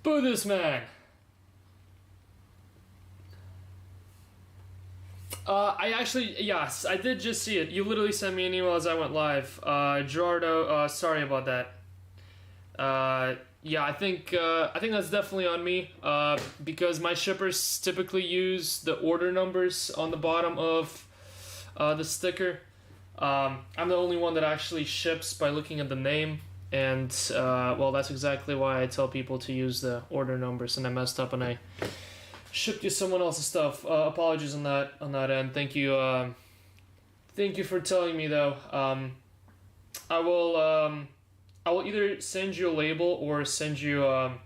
Boo this man! Yes, I did just see it. You literally sent me an email as I went live. Gerardo, sorry about that. Yeah, I think that's definitely on me, because my shippers typically use the order numbers on the bottom of the sticker. I'm the only one that actually ships by looking at the name, and well, that's exactly why I tell people to use the order numbers, and I messed up and I shipped you someone else's stuff. Apologies on that end. Thank you for telling me though. I will either send you a label or send you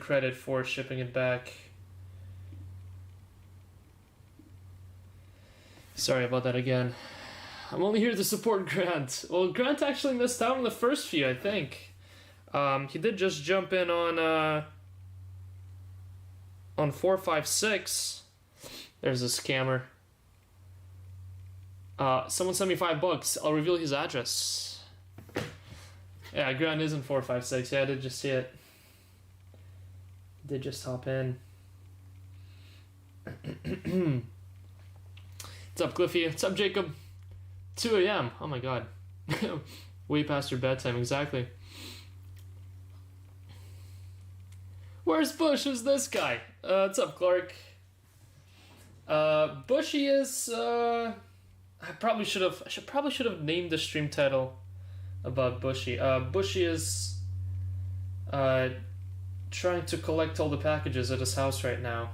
credit for shipping it back. Sorry about that again. I'm only here to support Grant. Well, Grant actually missed out on the first few, I think. He did just jump in on 456. There's a scammer. Someone sent me $5. I'll reveal his address. Yeah, Grant is in 456. Yeah, I did just see it. Did just hop in. What's up, Cliffy? What's up, Jacob? 2 a.m. Oh my god. Way past your bedtime, exactly. Where's Bush? Who's this guy? What's up, Clark? Bushy is I probably should have named the stream title about Bushy. Bushy is trying to collect all the packages at his house right now.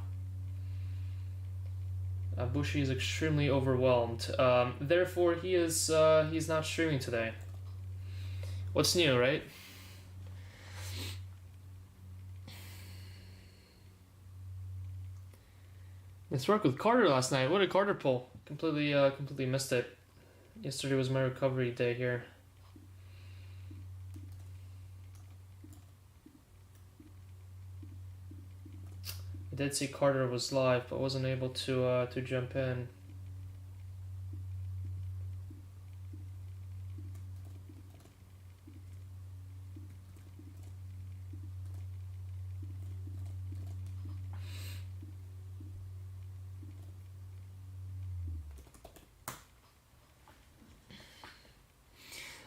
Bushy is extremely overwhelmed. Therefore, he's not streaming today. What's new, right? Let's work with Carter last night. What did Carter pull? Completely missed it. Yesterday was my recovery day here. I did see Carter was live, but wasn't able to jump in.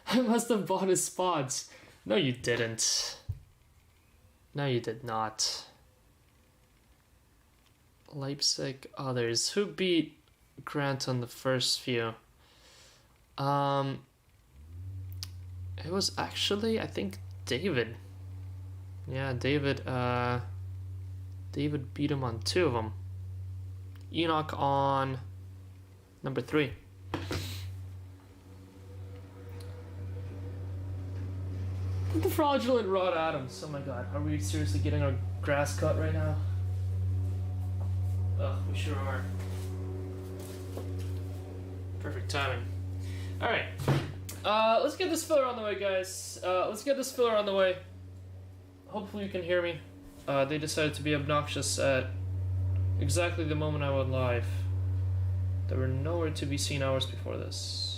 I must have bought his spots. No, you didn't. No, you did not. Leipzig others. Who beat Grant on the first few? It was actually, I think, David. Yeah, David beat him on 2 of them. Enoch on number 3. The fraudulent Rod Adams. Oh my god, are we seriously getting our grass cut right now? Ugh, we sure are. Perfect timing. Alright. Let's get this filler on the way, guys. Let's get this filler on the way. Hopefully you can hear me. They decided to be obnoxious at exactly the moment I went live. They were nowhere to be seen hours before this.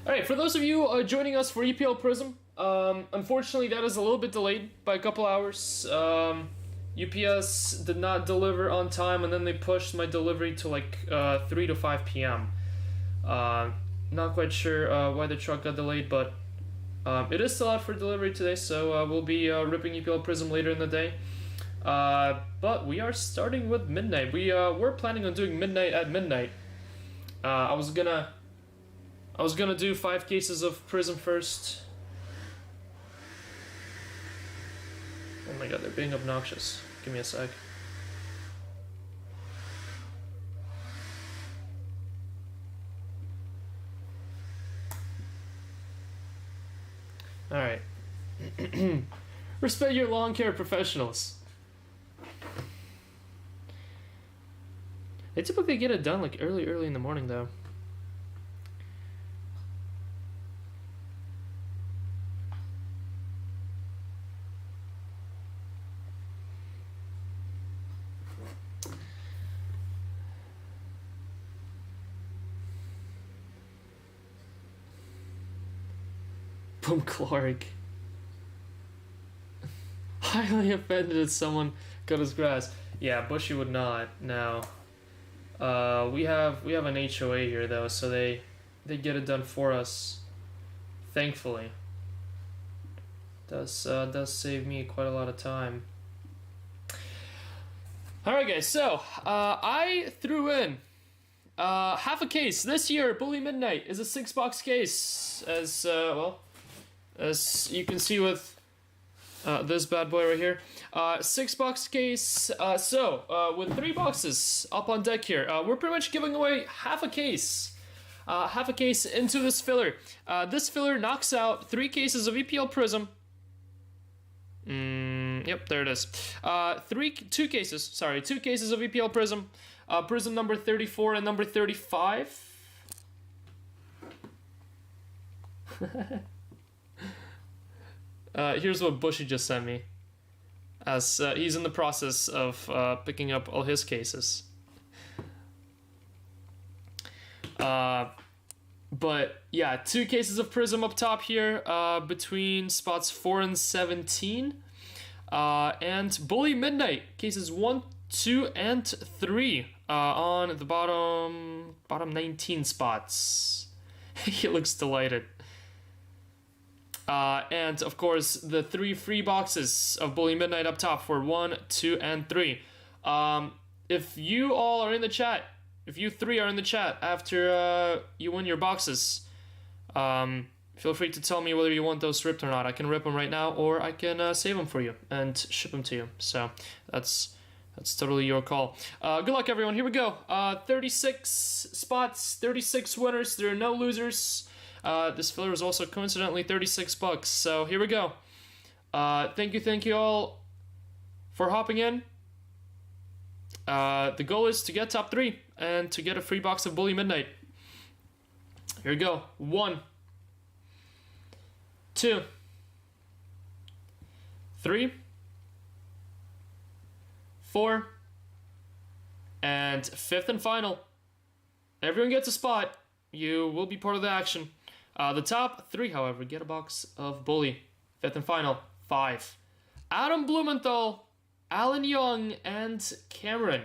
Alright, for those of you joining us for EPL Prism, unfortunately that is a little bit delayed by a couple hours. UPS did not deliver on time, and then they pushed my delivery to like 3 to 5 p.m. Not quite sure why the truck got delayed, but it is still out for delivery today, so we'll be ripping EPL Prism later in the day. But we are starting with midnight. We're planning on doing midnight at midnight. I was gonna do 5 cases of Prism first. Oh my god, they're being obnoxious. Give me a sec. Alright. Respect your lawn care professionals. They typically get it done like early in the morning though. Boom Clark. Highly offended if someone cut his grass. Yeah, Bushy would not. No. We have an HOA here though, so they get it done for us. Thankfully. Does save me quite a lot of time. Alright guys, so I threw in half a case. This year, Bully Midnight is a 6-box case, as as you can see with this bad boy right here. 6-box case. With 3 boxes up on deck here, we're pretty much giving away half a case. Half a case into this filler. This filler knocks out 3 cases of EPL Prism. Yep, there it is. 2 cases of EPL Prism. Prism number 34 and number 35. Here's what Bushy just sent me, as he's in the process of picking up all his cases. But yeah, 2 cases of Prism up top here, between spots 4 and 17. And Bully Midnight, cases 1, 2, and 3, on the bottom 19 spots. He looks delighted. And of course, the 3 free boxes of Bully Midnight up top for 1, 2, and 3. If you all are in the chat, if you 3 are in the chat after you win your boxes, feel free to tell me whether you want those ripped or not. I can rip them right now, or I can save them for you and ship them to you. So that's totally your call. Good luck, everyone. Here we go. 36 spots, 36 winners. There are no losers. This filler is also coincidentally $36. So here we go. Thank you all for hopping in. The goal is to get top 3 and to get a free box of Bully Midnight. Here we go. 1, 2, 3, 4, and 5th and final. Everyone gets a spot. You will be part of the action. The top 3, however, get a box of Bully. 5th and final, 5. Adam Blumenthal, Alan Young, and Cameron.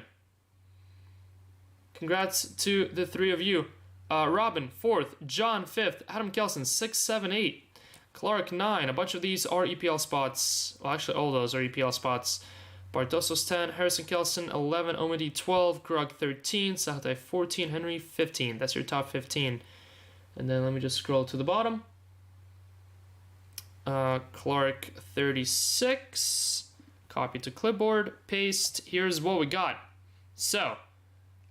Congrats to the 3 of you. Robin, 4th. John, 5th. Adam Kelson, 6, 7, 8. Clark, 9. A bunch of these are EPL spots. Well, actually, all those are EPL spots. Bartosos, 10. Harrison Kelson, 11. Omidi, 12. Grog, 13. Sahatai, 14. Henry, 15. That's your top 15. And then let me just scroll to the bottom. Clark, 36. Copy to clipboard. Paste. Here's what we got. So,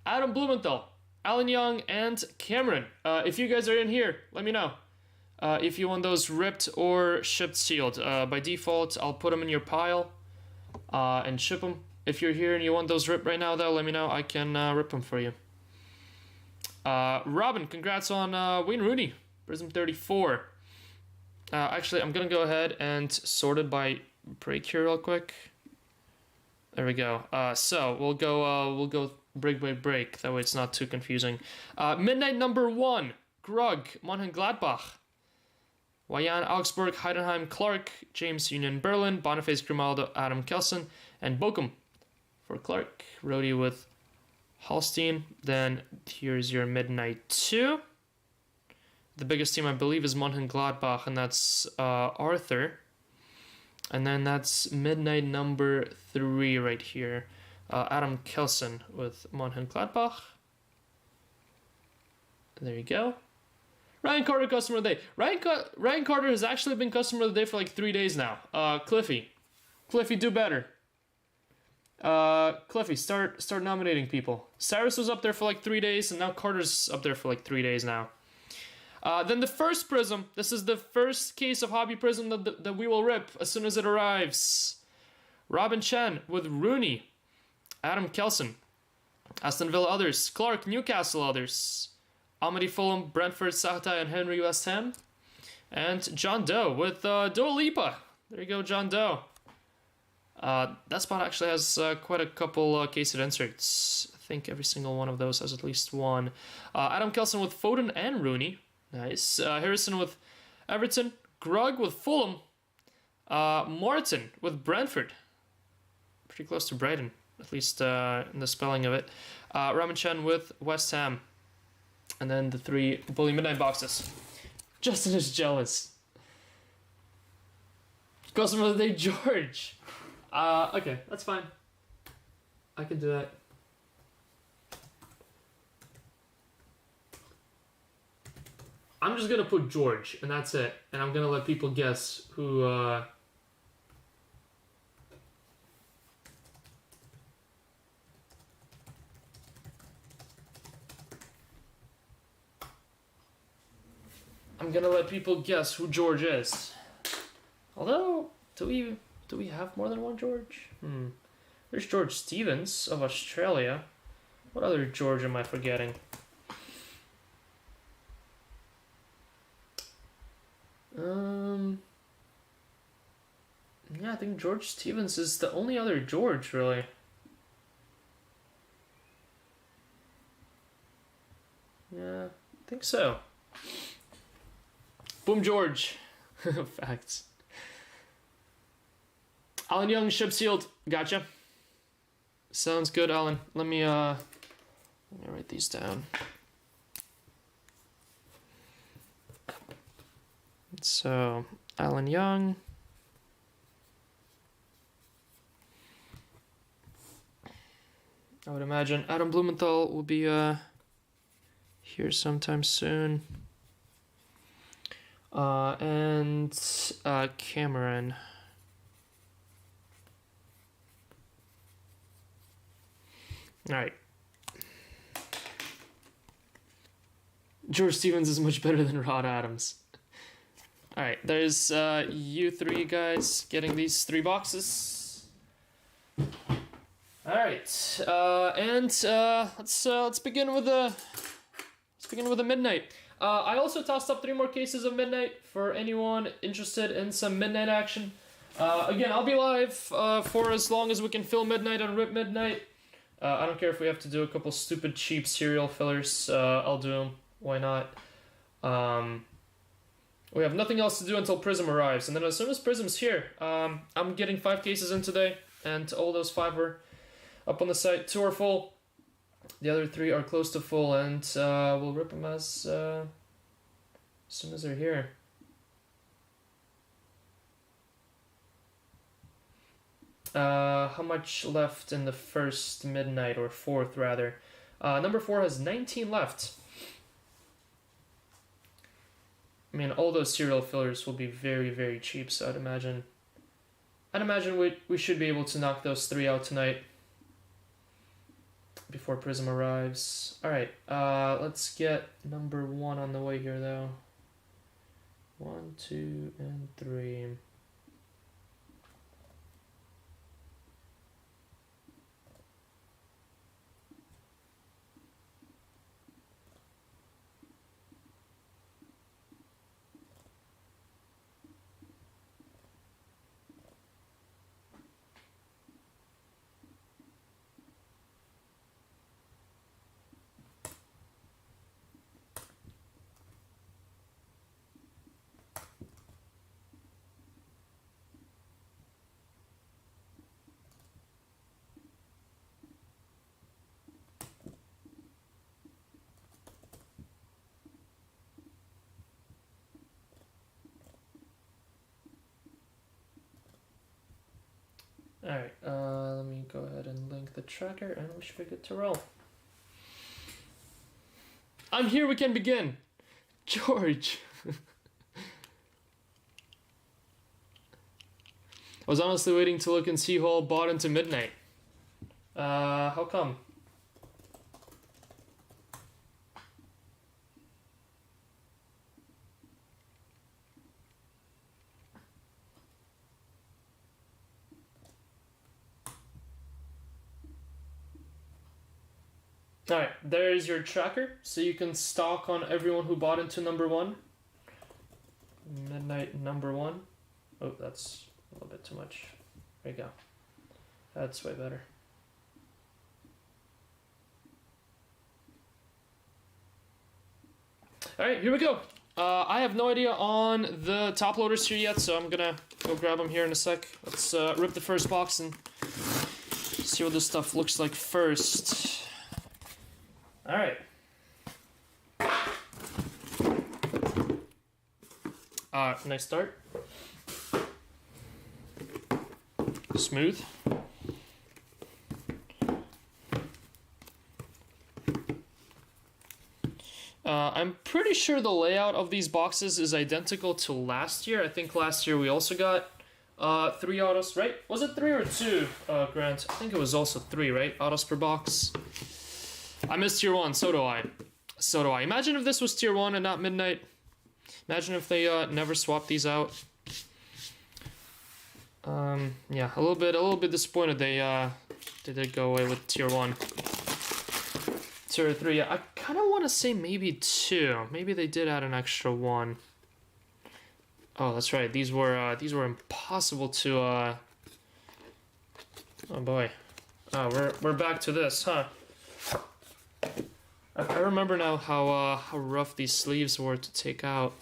Adam Blumenthal, Alan Young, and Cameron. If you guys are in here, let me know. If you want those ripped or shipped sealed. By default, I'll put them in your pile and ship them. If you're here and you want those ripped right now, though, let me know. I can rip them for you. Robin, congrats on Wayne Rooney, Prism 34. Actually, I'm going to go ahead and sort it by break here real quick. There we go. So we'll go break by break. That way it's not too confusing. Midnight number 1, Grug, Mönchengladbach. Wayan, Augsburg, Heidenheim, Clark, James Union, Berlin, Boniface, Grimaldo, Adam Kelson, and Bochum for Clark. Rody with Holstein. Then here's your Midnight 2. The biggest team, I believe, is Mönchengladbach, and that's Arthur. And then that's Midnight number 3 right here. Adam Kelson with Mönchengladbach. There you go. Ryan Carter, customer of the day. Ryan Carter has actually been customer of the day for like 3 days now. Cliffy, do better. Cliffy, start nominating people. Cyrus was up there for like 3 days, and now Carter's up there for like 3 days now. Then the first Prism. This is the first case of Hobby Prism that we will rip as soon as it arrives. Robin Chen with Rooney. Adam Kelson. Aston Villa others. Clark, Newcastle others. Amity Fulham, Brentford, Sahatai, and Henry West Ham. And John Doe with Dua Lipa. There you go, John Doe. That spot actually has quite a couple case of inserts. I think every single one of those has at least one. Adam Kelson with Foden and Rooney. Nice. Harrison with Everton. Grug with Fulham. Morton with Brentford. Pretty close to Brighton, at least in the spelling of it. Ramachan with West Ham. And then the 3 Bully Midnight boxes. Justin is jealous. Customer of the day, George. Okay, that's fine. I can do that. I'm just gonna put George, and that's it. And I'm gonna let people guess who, I'm gonna let people guess who George is. Although, do we have more than one George? There's George Stevens of Australia. What other George am I forgetting? Yeah, I think George Stevens is the only other George, really. Yeah, I think so. Boom, George. Facts. Alan Young, ship sealed. Gotcha. Sounds good, Alan. Let me write these down. So, Alan Young. I would imagine Adam Blumenthal will be here sometime soon. And Cameron. All right. George Stevens is much better than Rod Adams. All right, there's you 3 guys getting these 3 boxes. All right, and let's begin with the midnight. I also tossed up 3 more cases of midnight for anyone interested in some midnight action. Again, I'll be live for as long as we can fill midnight and rip midnight. I don't care if we have to do a couple stupid cheap serial fillers. I'll do them. Why not? We have nothing else to do until Prism arrives, and then as soon as Prism's here, I'm getting 5 cases in today, and all those 5 are up on the site. 2 are full. The other 3 are close to full, and we'll rip them as soon as they're here. How much left in the first midnight, or 4th rather? Number 4 has 19 left. I mean, all those serial fillers will be very, very cheap, so I'd imagine we should be able to knock those 3 out tonight before Prism arrives. Alright, let's get number 1 on the way here, though. 1, 2, and 3. Alright, let me go ahead and link the tracker, and we should be good to roll. I'm here, we can begin! George! I was honestly waiting to look and see who all bought into midnight. How come? Alright, there's your tracker, so you can stalk on everyone who bought into number 1. Midnight number 1. Oh, that's a little bit too much. There you go. That's way better. Alright, here we go. I have no idea on the top loaders here yet, so I'm gonna go grab them here in a sec. Let's rip the first box and see what this stuff looks like first. Alright. Nice start. Smooth. I'm pretty sure the layout of these boxes is identical to last year. I think last year we also got 3 autos, right? Was it 3 or 2, Grant? I think it was also 3, right? Autos per box. I missed tier 1, so do I. So do I. Imagine if this was tier 1 and not midnight. Imagine if they never swapped these out. Yeah, a little bit disappointed they did go away with tier 1. Tier 3, yeah, I kind of want to say maybe 2. Maybe they did add an extra 1. Oh, that's right. These were impossible to oh boy. Oh, we're back to this, huh? I remember now how rough these sleeves were to take out.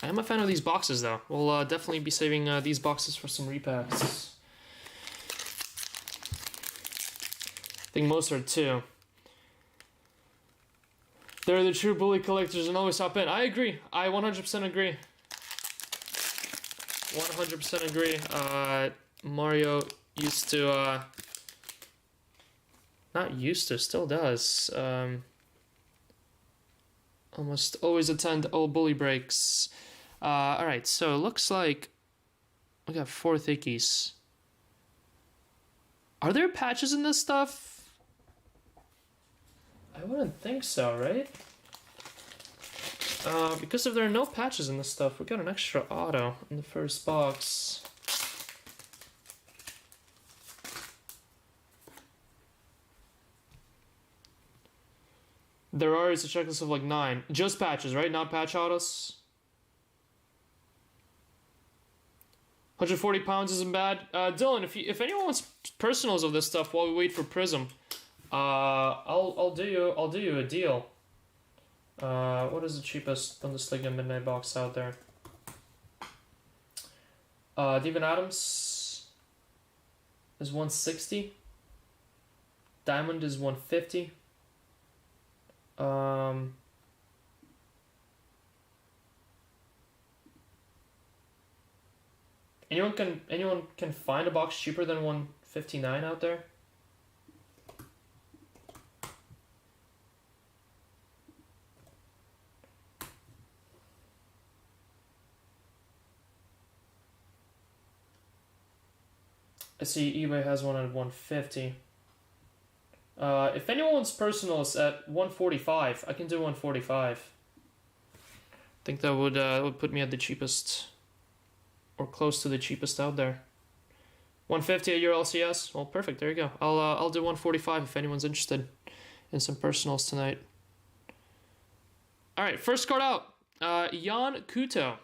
I am a fan of these boxes though. We'll definitely be saving these boxes for some repacks. I think most are 2. They're the true bully collectors and always hop in. I agree. I 100% agree. 100% agree. Mario used to, not used to, still does. Almost always attend all bully breaks. Alright, so it looks like we got 4 thickies. Are there patches in this stuff? I wouldn't think so, right? Because if there are no patches in this stuff, we got an extra auto in the first box. There are, it's a checklist of like 9. Just patches, right? Not patch autos. 140 pounds isn't bad. Dylan, if anyone wants personals of this stuff while we wait for Prism, I'll do you a deal. What is the cheapest Bundesliga midnight box out there? Devin Adams is 160. Diamond is 150. Anyone can find a box cheaper than 159 out there? I see eBay has one at 150. If anyone wants personals at 145, I can do 145. I think that would put me at the cheapest, or close to the cheapest out there. 150 at your LCS. Well, perfect. There you go. I'll do 145 if anyone's interested in some personals tonight. All right, first card out. Jan Kuto.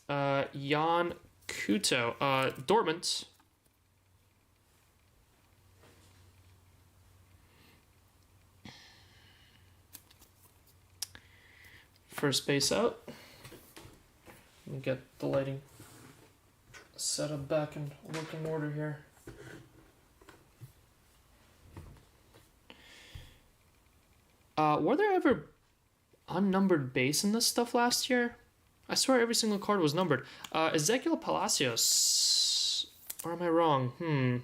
Jan Kuto. Dortmund. First base out. Let me get the lighting set up back in working order here. Were there ever unnumbered base in this stuff last year? I swear every single card was numbered. Ezequiel Palacios. Or am I wrong?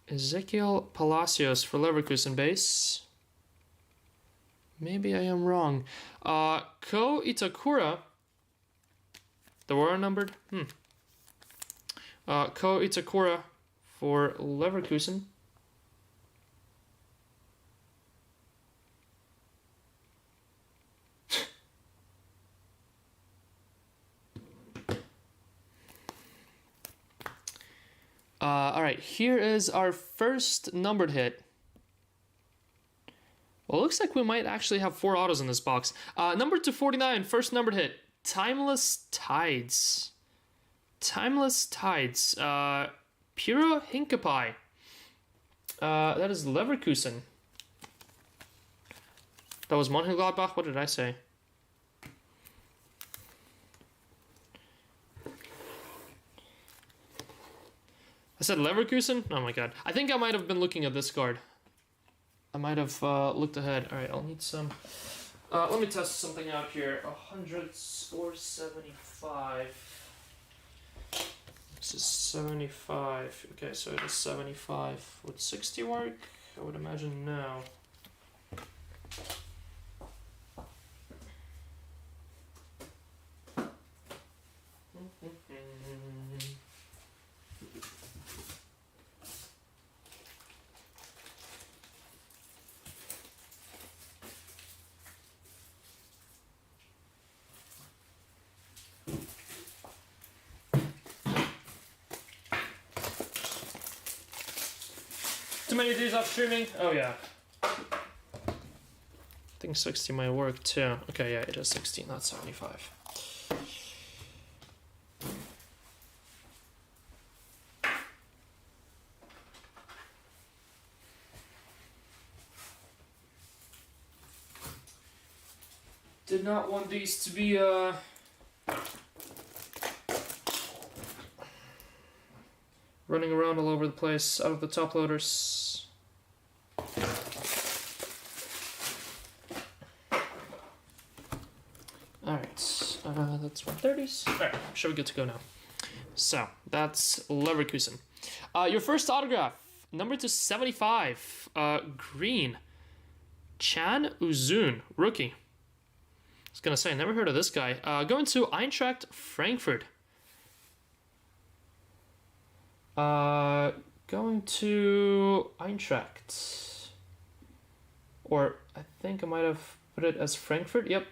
Ezequiel Palacios for Leverkusen base. Maybe I am wrong. Ko Itakura. They were unnumbered? Ko Itakura for Leverkusen. Alright, here is our first numbered hit. Well, it looks like we might actually have 4 autos in this box. Number 249, first numbered hit. Timeless Tides. Timeless Tides. Piro Hinkapai. That is Leverkusen. That was Mönchengladbach? What did I say? I said Leverkusen? Oh my god. I think I might have been looking at this card. I might have looked ahead. Alright, I'll need some... let me test something out here. 100 or 75. This is 75. Okay, so it is 75. Would 60 work? I would imagine no. Too many days off streaming? Oh yeah. I think 60 might work too. Okay, yeah, it is 16, not 75. Did not want these to be running around all over the place out of the top loaders. Alright, that's 130s. Alright, should be good to go now. So, that's Leverkusen. Your first autograph, number to 75, green. Chan Uzun, rookie. I was gonna say, I never heard of this guy. Going to Eintracht Frankfurt. Going to Eintracht. Or I think I might have put it as Frankfurt. Yep.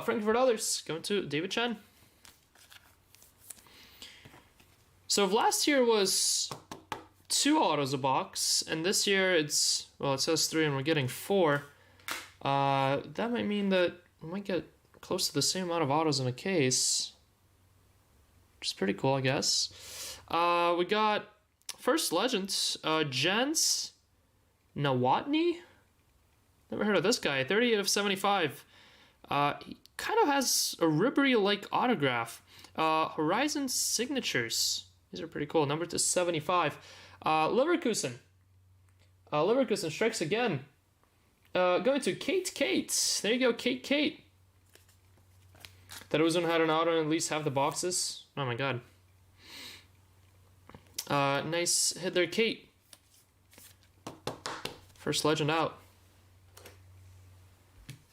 Frankfurt others. Going to David Chan. So if last year was 2 autos a box, and this year it's, well, it says 3 and we're getting 4. That might mean that we might get close to the same amount of autos in a case. Which is pretty cool, I guess. We got first legends, Jens Nawatny. Never heard of this guy. 38 of 75. He kind of has a Ribery-like autograph. Horizon signatures. These are pretty cool. Number to 75. Leverkusen. Leverkusen strikes again. Going to Kate. There you go, Kate. That Ozone had an auto and at least half the boxes. Oh my god. Nice hit there, Kate. First legend out.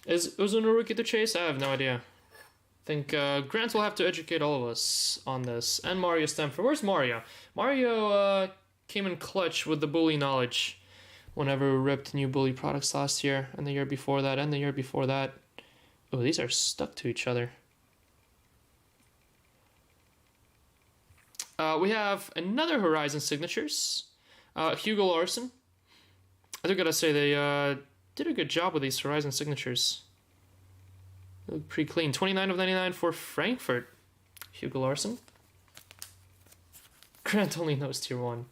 Is Ozone a rookie to chase? I have no idea. I think Grant will have to educate all of us on this. And Mario Stamford. Where's Mario? Mario came in clutch with the bully knowledge whenever we ripped new bully products last year, and the year before that, and the year before that. Oh, these are stuck to each other. We have another Horizon signatures. Hugo Larson. I do gotta say, they did a good job with these Horizon signatures. They look pretty clean. 29 of 99 for Frankfurt. Hugo Larson. Grant only knows tier 1.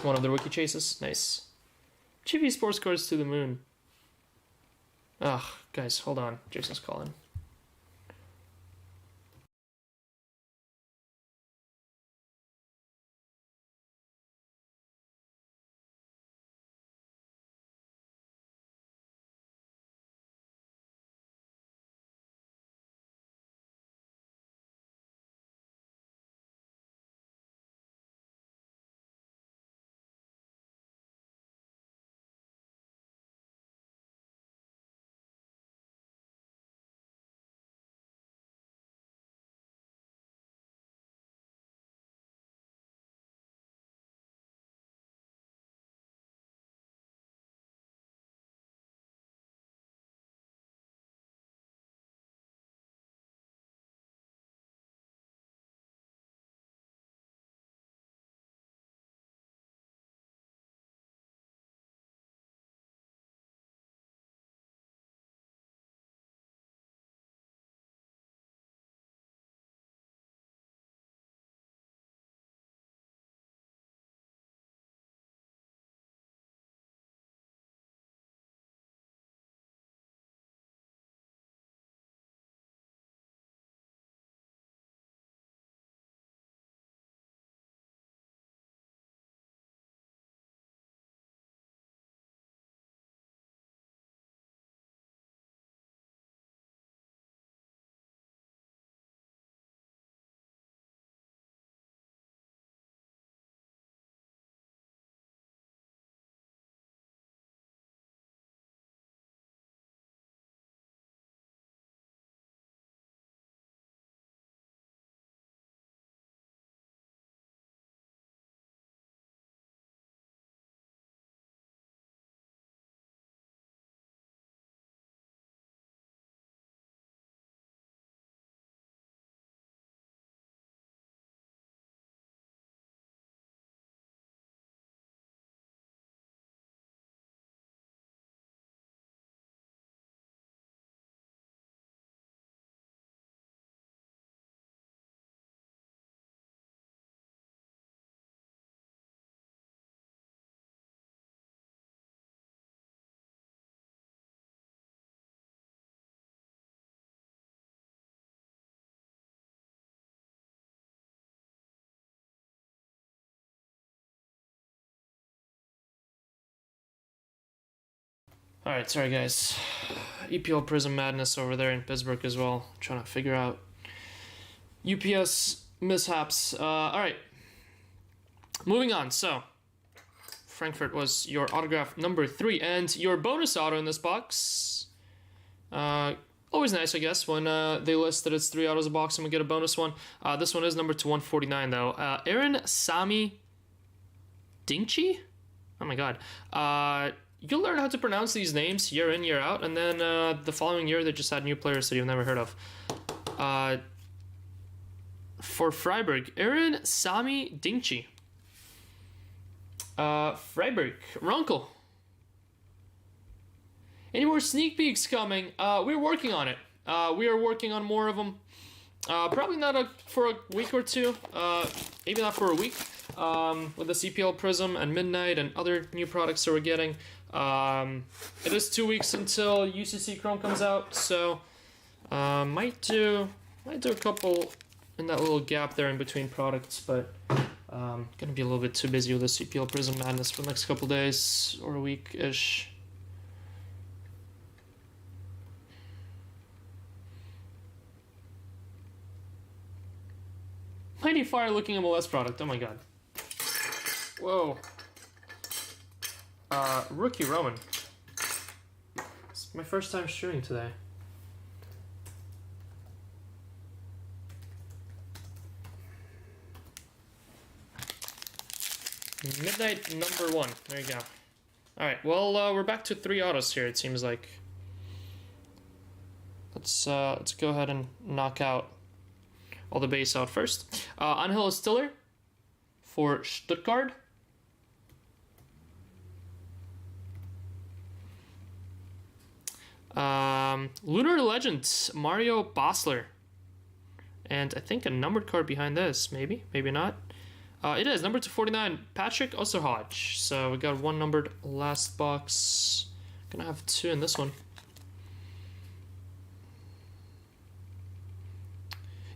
One of the rookie chases. Nice. GV Sports Cards to the moon. Ugh, guys, hold on. Jason's calling. Alright, sorry guys. EPL Prism madness over there in Pittsburgh as well. Trying to figure out UPS mishaps. Alright. Moving on. So, Frankfurt was your autograph number 3. And your bonus auto in this box. Always nice, I guess, when they list that it's 3 autos a box and we get a bonus one. This one is number to 149, though. Aaron Sami Dinchi? Oh my god. You'll learn how to pronounce these names year in, year out, and then the following year they just had new players that you've never heard of. For Freiburg, Aaron Sami Dinchi. Freiburg, Runkel. Any more sneak peeks coming? We're working on it. We are working on more of them. Probably not for a week or two. Maybe not for a week. With the CPL Prism and Midnight and other new products that we're getting. It is 2 weeks until UCC Chrome comes out, so might do a couple in that little gap there in between products, but gonna be a little bit too busy with the CPL Prism madness for the next couple days or a week-ish. Mighty Fire looking MLS product, oh my god. Whoa. Rookie Roman. It's my first time shooting today. Midnight number 1. There you go. Alright, well, we're back to 3 autos here, it seems like. Let's go ahead and knock out all the base out first. Angelo Stiller for Stuttgart. Lunar Legend, Mario Basler. And I think a numbered card behind this, maybe, maybe not. It is, number 249, Patrick Osterhodge. So we got 1 numbered last box. Gonna have 2 in this one.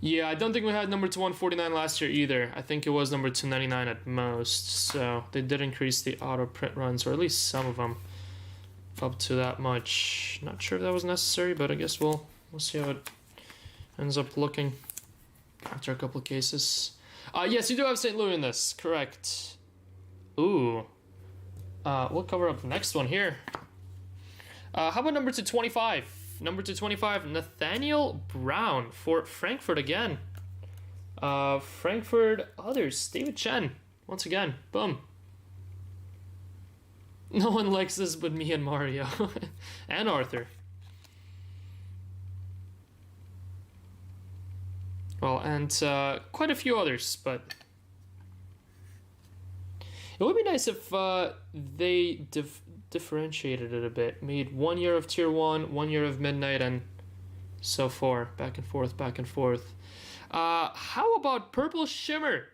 Yeah, I don't think we had number 149 last year either. I think it was number 299 at most. So they did increase the auto print runs, or at least some of them, up to that much. Not sure if that was necessary, but I guess we'll see how it ends up looking after a couple of cases. Yes, you do have St. Louis in this, correct. Ooh. We'll cover up the next one here. How about number 225? Number 225, Nathaniel Brown for Frankfurt again. Frankfurt others, David Chen, once again, boom. No one likes this but me and Mario. And Arthur. Well, and quite a few others, but it would be nice if they differentiated it a bit. Made 1 year of Tier 1, 1 year of Midnight, and so forth. Back and forth, back and forth. How about Purple Shimmer?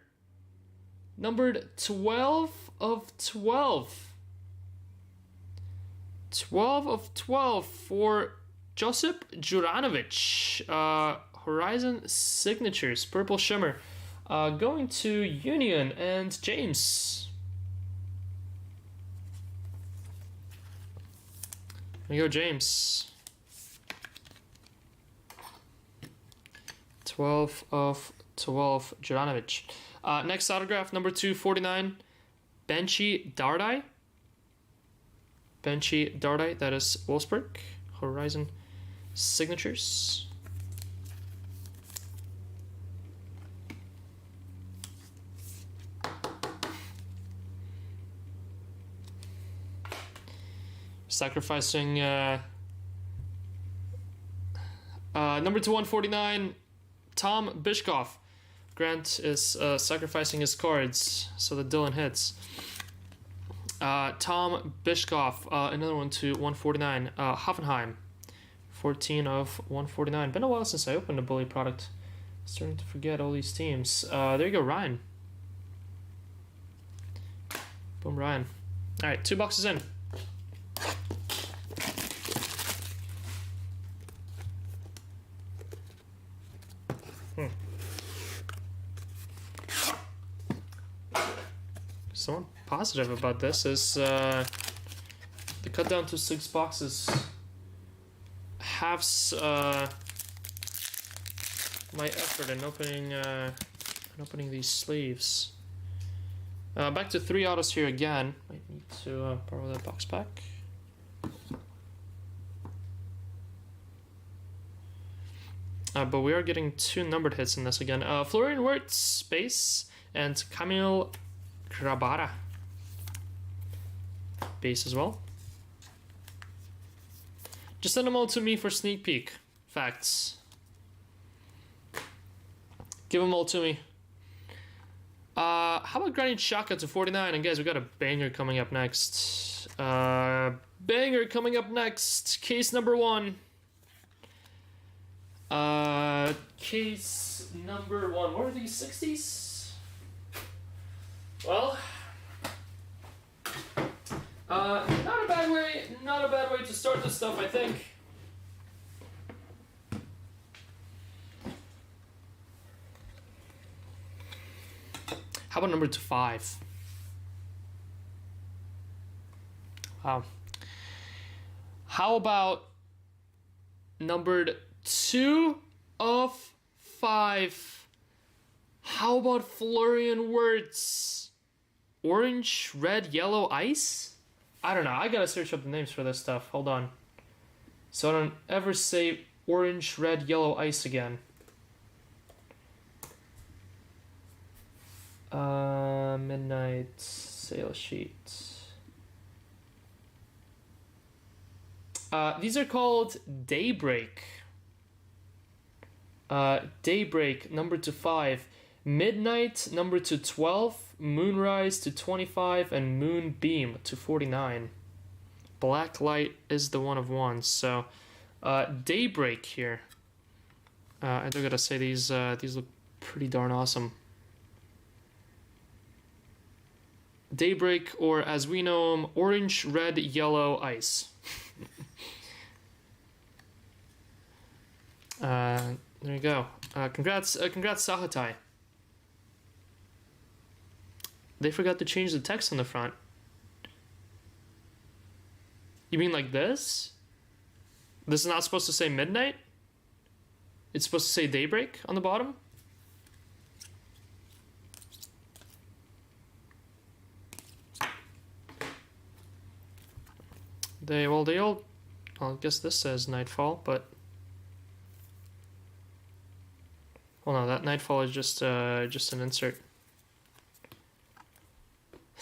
Numbered 12 of 12. 12 of 12 for Josip Juranovic. Horizon Signatures, Purple Shimmer. Going to Union and James. There you go, James. 12 of 12, Juranovic. Next autograph, number 249, Benchy Dardai. Benchy Dardai, that is Wolfsburg. Horizon Signatures. Sacrificing number 149, Tom Bishkoff. Grant is sacrificing his cards so that Dylan hits. Tom Bishkoff, another one to 149, Hoffenheim. 14 of 149. Been a while since I opened a Bully product. Starting to forget all these teams. There you go, Ryan. Boom, Ryan. Alright, 2 boxes in. Someone positive about this is The cut down to 6 boxes halves my effort in opening these sleeves. Back to 3 autos here again. Might need to borrow that box back. But we are getting 2 numbered hits in this again. Florian Wirtz, base, and Kamil Grabara, base as well. Just send them all to me for sneak peek. Facts. Give them all to me. How about Granit Xhaka to 49? And guys, we got a banger coming up next. Banger coming up next. Case number 1. Case number 1. What are these, 60s? Well, not a bad way to start this stuff, I think. How about number 5? Wow. How about numbered 2 of 5? How about Florian Wirtz? Orange, red, yellow, ice? I don't know. I gotta search up the names for this stuff. Hold on. So I don't ever say orange, red, yellow, ice again. Midnight sale sheet. These are called Daybreak. Daybreak, number to 5. Midnight, number to 12. Moonrise to 25. And Moonbeam to 49. Black Light is the one of ones. So, Daybreak here. I do gotta say these look pretty darn awesome. Daybreak, or as we know them, orange, red, yellow, ice. There you go. Congrats Sahatai. They forgot to change the text on the front. You mean like this? This is not supposed to say midnight? It's supposed to say daybreak on the bottom? I guess this says nightfall, but well, no, that nightfall is just an insert.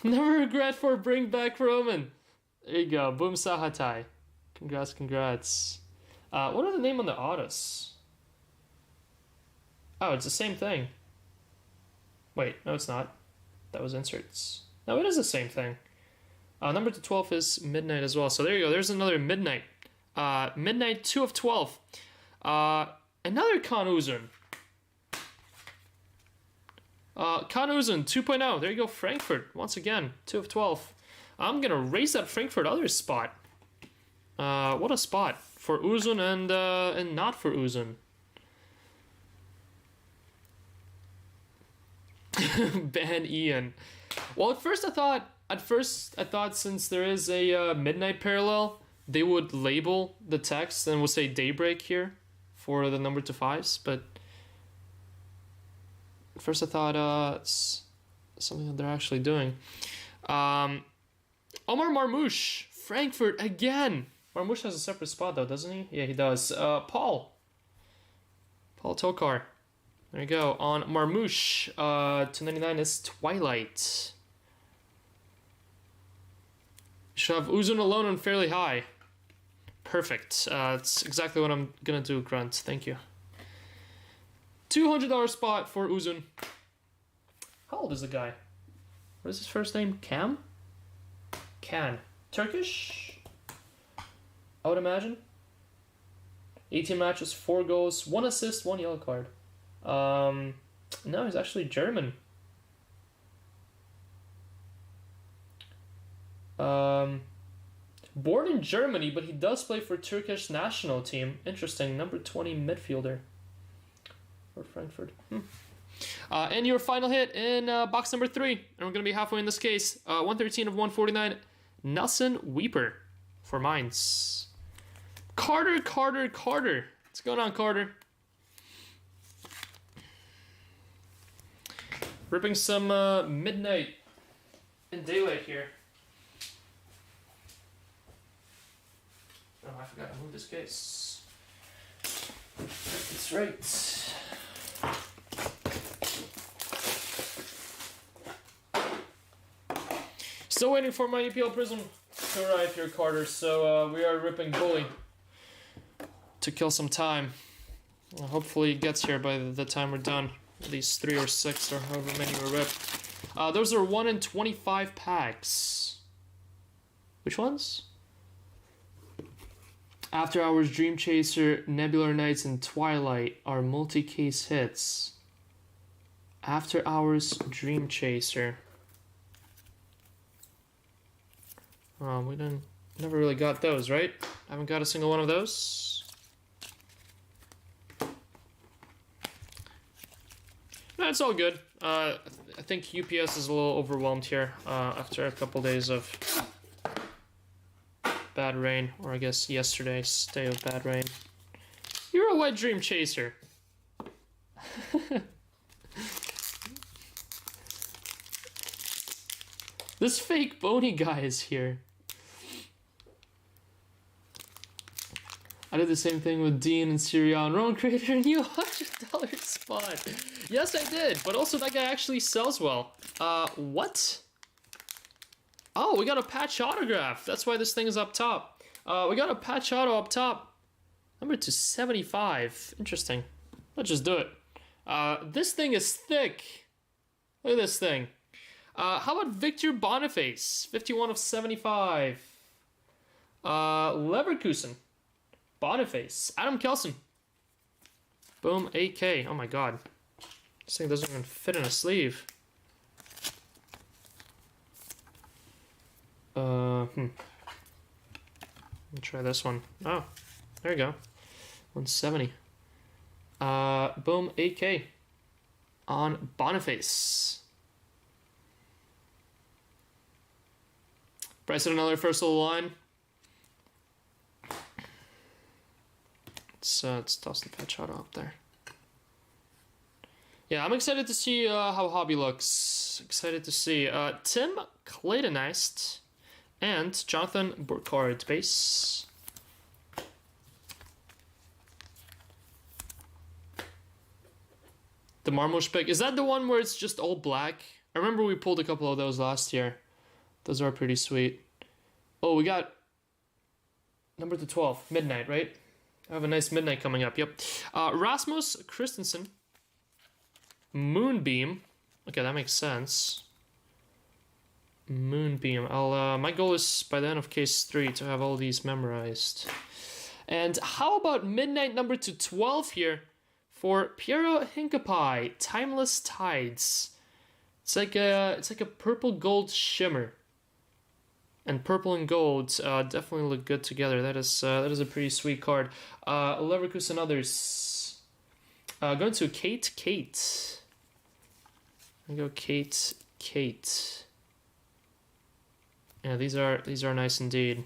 Never regret for bring back Roman. There you go, boom Sahatai. Congrats. What are the name on the autos? Oh, it's the same thing. Wait, no, it's not. That was inserts. No, it is the same thing. Number to 12 is midnight as well. So there you go. There's another midnight. Midnight 2 of 12. Another Kan Uzun. Kan Uzun 2.0. There you go. Frankfurt once again. 2 of 12. I'm gonna raise that Frankfurt other spot. What a spot for Uzun and not for Uzun. Ban Ian. Well, at first I thought since there is a midnight parallel, they would label the text and would say daybreak here for the number to 5s, but at first I thought it's something that they're actually doing. Omar Marmouche, Frankfurt again. Marmouche has a separate spot though, doesn't he? Yeah, he does. Paul Tokar. There you go. On Marmouche, 299 is Twilight. You should have Uzun alone and fairly high. Perfect. That's exactly what I'm gonna do, Grunt. Thank you. $200 spot for Uzun. How old is the guy? What is his first name? Cam? Can. Turkish? I would imagine. 18 matches, 4 goals, 1 assist, 1 yellow card. No, he's actually German. Born in Germany, but he does play for Turkish national team. Interesting. Number 20 midfielder for Frankfurt. And your final hit in box number 3. And we're going to be halfway in this case. 113 of 149. Nelson Weeper. for mines. Carter. What's going on, Carter? Ripping some midnight and daylight here. Oh, I forgot to move this case. That's right. Still waiting for my EPL Prism to arrive here, Carter. So we are ripping Bully to kill some time. Well, hopefully it gets here by the time we're done. At least 3 or 6 or however many we rip. Those are 1 in 25 packs. Which ones? After Hours, Dream Chaser, Nebular Nights, and Twilight are multi-case hits. After Hours, Dream Chaser. We never really got those, right? Haven't got a single one of those. No, it's all good. I think UPS is a little overwhelmed here after a couple days of bad rain, or I guess yesterday's day of bad rain. You're a wet dream chaser. This fake bony guy is here. I did the same thing with Dean and Syria and Rowan created a new $100 spot. Yes, I did, but also that guy actually sells well. What? Oh, we got a patch autograph. That's why this thing is up top. We got a patch auto up top. Number 275. Interesting. Let's just do it. This thing is thick. Look at this thing. How about Victor Boniface? 51 of 75. Leverkusen. Boniface. Adam Kelson. Boom. 8K. Oh my god. This thing doesn't even fit in a sleeve. Let me try this one. Oh, there you go. 170. Boom. 8K. On Boniface. Price at another first little line. Let's toss the patch auto up there. Yeah, I'm excited to see how Hobby looks. Excited to see Tim Claytonist and Jonathan Burkhardt base. The Marmouche pick. Is that the one where it's just all black? I remember we pulled a couple of those last year. Those are pretty sweet. Oh, we got number 12, Midnight, right? I have a nice Midnight coming up, yep. Rasmus Christensen. Moonbeam. Okay, that makes sense. Moonbeam. My goal is by the end of case 3 to have all these memorized. And how about Midnight number 12 here for Piero Hincapié, Timeless Tides. It's like a purple gold shimmer. And purple and gold definitely look good together. That is a pretty sweet card. Leverkusen others. Going to Kate. I go Kate. Yeah, these are nice indeed.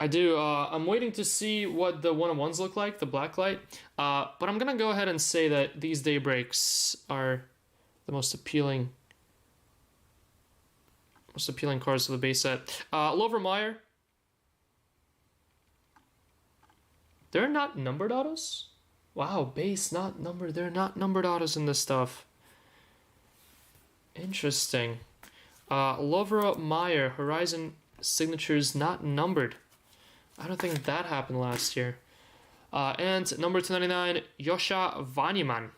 I do. I'm waiting to see what the 1-on-1s look like, the blacklight. But I'm gonna go ahead and say that these Daybreaks are the most appealing cards to the base set. Lovermeyer. They're not numbered autos? Wow, base not numbered. They're not numbered autos in this stuff. Interesting. Lovermeyer, Horizon signatures not numbered. I don't think that happened last year. And number 299, Joscha Wagnermann.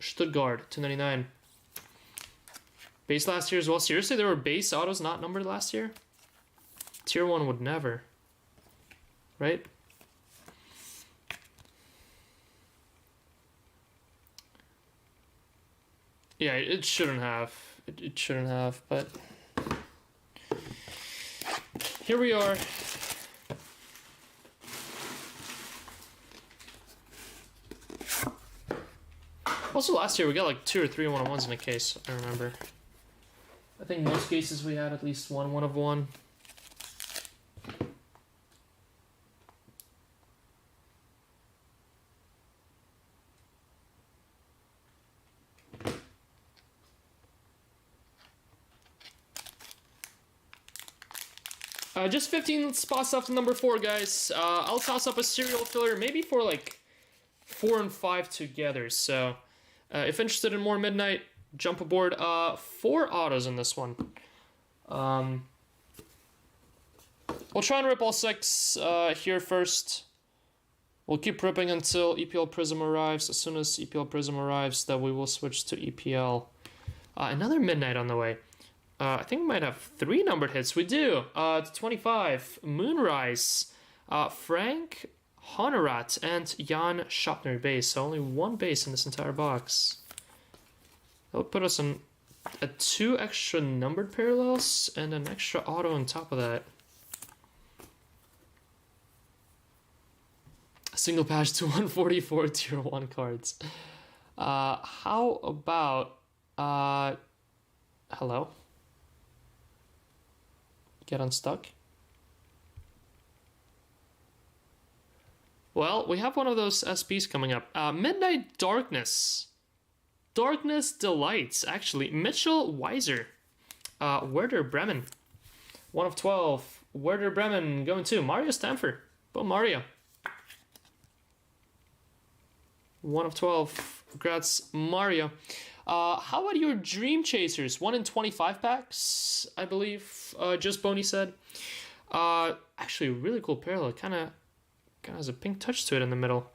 Stuttgart, 299. Base last year as well. Seriously, there were base autos not numbered last year? Tier 1 would never. Right? Yeah, it shouldn't have. It shouldn't have, but here we are. Also, last year we got like 2 or 3 1-on-1s in a case, I remember. I think most cases we had at least one of one. Just 15 spots left in number 4, guys. I'll toss up a serial filler, maybe for like 4 and 5 together. So, if interested in more Midnight, jump aboard. 4 autos in this one. We'll try and rip all 6 here first. We'll keep ripping until EPL Prism arrives. As soon as EPL Prism arrives, then we will switch to EPL. Another Midnight on the way. I think we might have 3 numbered hits. We do. 25, Moonrise, Frank Honorat, and Jan Schottner base. So only 1 base in this entire box. That'll put us in 2 extra numbered parallels and an extra auto on top of that. Single patch to 144 tier 1 cards. How about... hello? Get unstuck. Well, we have one of those SPs coming up. Midnight Darkness. Darkness Delights, actually. Mitchell Weiser. Werder Bremen. 1 of 12. Werder Bremen going to Mario Stamford. Boom, Mario. 1 of 12. Congrats, Mario. How about your Dream Chasers? 1 in 25 packs, I believe. Just Boney said. Actually, really cool parallel. Kind of has a pink touch to it in the middle.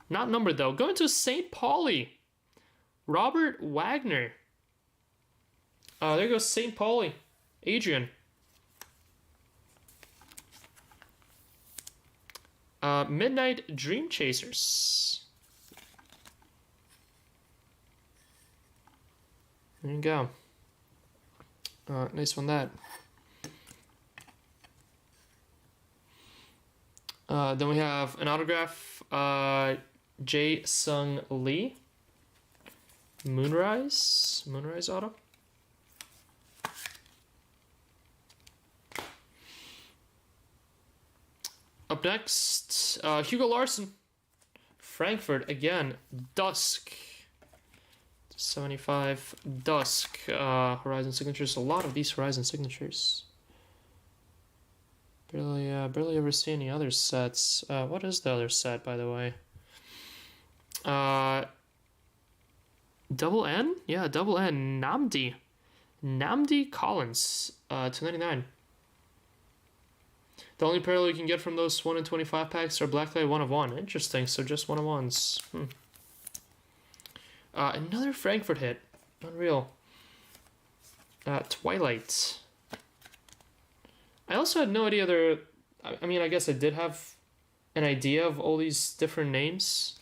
Not numbered though. Going to St. Pauli. Robert Wagner. There goes St. Pauli. Adrian. Midnight Dream Chasers. There you go. Nice one, that. Then we have an autograph. Jae Sung Lee. Moonrise auto. Up next, Hugo Larson. Frankfurt again. Dusk. 75 Dusk. Horizon signatures. A lot of these Horizon signatures. Barely ever see any other sets. What is the other set, by the way? Double N? Yeah, double N. Namdi Collins. 299. The only parallel you can get from those 1 in 25 packs are Blacklight 1 of 1. Interesting, so just 1 of 1s. Another Frankfurt hit. Unreal. Twilight. I also had no idea there... I mean, I guess I did have an idea of all these different names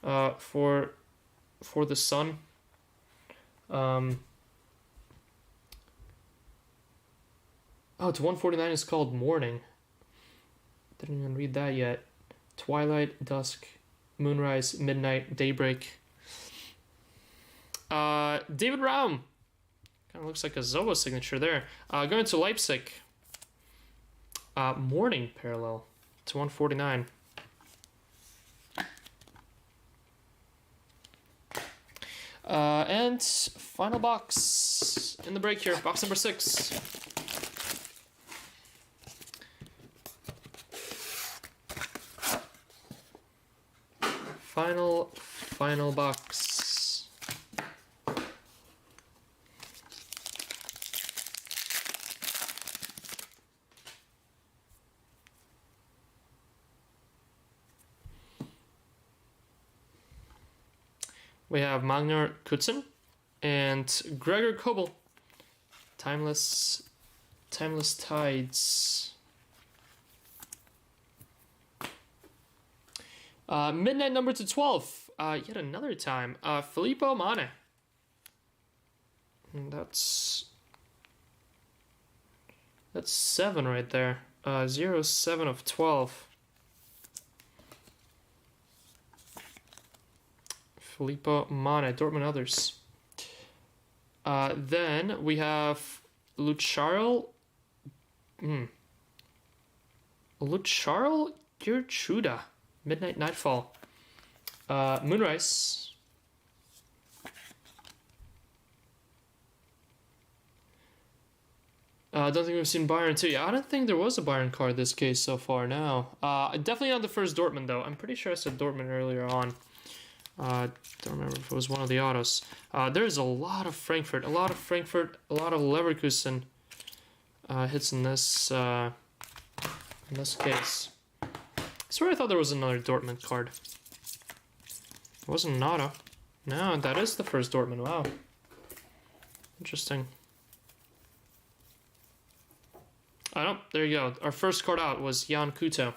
for the sun. Oh, to 149 is called Morning. Didn't even read that yet. Twilight, Dusk, Moonrise, Midnight, Daybreak. David Raum. Kind of looks like a Zoa signature there. Going to Leipzig. Morning parallel to 149. And final box in the break here. Box number 6. Final box. We have Magnar Kutzen and Gregor Kobel. Timeless Tides. Midnight number to 12. Yet another time. Filippo Mane. And that's 7 right there. 0-7 of 12. Filippo Mane, Dortmund others. Then we have Lucharl. Lucharl Gertruda. Midnight Nightfall. Moonrise. I don't think we've seen Bayern too. Yeah, I don't think there was a Bayern card this case so far now. Definitely not the first Dortmund though. I'm pretty sure I said Dortmund earlier on. Don't remember if it was one of the autos. There's a lot of Frankfurt, a lot of Leverkusen hits in this case. I swear I thought there was another Dortmund card. It wasn't an auto. No, that is the first Dortmund. Wow. Interesting. Oh, no, there you go. Our first card out was Jan Kuto.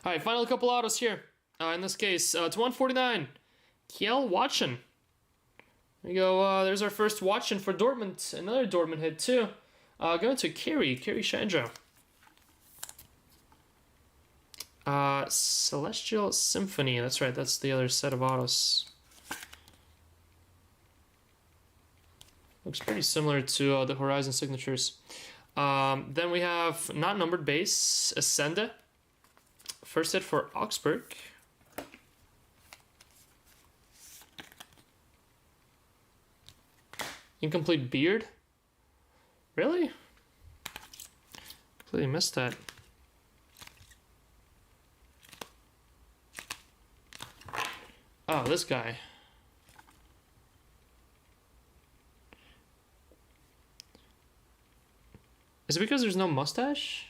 Alright, final couple autos here. In this case, to 149, Kjell Watson. There you go. There's our first Watson for Dortmund. Another Dortmund hit, too. Going to Kerry Shandro. Celestial Symphony. That's right, that's the other set of autos. Looks pretty similar to the Horizon signatures. Then we have not numbered base, Ascenda. First hit for Augsburg. Incomplete Beard. Really? Completely missed that. Oh, this guy. Is it because there's no mustache?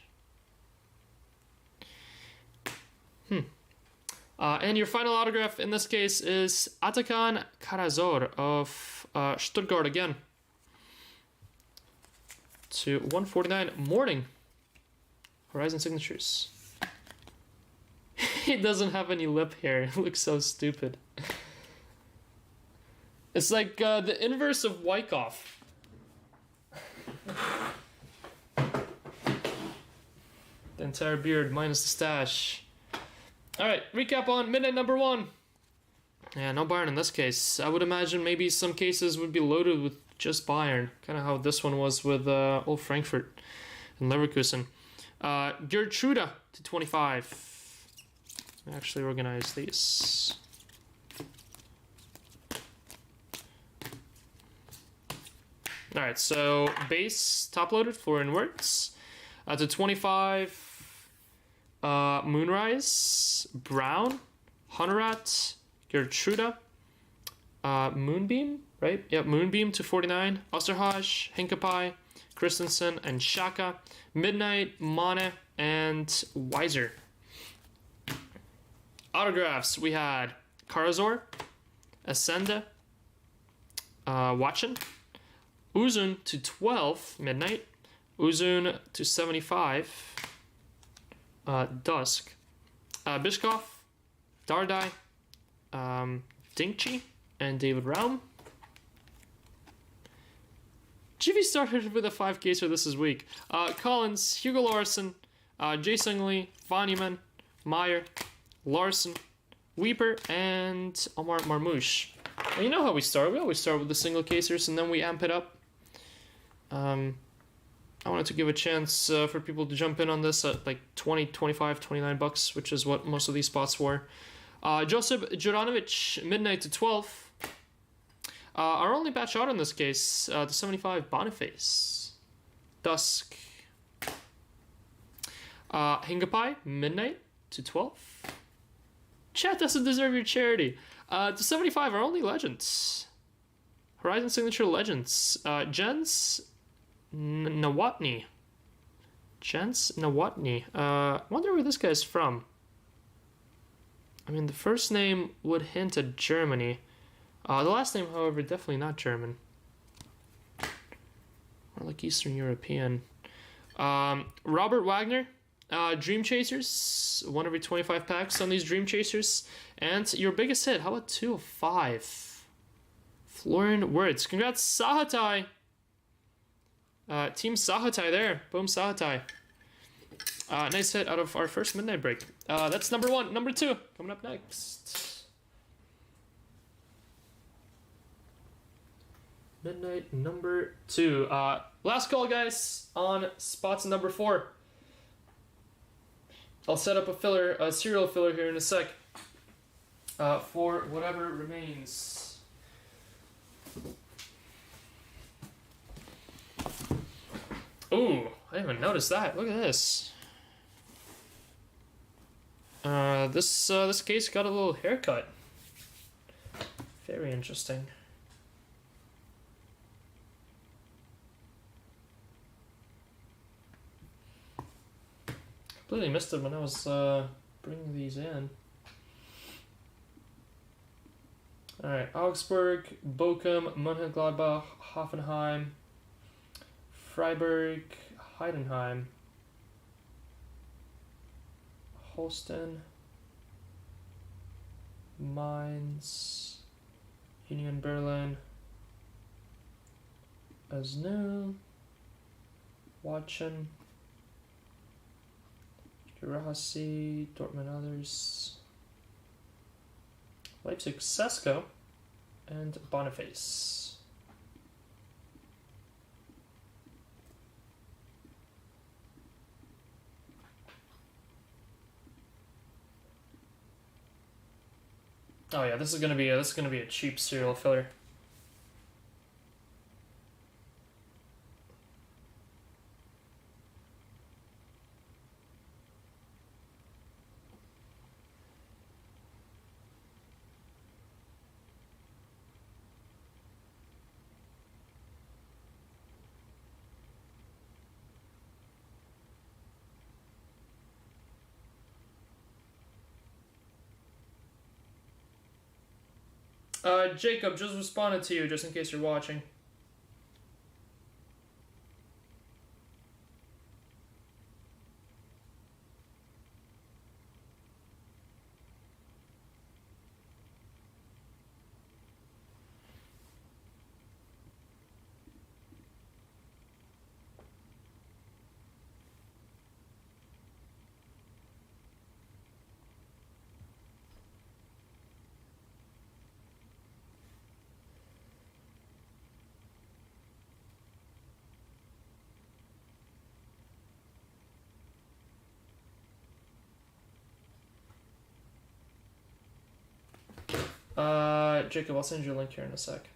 And your final autograph in this case is Atakan Karazor of Stuttgart again. To 149 Morning. Horizon signatures. He doesn't have any lip hair. It looks so stupid. It's like the inverse of Wyckoff. The entire beard minus the stash. Alright, recap on Midnight number 1. Yeah, no Bayern in this case. I would imagine maybe some cases would be loaded with just Bayern. Kind of how this one was with old Frankfurt and Leverkusen. Gertruda to 25. Actually organize these. Alright, so base top loaded Florian Wirtz. To 25. Moonrise, Brown, Honorat, Gertruda, Moonbeam, right? Yep, Moonbeam to 49, Osterhage, Hinkepai, Christensen, and Shaka, Midnight, Mane, and Weiser. Autographs, we had Karazor, Ascenda, Watson, Uzun to 12, Midnight, Uzun to 75, Dusk, Bishkov, Dardai, Dinkchi, and David Raum. GV started with a 5-caser this is weak. Collins, Hugo Larson, Jason Lee, Vonyman, Meyer, Larson, Weeper, and Omar Marmouche. And you know how we start. We always start with the single casers and then we amp it up. I wanted to give a chance for people to jump in on this at like 20, 25, 29 bucks, which is what most of these spots were. Josip Juranovic, Midnight to 12. Our only batch out in this case, to 75, Boniface. Dusk. Hingapai, Midnight to 12. Chat doesn't deserve your charity. To 75, our only legends. Horizon Signature Legends. Jens Nawatny. Jens Nawatny. Wonder where this guy's from. I mean, the first name would hint at Germany. The last name, however, definitely not German. More like Eastern European. Robert Wagner. Dream Chasers. 1 every 25 packs on these Dream Chasers. And your biggest hit. How about 2 of 5? Florian Wirtz. Congrats, Sahatai. Team Sahatai there. Boom, Sahatai. Nice hit out of our first midnight break. That's number 1. Number 2 coming up next. Midnight number 2. Last call, guys, on spots number 4. I'll set up a serial filler here in a sec. For whatever remains. Ooh, I didn't even notice that. Look at this. This case got a little haircut. Very interesting. Completely missed it when I was bringing these in. Alright, Augsburg, Bochum, Mönchengladbach, Hoffenheim, Freiburg, Heidenheim, Holstein, Mainz, Union Berlin, Asnul, Watschen, Gerasi, Dortmund others, Leipzig, Sesko, and Boniface. Oh yeah, this is gonna be a cheap serial filler. Jacob, just responded to you, just in case you're watching. Jacob, I'll send you a link here in a sec.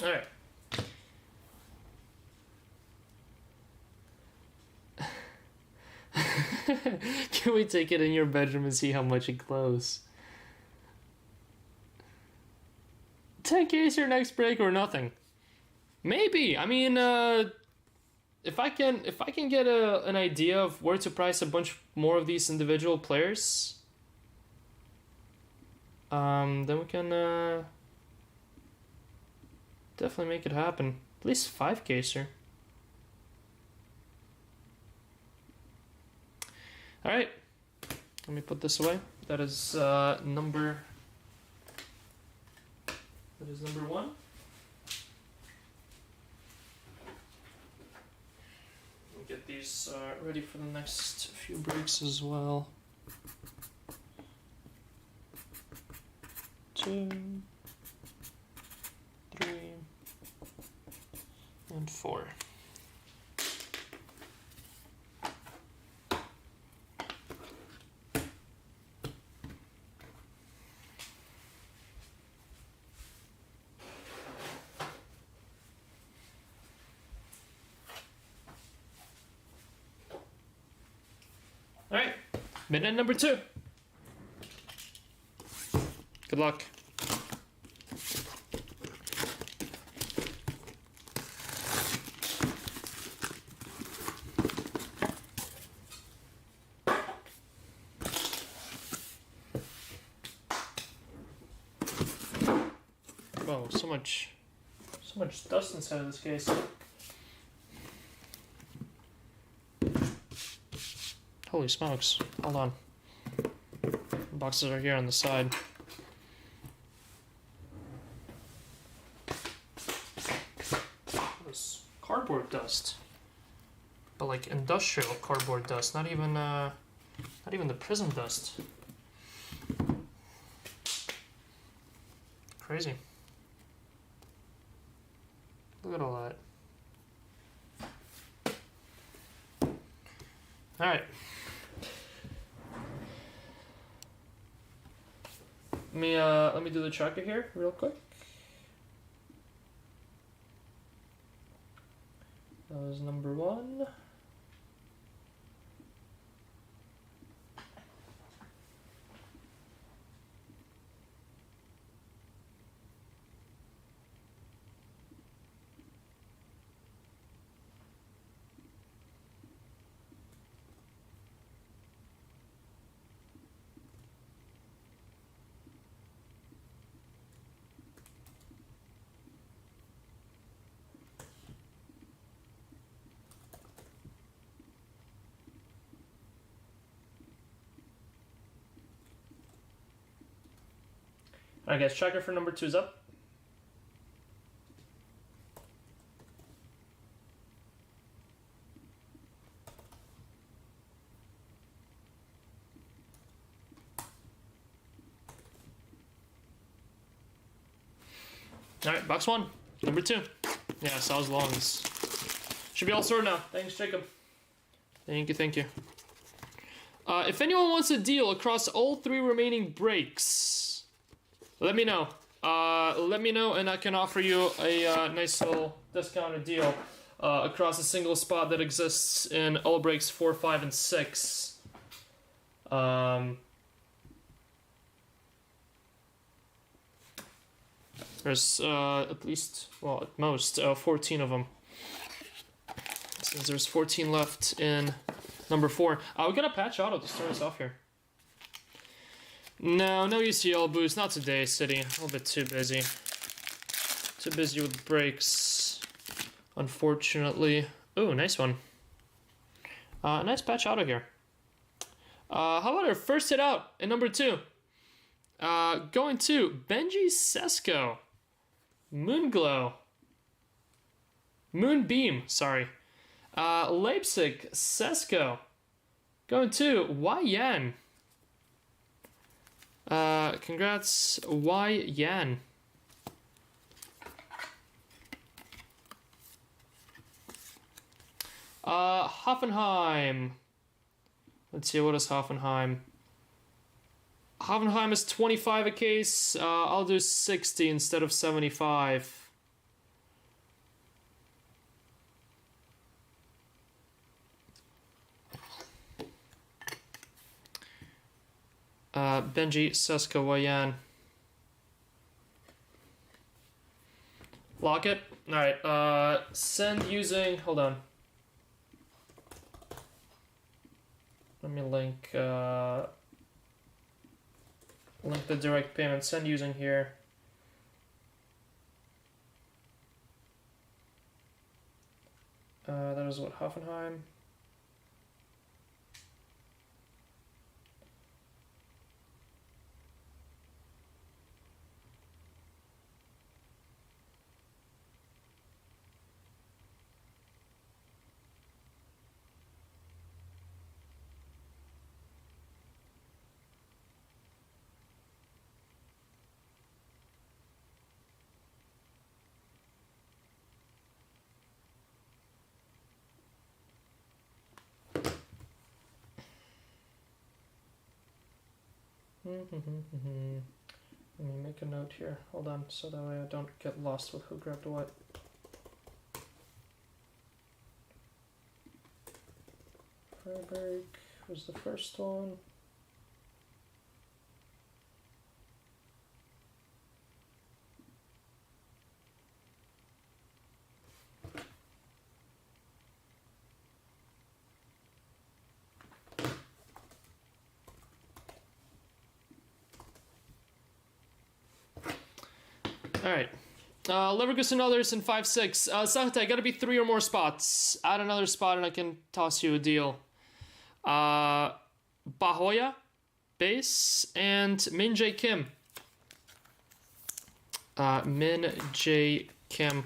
All right. Can we take it in your bedroom and see how much it glows? 10K your next break or nothing? Maybe. I mean, if I can get an idea of where to price a bunch more of these individual players, then we can definitely make it happen. At least 5K, sir. Alright. Let me put this away. That is number 1. We'll get these ready for the next few breaks as well. 2, 3, and 4. All right, minute number 2. Good luck. Whoa, so much dust inside of this case. Holy smokes. Hold on. The boxes are here on the side. This cardboard dust. But like industrial cardboard dust, not even the prison dust. Crazy. Look at all that. Alright. Let me do the tracker here real quick. That was number 1. Alright guys, tracker for number 2 is up. Alright, box 1, number 2. Yeah, Sal's longs. Should be all sorted now. Thanks, Jacob. Thank you. If anyone wants a deal across all 3 remaining breaks, let me know. And I can offer you a nice little discounted deal across a single spot that exists in all breaks 4, 5, and 6. There's at least, well, at most 14 of them. Since there's 14 left in number 4. We got a patch auto to start us off here. No UCL boost, not today, City. A little bit too busy. Too busy with breaks, unfortunately. Ooh, nice one. Nice patch auto here. How about our first hit out in number 2? Going to Benji Sesko. Moonglow. Moonbeam, sorry. Leipzig Sesko. Going to Y Yan. Congrats, Y Yan. Hoffenheim. Let's see, what is Hoffenheim? Hoffenheim is 25 a case. I'll do 60 instead of 75. Benji Sesko Wayan. Lock it. Alright, send using, hold on. Let me link the direct payment. Send using here. That is what, Hoffenheim? Let me make a note here. Hold on, so that way I don't get lost with who grabbed what. Freiburg was the first one. Alright. Leverkusen others in 5-6. Sahte, gotta be 3 or more spots. Add another spot and I can toss you a deal. Bahoya, base, and Min Jae Kim. Min Jae Kim.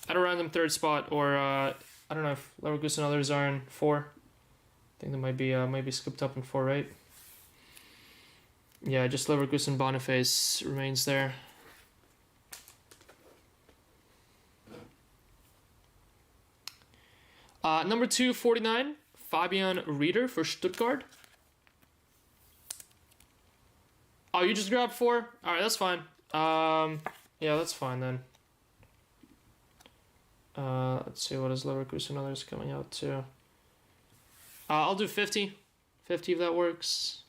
At a random 3rd spot, or I don't know if Leverkusen others are in 4. I think they might be scooped up in 4, right? Yeah, just Leverkusen Boniface remains there. Number 249, Fabian Rieder for Stuttgart. Oh, you just grabbed 4? Alright, that's fine. Yeah, that's fine then. Let's see, what is Leverkusen others coming out to? I'll do 50. 50 if that works.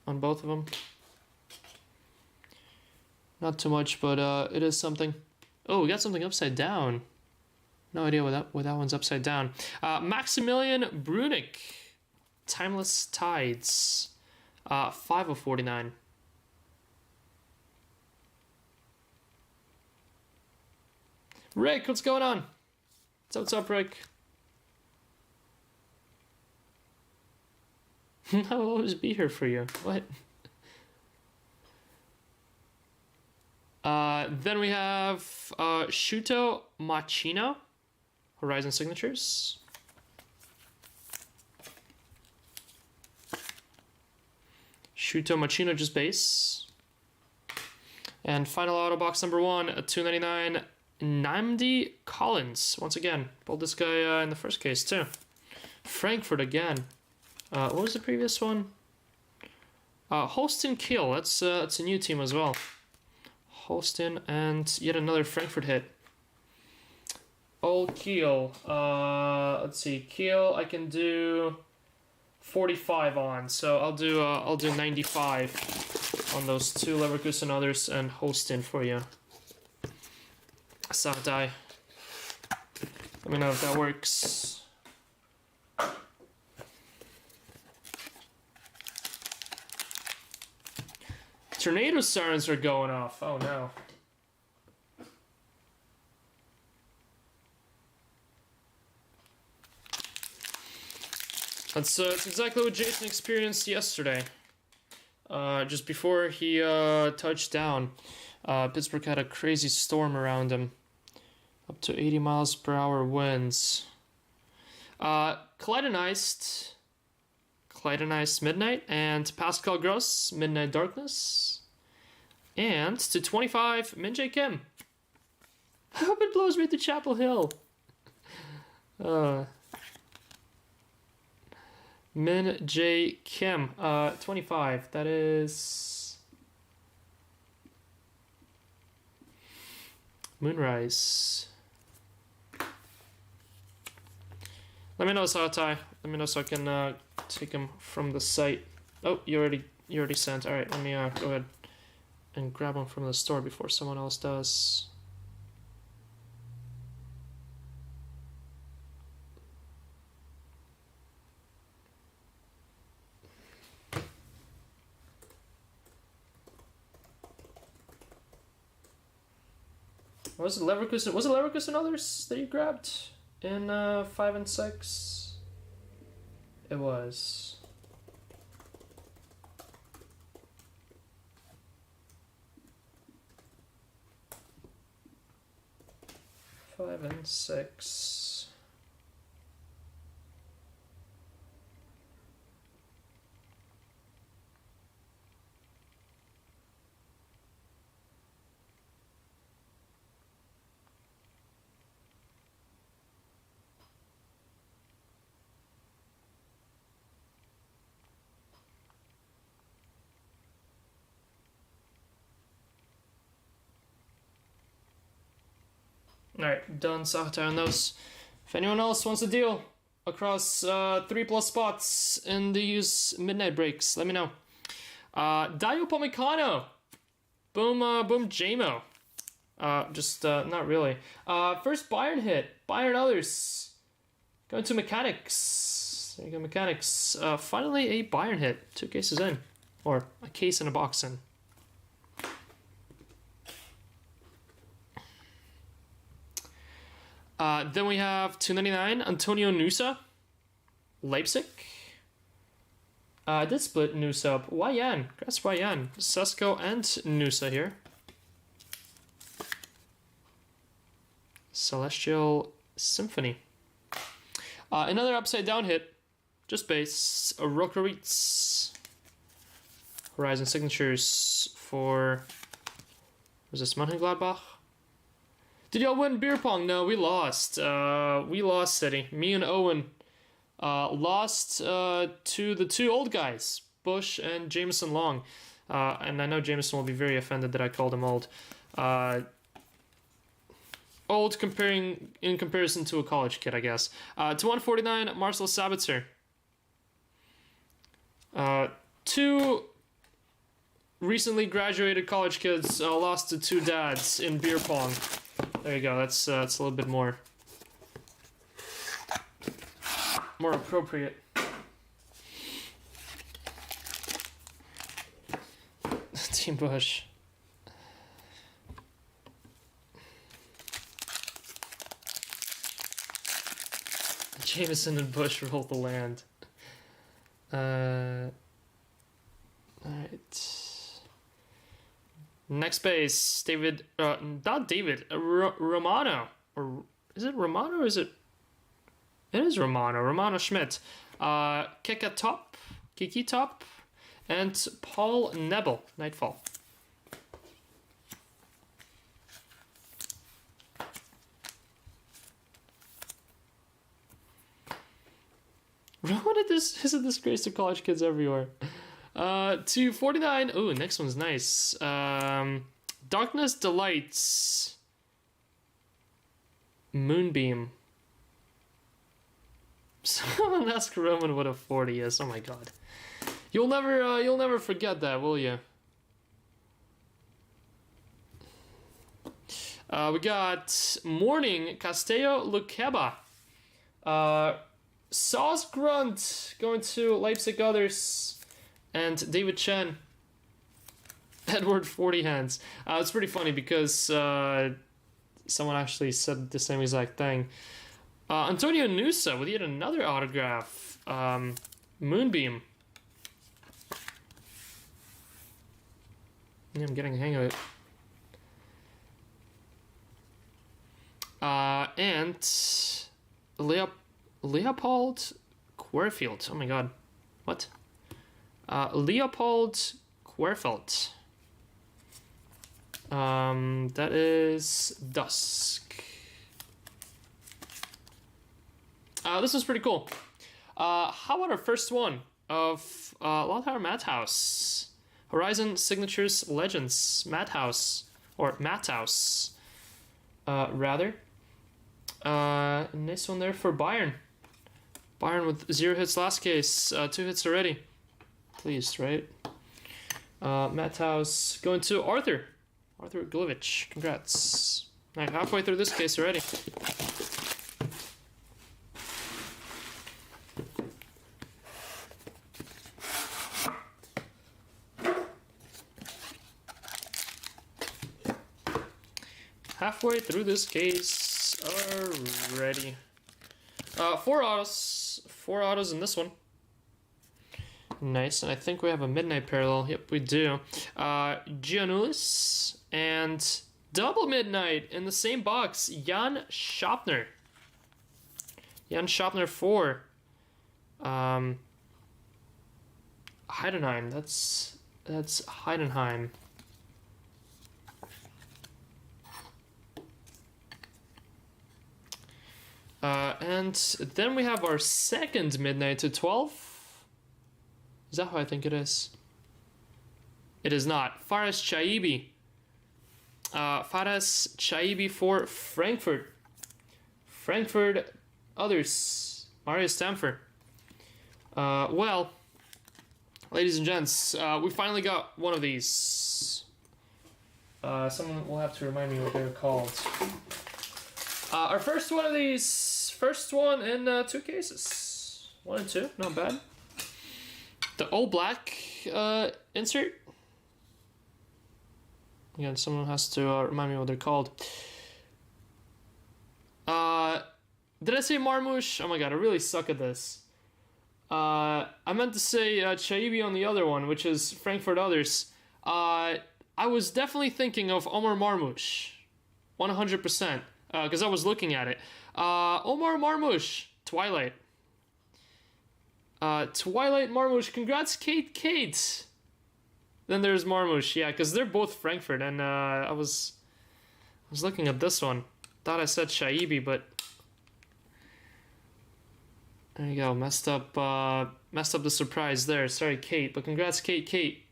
On both of them. Not too much, but it is something. Oh, we got something upside down. No idea why that one's upside down. Maximilian Brunick. Timeless Tides. 5 of 49. Rick, what's going on? What's up, Rick? I'll always be here for you. What? Then we have Shuto Machino. Horizon Signatures. Shuto Machino, just base. And final auto box number 1, a 299 Namdi Collins. Once again, pulled this guy in the first case too. Frankfurt again. What was the previous one? Holstein Kiel. That's a new team as well. Holstein and yet another Frankfurt hit. Old Kiel. Let's see. Kiel, I can do 45 on. So I'll do 95 on those 2 Leverkusen others and Holstein for you. Sahtai. Let me know if that works. Tornado sirens are going off. Oh no. That's exactly what Jason experienced yesterday. Just before he touched down, Pittsburgh had a crazy storm around him. Up to 80 miles per hour winds. Clydenized Midnight, and Pascal Gross, Midnight Darkness. And to 25, Min Jae Kim. I hope it blows me to Chapel Hill. Min Jae Kim, 25. That is Moonrise. Let me know, Satai. Let me know so I can take him from the site. Oh, you already sent. All right, let me go ahead and grab him from the store before someone else does. Was it Leverkusen? Was it Leverkusen others that you grabbed in 5 and 6? It was. Five and 6. Alright, done Sahata on those. If anyone else wants a deal across 3+ spots in these midnight breaks, let me know. Dayo Pomicano. Boom JMO. Not really. First Bayern hit. Bayern others. Going to Mechanics. There you go, Mechanics. Finally a Bayern hit. 2 cases in. Or a case and a box in. Then we have 299 Antonio Nusa, Leipzig. I did split Nusa up. Yan. Congrats, Yan. Sesko and Nusa here. Celestial Symphony. Another upside down hit. Just base. Rokeritz. Horizon signatures for. Was this Mönchengladbach? Did y'all win beer pong? No, we lost. We lost, City. Me and Owen lost to the two old guys, Bush and Jameson Long. And I know Jameson will be very offended that I called him old. Old in comparison to a college kid, I guess. To 149, Marcel Sabitzer. Two recently graduated college kids lost to two dads in beer pong. There you go. That's a little bit more appropriate. Team Bush. Jameson and Bush rolled the land. Alright. Next base, David. Not David. Romano. Or is it Romano? Or is it? It is Romano. Romano Schmidt. Kiki Top, and Paul Nebel. Nightfall. What is a disgrace to college kids everywhere. 249. Ooh, next one's nice. Darkness Delights. Moonbeam. Someone ask Roman what a 40 is. Oh my god. You'll never forget that, will you? We got Morning Castello Luqueba. Sauce Grunt going to Leipzig Others, and David Chen. Edward 40 Hands. It's pretty funny because someone actually said the same exact thing. Antonio Nusa with yet another autograph. Moonbeam. Yeah, I'm getting a hang of it. And Leopold Querfield. Oh my god. What? Leopold Querfeld. That is Dusk. This was pretty cool. How about our first one of Lothar Matthaus? Horizon Signatures Legends. Matthaus. Or Matthaus. Rather. Nice one there for Bayern. Bayern with 0 hits last case. 2 hits already. Please, right? Matthaus going to Arthur. Arthur Glovich. Congrats. Right, halfway through this case already. Halfway through this case already. 4 autos. 4 autos in this one. Nice, and I think we have a Midnight Parallel. Yep, we do. Giannulis and double Midnight in the same box. Jan Schopner. Jan Schopner 4. Heidenheim. That's Heidenheim. And then we have our second Midnight to 12. Is that how I think it is? It is not. Fares Chaibi. Fares Chaibi for Frankfurt. Frankfurt Others. Mario Stamford. Well, ladies and gents, we finally got one of these. Someone will have to remind me what they're called. Our first one of these. First one in 2 cases. 1 and 2, not bad. The all black insert. Again, someone has to remind me what they're called. Did I say Marmoush? Oh my god, I really suck at this. I meant to say Chaibi on the other one, which is Frankfurt Others. I was definitely thinking of Omar Marmoush. 100%. Because I was looking at it. Omar Marmoush. Twilight. Twilight Marmoush. Congrats, Kate. Then there's Marmoush. Yeah, because they're both Frankfurt. And I was looking at this one. Thought I said Shaibi, but... There you go. Messed up the surprise there. Sorry, Kate. But congrats, Kate.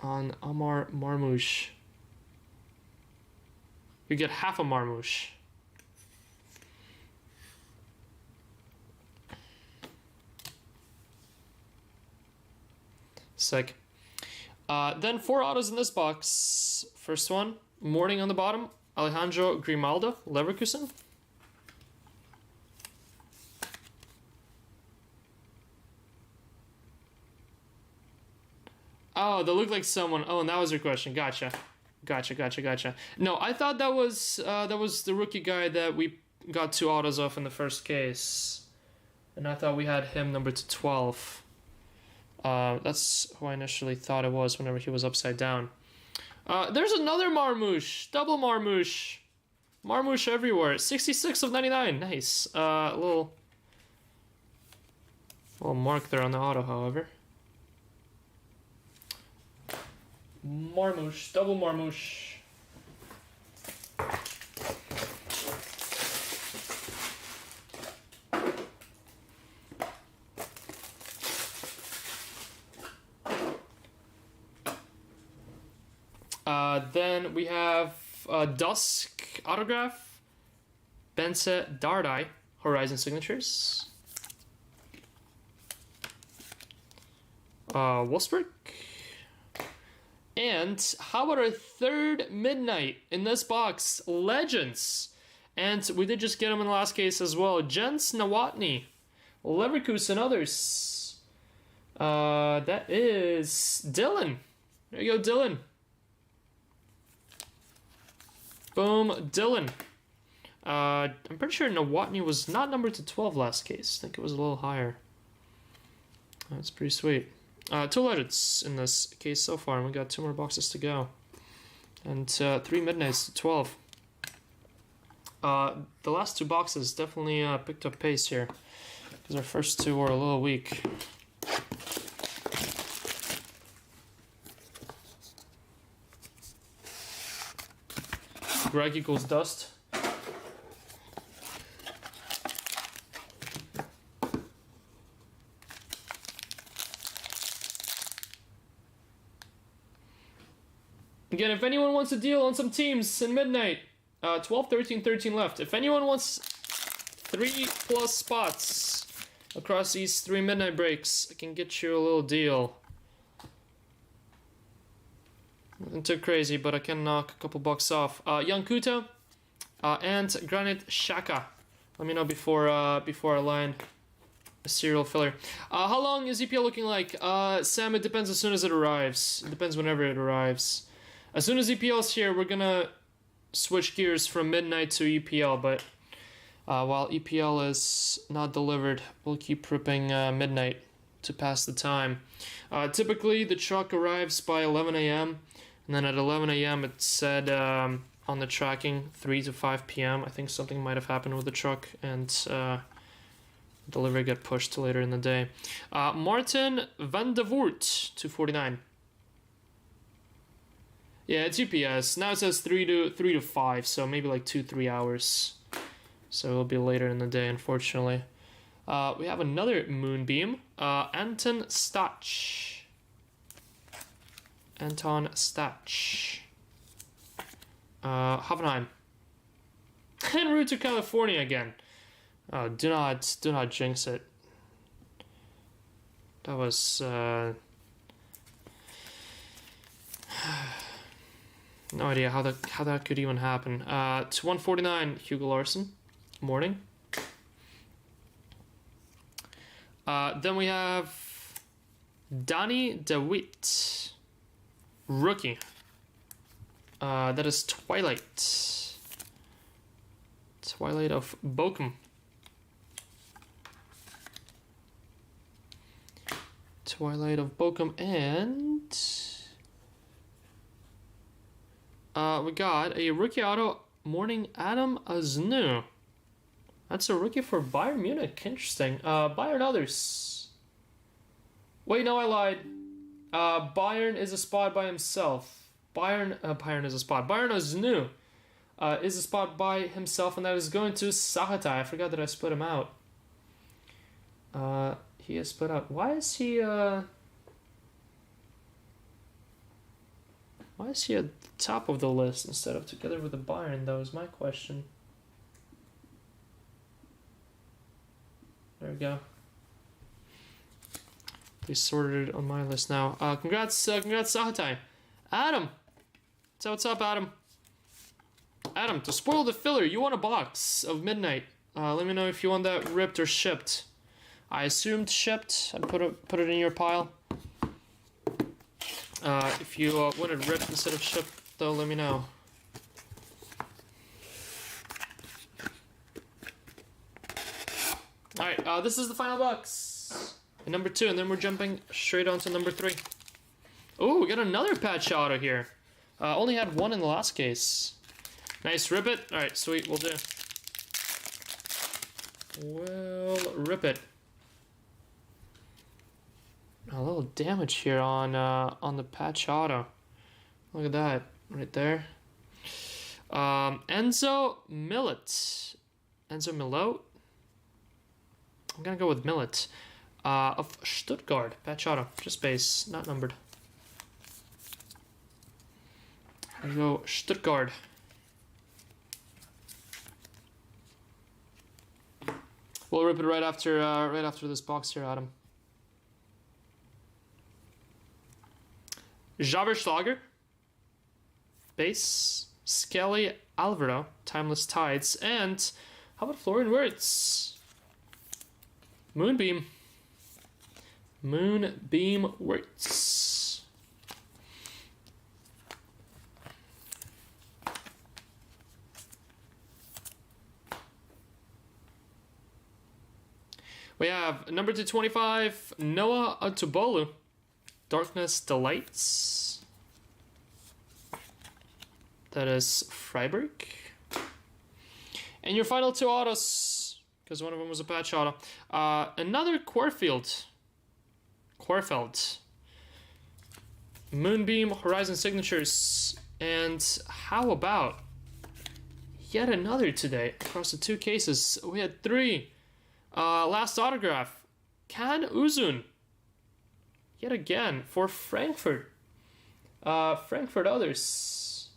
On Omar Marmoush. You get half a Marmoush. Sick. Then 4 autos in this box. First one, Morning on the bottom. Alejandro Grimaldo, Leverkusen. Oh, they look like someone. Oh, and that was your question. Gotcha. No, I thought that was the rookie guy that we got 2 autos off in the first case, and I thought we had him number to 12. That's who I initially thought it was whenever he was upside down. There's another Marmoush, double Marmoush everywhere. 66 of 99. Nice. Little mark there on the auto, however. Marmoush, double Marmoush. Then we have Dusk autograph, Bense Dardai, Horizon Signatures. Wolfsburg. And how about our third Midnight in this box? Legends. And we did just get him in the last case as well. Jens Nowotny, Leverkusen Others. That is Dylan. There you go, Dylan. Boom, Dylan. I'm pretty sure Nowotny was not numbered to 12 last case. I think it was a little higher. That's pretty sweet. 2 Legends in this case so far, and we got 2 more boxes to go. And 3 Midnights to 12. The last 2 boxes definitely picked up pace here, because our first 2 were a little weak. Greg equals dust. Again, if anyone wants a deal on some teams in Midnight, 12, 13, 13 left. If anyone wants 3+ spots across these 3 Midnight breaks, I can get you a little deal. Nothing too crazy, but I can knock a couple bucks off. Young Kuta and Granit Xhaka. Let me know before I line a serial filler. How long is EPL looking like? Sam, it depends as soon as it arrives. It depends whenever it arrives. As soon as EPL's here, we're gonna switch gears from Midnight to EPL, but while EPL is not delivered, we'll keep ripping Midnight to pass the time. Typically, the truck arrives by 11 a.m., and then at 11 a.m. it said on the tracking 3 to 5 p.m. I think something might have happened with the truck, and delivery got pushed to later in the day. Martin van der Voort, 249. Yeah, it's UPS. Now it says 3 to 5, so maybe like 2-3 hours. So it'll be later in the day, unfortunately. We have another Moonbeam. Anton Stach. Hoffenheim. En route to California again. Oh, do not jinx it. That was no idea how that could even happen. To 149, Hugo Larsson, Morning. Then we have Danny DeWitt, rookie. That is Twilight. Twilight of Bochum. Twilight of Bochum, and we got a rookie auto, Morning Adam Aznu. That's a rookie for Bayern Munich. Interesting. Bayern others. Wait, no, I lied. Bayern is a spot by himself. Bayern is a spot. Bayern Aznu is a spot by himself, and that is going to Sahatai. I forgot that I split him out. He is split out. Why is he at the top of the list instead of together with the Bayern? That was my question. There we go. They sorted it on my list now. Congrats, Sahatai. Adam. So what's up, Adam? Adam, to spoil the filler, you want a box of Midnight. Let me know if you want that ripped or shipped. I assumed shipped. I put it in your pile. If you want it ripped instead of shipped, though, let me know. Alright, this is the final box. And number 2, and then we're jumping straight on to number 3. Oh, we got another patch auto here. Only had one in the last case. Nice, rip it. Alright, sweet, we'll do. We'll rip it. A little damage here on the patch auto. Look at that, right there. Enzo Millet. Enzo Milot? I'm gonna go with Millet. Of Stuttgart. Patch auto. Just base, not numbered. There we go, Stuttgart. We'll rip it right after this box here, Adam. Javerschlager. Base. Skelly Alvaro. Timeless Tides. And how about Florian Wirtz? Moonbeam. Moonbeam Wirtz. We have number 225, Noah Atubolu. Darkness Delights. That is Freiburg. And your final 2 autos, because one of them was a patch auto. Another Quarfield. Moonbeam Horizon Signatures. And how about yet another today across the 2 cases? We had 3. Last autograph. Can Uzun. Yet again for Frankfurt. Frankfurt others.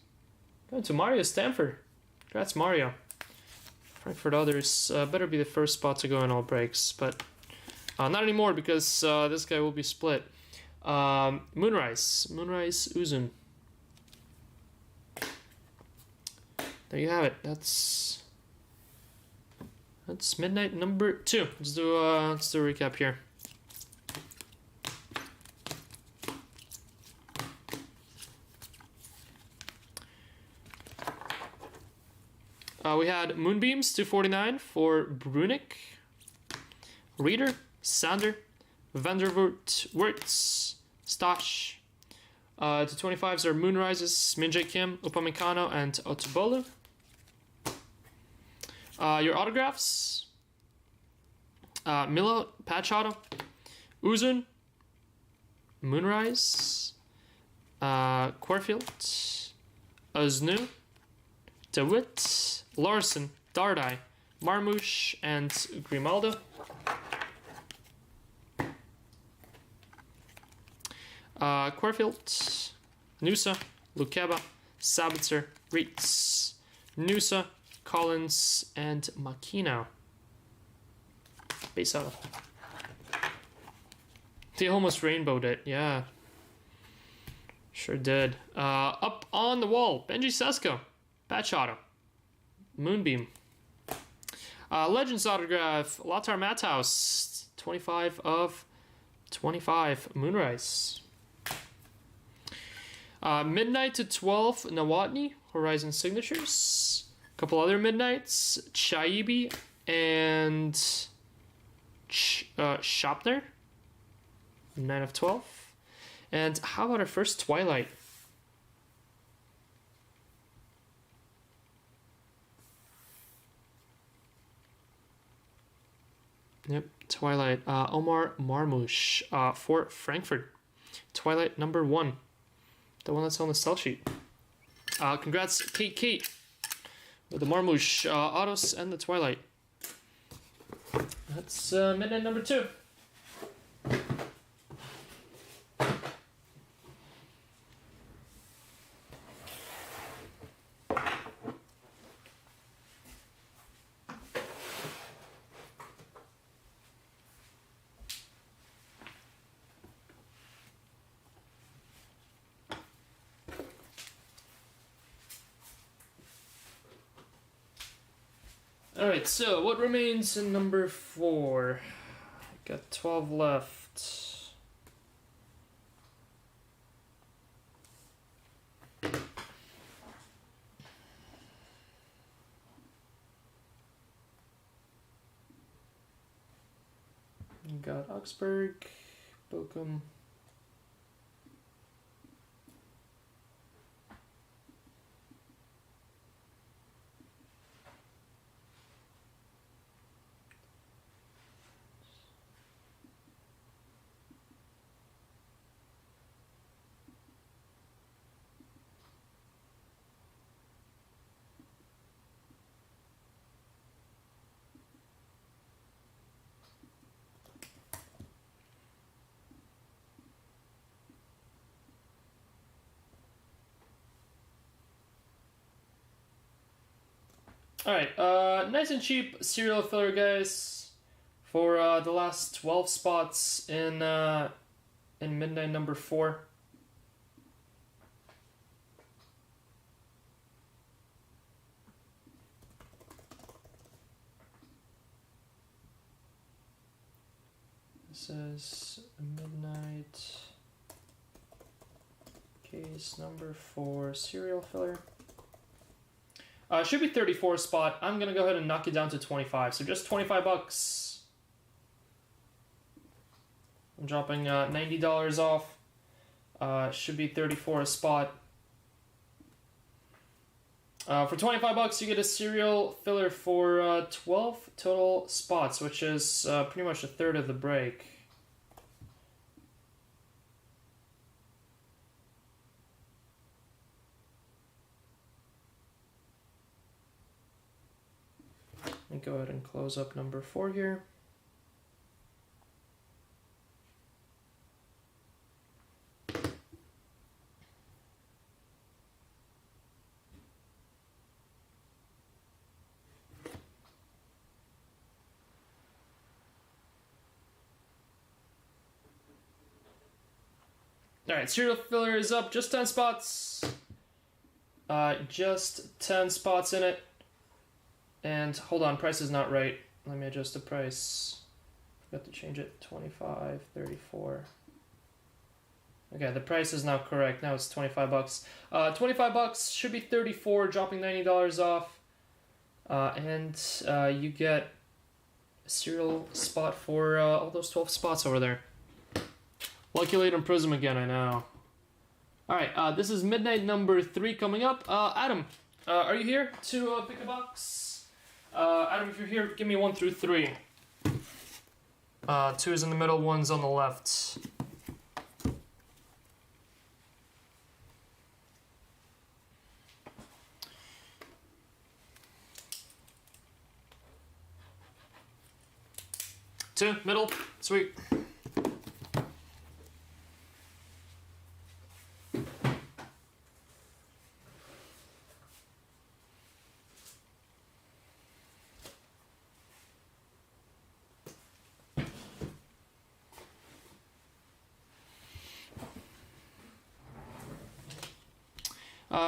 Going to Mario Stanford. Congrats, Mario. Frankfurt others better be the first spot to go in all breaks, but not anymore because this guy will be split. Moonrise Uzun. There you have it. That's Midnight number 2. Let's do a recap here. We had Moonbeams 249 for Brunick, Reader, Sander, Vandervoort, Wirtz, Stash. 225s are Moonrises, Min-Jae Kim, Upamecano, and Otubolu. Your autographs. Milo, Patch Auto, Uzun, Moonrise, Quarfield, Aznu, DeWitt, Larson, Dardai, Marmouche, and Grimaldo. Quarfield, Nusa, Lukeba, Sabitzer, Reitz, Nusa, Collins, and Makino. Base auto. They almost rainbowed it, yeah. Sure did. Up on the wall, Benji Sesko, Patch Auto, Moonbeam. Legends autograph, Lothar Matthaus, 25 of 25, Moonrise. Midnight to 12, Nawatni, Horizon Signatures. couple other Midnights, Chaibi and Shopner, 9 of 12. And how about our first Twilight? Yep, Twilight. Omar Marmouche for Frankfurt. Twilight number 1. The one that's on the sell sheet. Congrats, Kate, with the Marmouche autos and the Twilight. That's Midnight number 2. Alright, so what remains in number 4? Got 12 left. You got Augsburg, Bochum. Alright, nice and cheap serial filler, guys, for the last 12 spots in Midnight number 4. This is Midnight case number 4 serial filler. Should be 34 spot. I'm gonna go ahead and knock it down to 25. So just 25 bucks. I'm dropping $90 off. Should be 34 a spot. For 25 bucks, you get a serial filler for 12 total spots, which is pretty much a third of the break. Let me go ahead and close up number 4 here. Alright, serial filler is up just 10 spots. Just 10 spots in it. And hold on, price is not right. Let me adjust the price. Forgot to change it. 25, 34. Okay, the price is now correct. Now it's 25 bucks. 25 bucks should be 34, dropping $90 off. And you get a serial spot for all those 12 spots over there. Lucky Late and Prism again, I know. Alright, this is Midnight number 3 coming up. Adam, are you here to pick a box? Adam, if you're here, give me 1 through 3. 2 is in the middle, 1's on the left. Two, middle, sweet.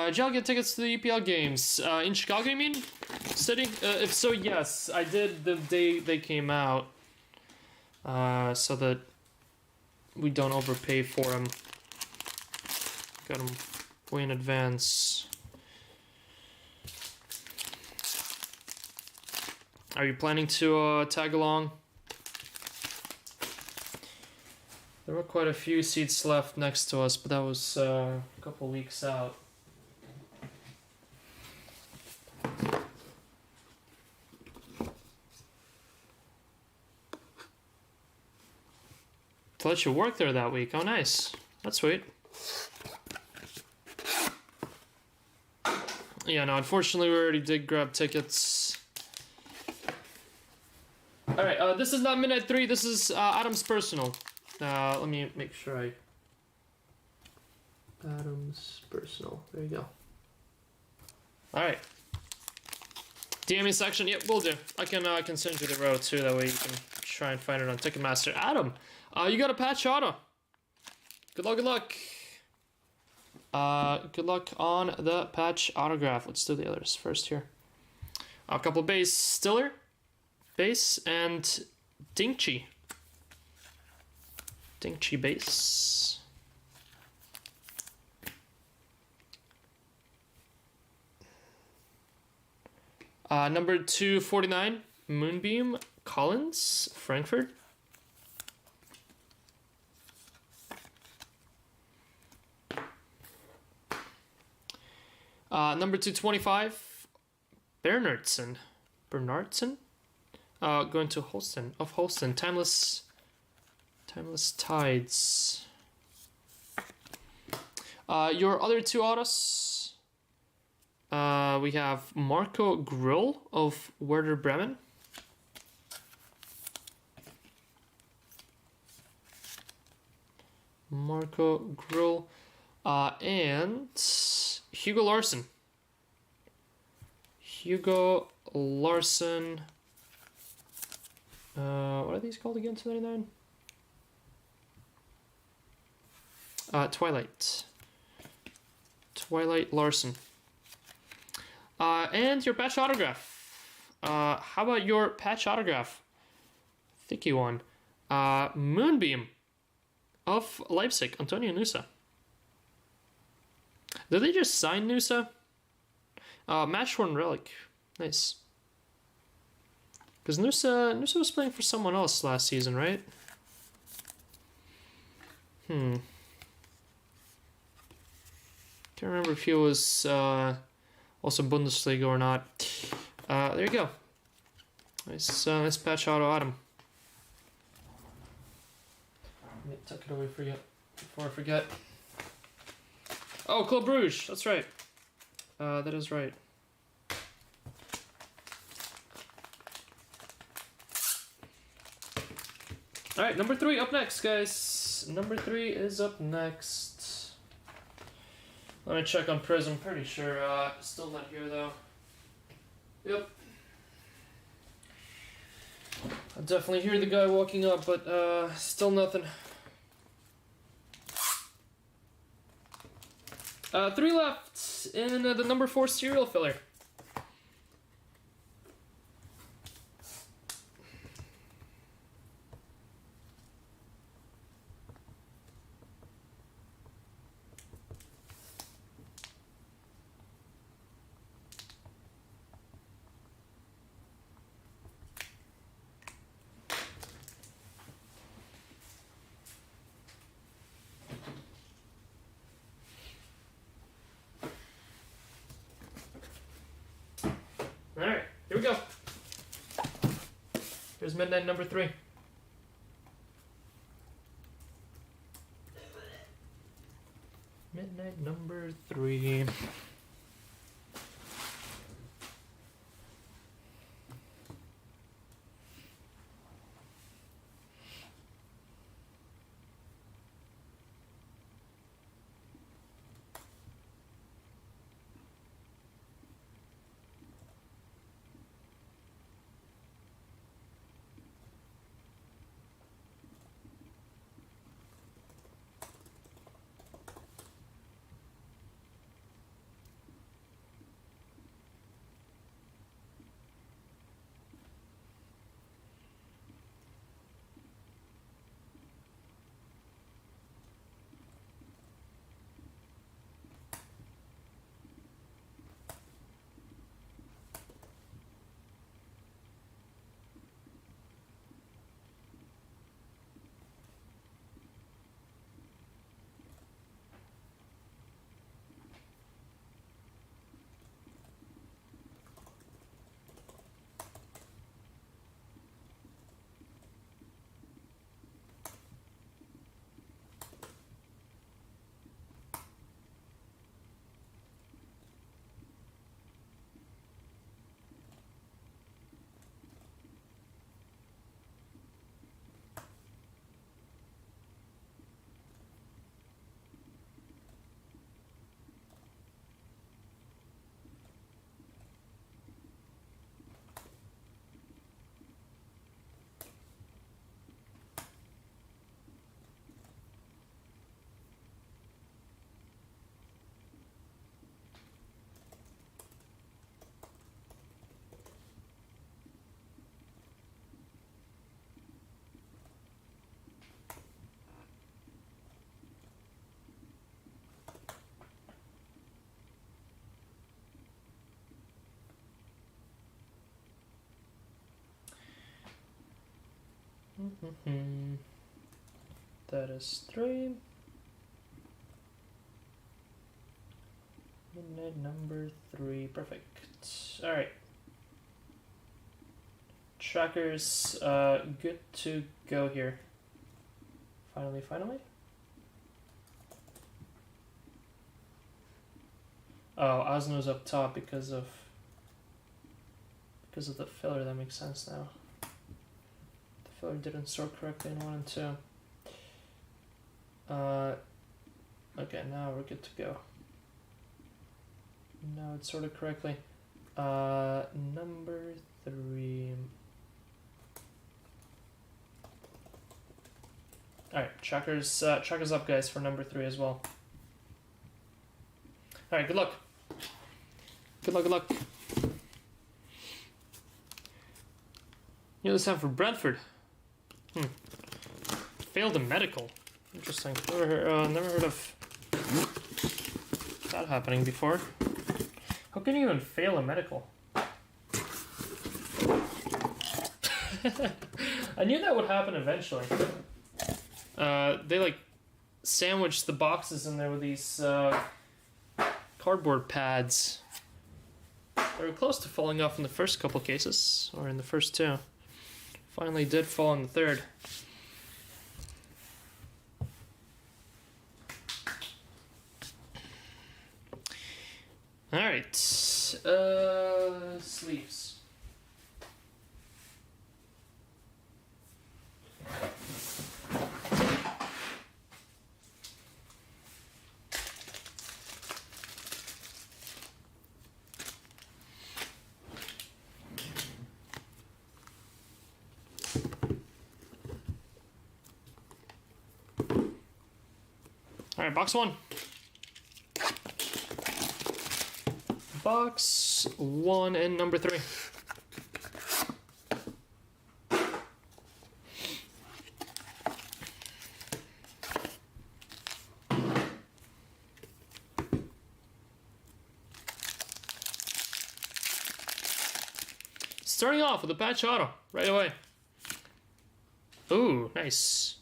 Did y'all get tickets to the EPL games? In Chicago, you mean? City? If so, yes. I did the day they came out. So that we don't overpay for them. Got them way in advance. Are you planning to tag along? There were quite a few seats left next to us, but that was a couple weeks out. To let you work there that week. Oh, nice. That's sweet. Yeah, no, unfortunately, we already did grab tickets. Alright, this is not Midnight 3, this is Adam's personal. Let me make sure I... Adam's personal. There you go. Alright. DM me section. Yep, will do. I can send you the row too, that way you can try and find it on Ticketmaster. Adam, you got a patch auto. Good luck, good luck. Good luck on the patch autograph. Let's do the others first here. A couple base. Stiller, base, and Dingchi. Dingchi base. Number 249, Moonbeam Collins, Frankfurt. Number 225, Bernardson. Going to Holston, of Holston. Timeless Tides. Your other two autos. We have Marco Grill of Werder Bremen. Marco Grill. And Hugo Larson. What are these called again? 299? Twilight Larson. And your patch autograph. How about your patch autograph? Thicky one. Moonbeam of Leipzig, Antonio Nusa. Did they just sign Nusa? Matchworn Relic. Nice. Because Nusa was playing for someone else last season, right? Can't remember if he was also Bundesliga or not. There you go. Nice patch auto Adam. Let me tuck it away for you before I forget. Oh, Club Bruges. That's right. That is right. Alright, number 3 up next, guys. Number 3 is up next. Let me check on Prism. Pretty sure still not here though. Yep. I definitely hear the guy walking up, but still nothing. 3 left in the number 4 serial filler. Alright, here we go. Here's Midnight number 3. Midnight number 3. That is 3. Minute number 3. Perfect. All right. Trackers, good to go here. Finally. Oh, Osno's up top because of the filler. That makes sense now. The filler didn't sort correctly in 1 and 2. Okay, now we're good to go. Now it's sorted correctly. Number 3. Alright, trackers up, guys, for number 3 as well. Alright, good luck. Good luck. This time for Brentford. Failed a medical. Interesting. Never heard of that happening before. How can you even fail a medical? I knew that would happen eventually. They like sandwiched the boxes in there with these cardboard pads. They were close to falling off in the first couple cases, or in the first 2. Finally did fall in the 3rd. Alright, sleeves. Alright, box 1. Box 1 and number 3. Starting off with a patch auto right away. Ooh, nice.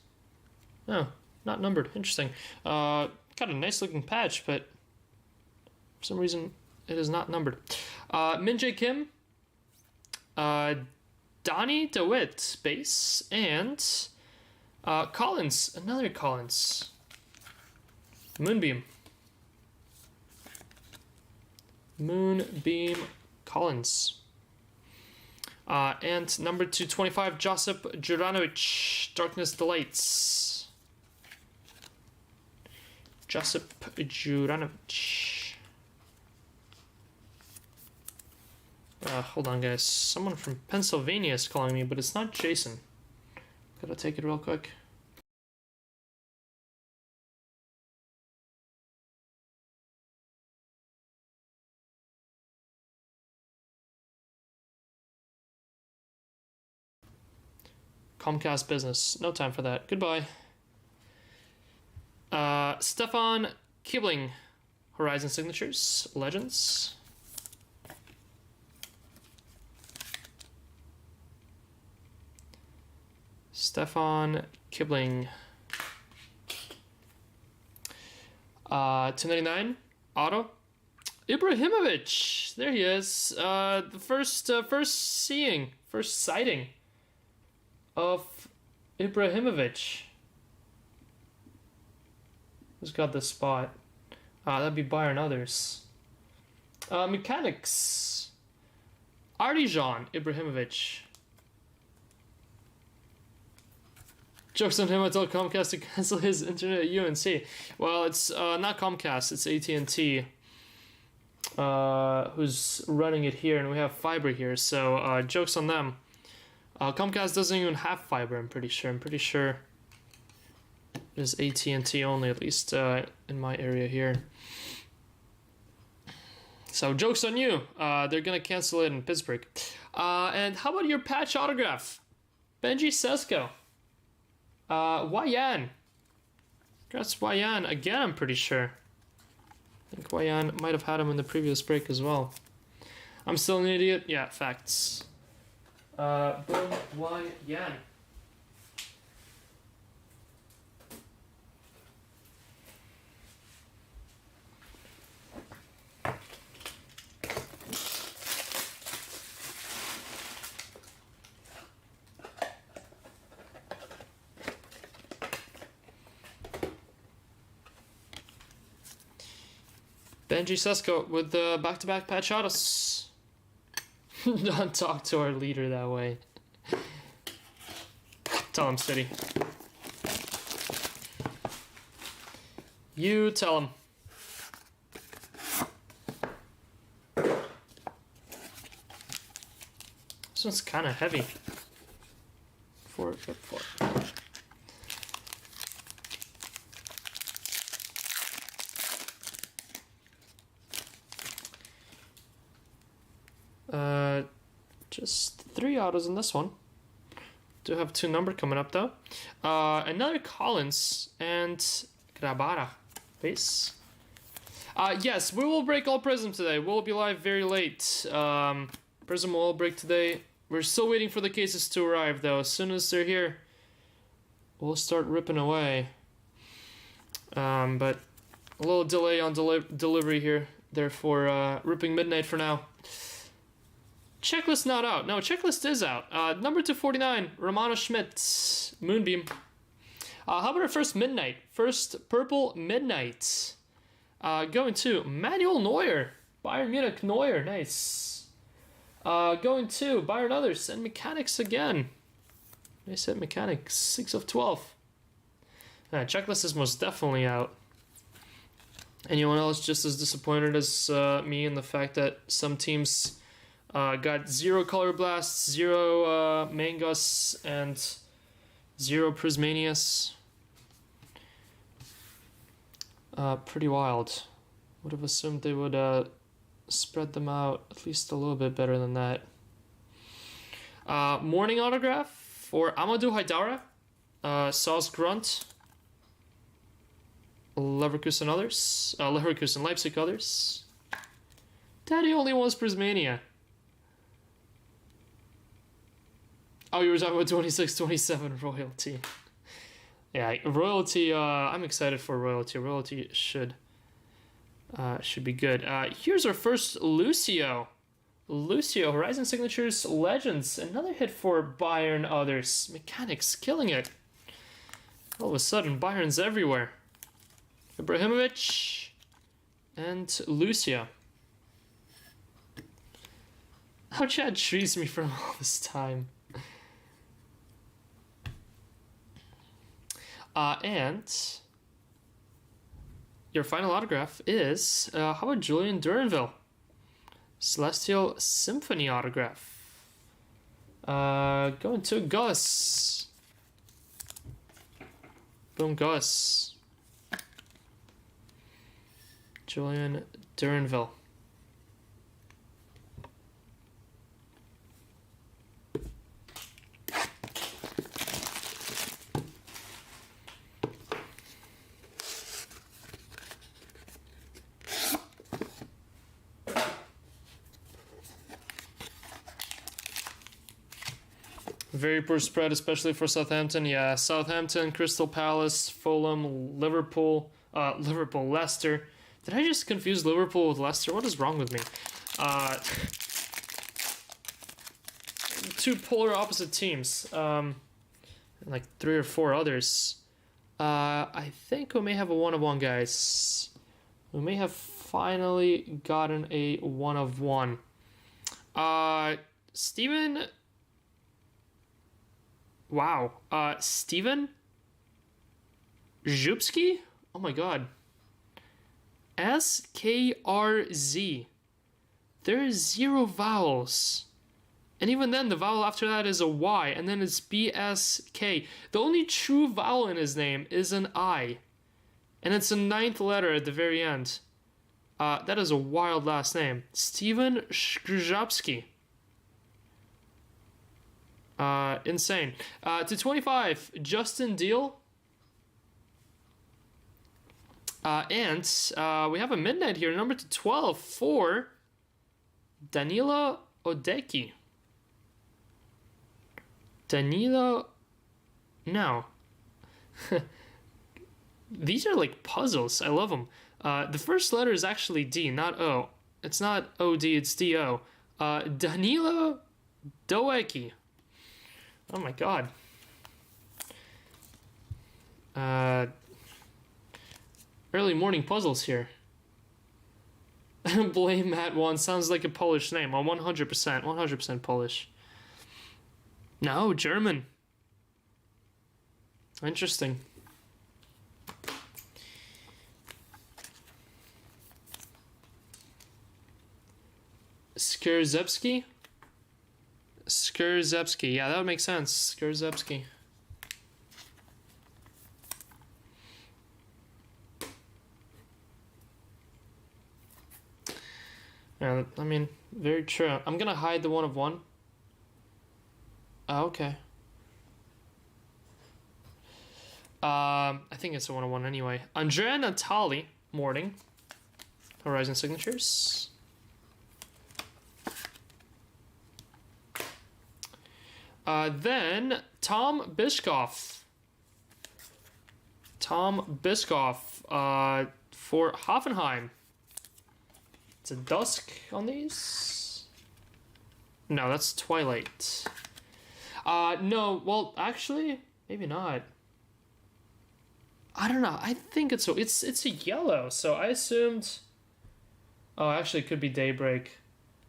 Oh, not numbered. Interesting. Got a nice looking patch, but for some reason it is not numbered. Min Jae Kim, Donnie DeWitt, base, and Collins, another Collins. Moonbeam Collins. And number 225, Josip Juranovic, Darkness Delights. Josip Juranovic. Hold on, guys. Someone from Pennsylvania is calling me, but it's not Jason. Gotta take it real quick. Comcast business. No time for that. Goodbye. Stefan Kibling. Horizon Signatures. Legends. Stefan Kibling. 299. Auto. Ibrahimovic. There he is. The first sighting of Ibrahimovic. Who's got this spot? That'd be Bayern others. Mechanics. Artijan Ibrahimovic. Jokes on him, I told Comcast to cancel his internet at UNC. Well, it's not Comcast, it's AT&T who's running it here, and we have fiber here, so jokes on them. Comcast doesn't even have fiber, I'm pretty sure. I'm pretty sure it is AT&T only, at least in my area here. So, joke's on you. They're going to cancel it in Pittsburgh. And how about your patch autograph? Benji Sesko. Wayan. Congrats, Wayan. Again, I'm pretty sure. I think Wayan might have had him in the previous break as well. I'm still an idiot? Yeah, facts. Boom, Wayan. Benji Sesko with the back-to-back patch autos. Don't talk to our leader that way. Tell him, City. You tell him. This one's kind of heavy. 4. Just 3 autos in this one. Do have 2 number coming up though. Another Collins and Grabara base. Yes, we will break all Prism today. We'll be live very late. Prism will all break today. We're still waiting for the cases to arrive though. As soon as they're here, we'll start ripping away. But a little delay on delivery here. Therefore, ripping midnight for now. Checklist not out. No, checklist is out. Number 249, Romano Schmidt, Moonbeam. How about our first midnight? First purple midnight. Going to Manuel Neuer, Bayern Munich Neuer, nice. Going to Bayern Others and Mechanics again. Nice hit Mechanics, 6 of 12. Checklist is most definitely out. Anyone else just as disappointed as me in the fact that some teams got 0 Color Blasts, 0 Mangus, and 0 Prismanius. Pretty wild. Would have assumed they would spread them out at least a little bit better than that. Morning autograph for Amadou Haidara, Sauce Grunt, Leverkusen Others, Leverkusen Leipzig Others. Daddy only wants Prismania. Oh, you were talking about 26-27 Royalty. Yeah, Royalty, I'm excited for Royalty. Royalty should be good. Here's our first Lucio. Lucio, Horizon Signatures Legends. Another hit for Bayern Others. Mechanics killing it. All of a sudden, Bayern's everywhere. Ibrahimovic and Lucio. How Chad trees me from all this time. And your final autograph is, how about Julian Duranville? Celestial Symphony autograph. Going to Gus. Boom, Gus. Julian Duranville. Very poor spread, especially for Southampton. Yeah, Southampton, Crystal Palace, Fulham, Liverpool, Leicester. Did I just confuse Liverpool with Leicester? What is wrong with me? 2 polar opposite teams. And like 3 or 4 others. I think we may have a 1 of 1, guys. We may have finally gotten a 1 of 1. Steven. Wow. Steven Zhupski? Oh my god. SKRZ. There is 0 vowels. And even then, the vowel after that is a Y, and then it's BSK. The only true vowel in his name is an I. And it's a 9th letter at the very end. That is a wild last name. Steven Zhupski. Insane. To 25, Justin Deal. And we have a midnight here, number to 12 for Danilo Odeki. Danilo. No. These are like puzzles. I love them. The first letter is actually D, not O. It's not OD, it's DO. Danilo Doeki. Oh my god. Early morning puzzles here. Blame Matt one sounds like a Polish name. 100%, 100% Polish. No, German. Interesting. Skurzewski? Skurzewski. Yeah, that would make sense. Skurzewski. Yeah, I mean, very true. I'm gonna hide the 1 of 1. Oh, okay. I think it's a 1 of 1 anyway. Andrea Natali, Morning. Horizon Signatures. Then Tom Bischoff. Tom Bischoff for Hoffenheim. It's a dusk on these? No, that's Twilight. No, well, actually, maybe not. I don't know. I think it's a yellow, so I assumed. Oh, actually, it could be Daybreak.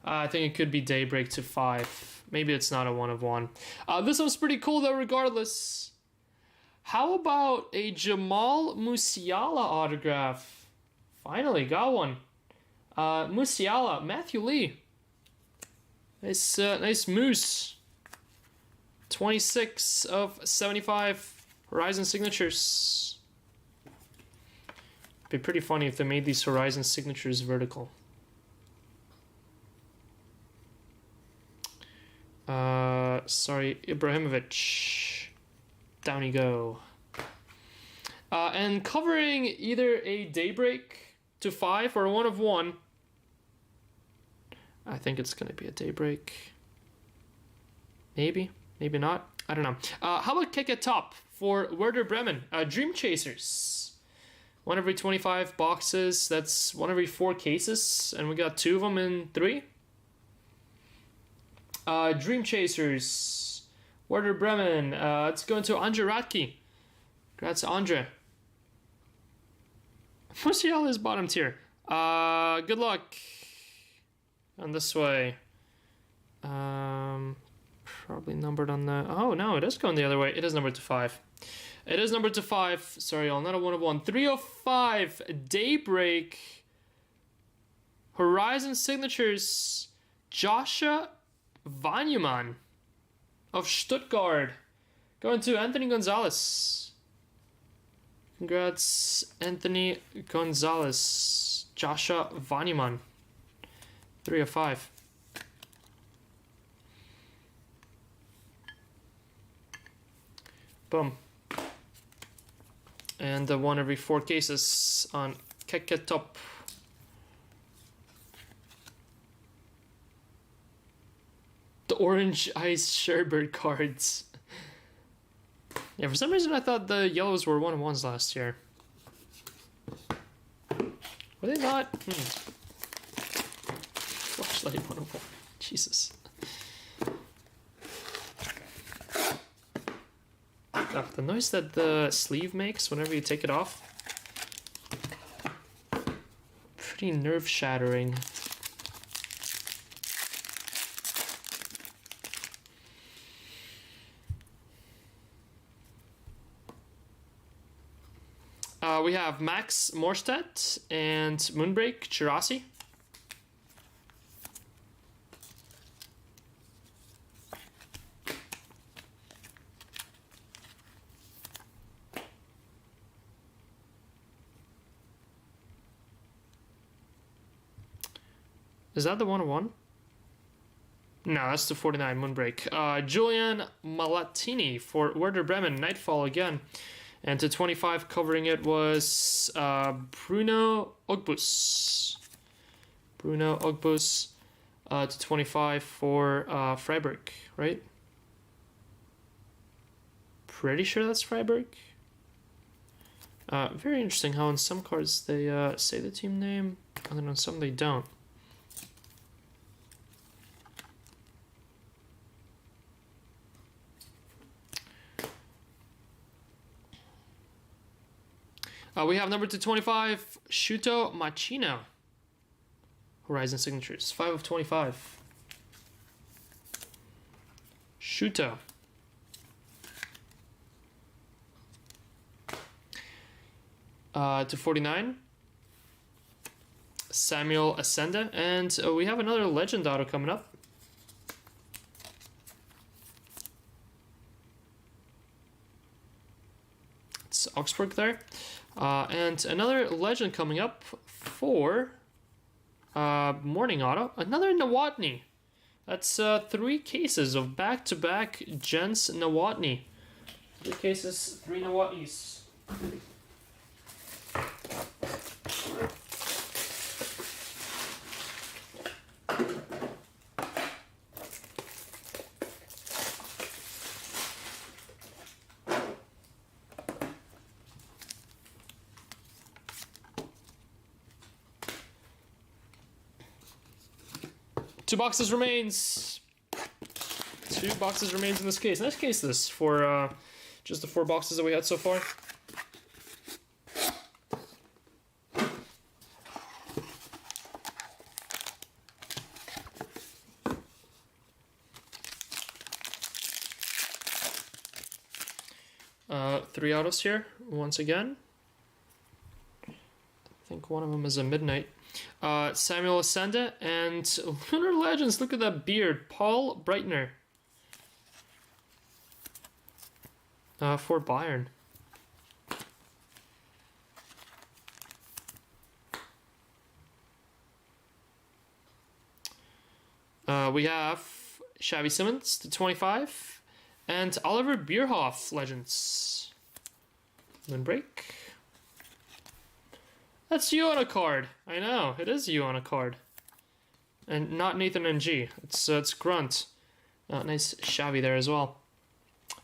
I think it could be Daybreak to 5. Maybe it's not a 1 of 1. This one's pretty cool though, regardless. How about a Jamal Musiala autograph? Finally got one. Musiala, Matthew Lee. Nice moose. 26 of 75 Horizon Signatures. Be pretty funny if they made these Horizon Signatures vertical. Sorry, Ibrahimovic. Down you go. And covering either a Daybreak to 5 or a 1 of 1. I think it's going to be a Daybreak. Maybe, maybe not. I don't know. How about Kick It Top for Werder Bremen? Dream Chasers. 1 every 25 boxes. That's 1 every 4 cases. And we got 2 of them in 3. Dream Chasers. Werder Bremen. Let's go into Andre Radke. Congrats, Andre. Musiala is bottom tier. Good luck. On this way. Probably numbered on the... Oh, no, it is going the other way. It is numbered to 5. It is numbered to 5. Sorry, y'all. Not a 1 of 1. 3 of 5. Daybreak. Horizon Signatures. Joshua Vanyman of Stuttgart. Going to Anthony Gonzalez. Congrats, Anthony Gonzalez. Joshua Vanyman. 3 of 5. Boom. And the 1 every 4 cases on Keke Top. The orange ice Sherbert cards. Yeah, for some reason I thought the yellows were 1 of 1s last year. Were they not? Flashlight 1 of 1. Jesus. Oh, the noise that the sleeve makes whenever you take it off. Pretty nerve shattering. We have Max Morstedt and Moonbreak Chirasi. Is that the 1 of 1? No, that's the 49 Moonbreak. Julian Malatini for Werder Bremen. Nightfall again. And to 25 covering it was Bruno Ogbus. Bruno Ogbus to 25 for Freiburg, right? Pretty sure that's Freiburg. Very interesting how on some cards they say the team name, and then on some they don't. We have number 225, Shuto Machino. Horizon Signatures. 5 of 25. Shuto. To 49. Samuel Ascenda. And we have another Legend auto coming up. It's Augsburg there. And another Legend coming up for Morning Auto. Another Nowotny. That's 3 cases of back-to-back Jens Nowotny. 3 cases, 3 Nowotnys. Two boxes remains. 2 boxes remains in this case. Nice case this for just the 4 boxes that we had so far. Three autos here once again. I think one of them is a Midnight. Samuel Ascenda and Lunar Legends. Look at that beard. Paul Breitner. For Bayern. We have Xavi Simons to 25 and Oliver Bierhoff Legends. Break. That's you on a card. I know, it is you on a card. And not Nathan NG. It's Grunt. Nice Xavi there as well.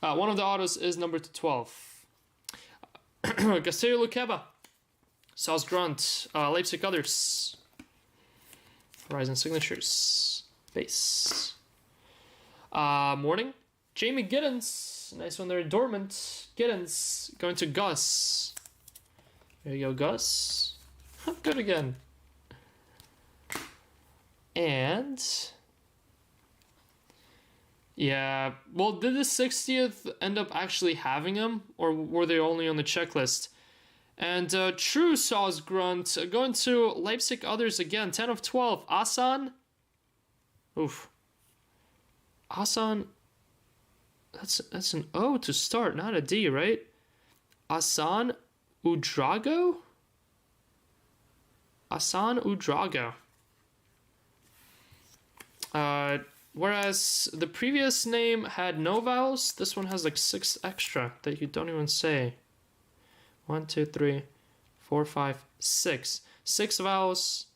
One of the autos is numbered to 12. Castillo Luqueba. Sals Grunt. Leipzig Others. Horizon Signatures. Base. Morning. Jamie Giddens. Nice one there. Dortmund. Giddens. Going to Gus. There you go, Gus. Good again. And yeah, well, did the 60th end up actually having him, or were they only on the checklist? And True Saws Grunt going to Leipzig Others again. 10 of 12. Asan. Oof. Asan. That's an O to start, not a D, right? Asan Udrago? Asan Udrago. Whereas the previous name had no vowels, this one has like 6 extra that you don't even say. 1, 2, 3, 4, 5, 6. 6 vowels.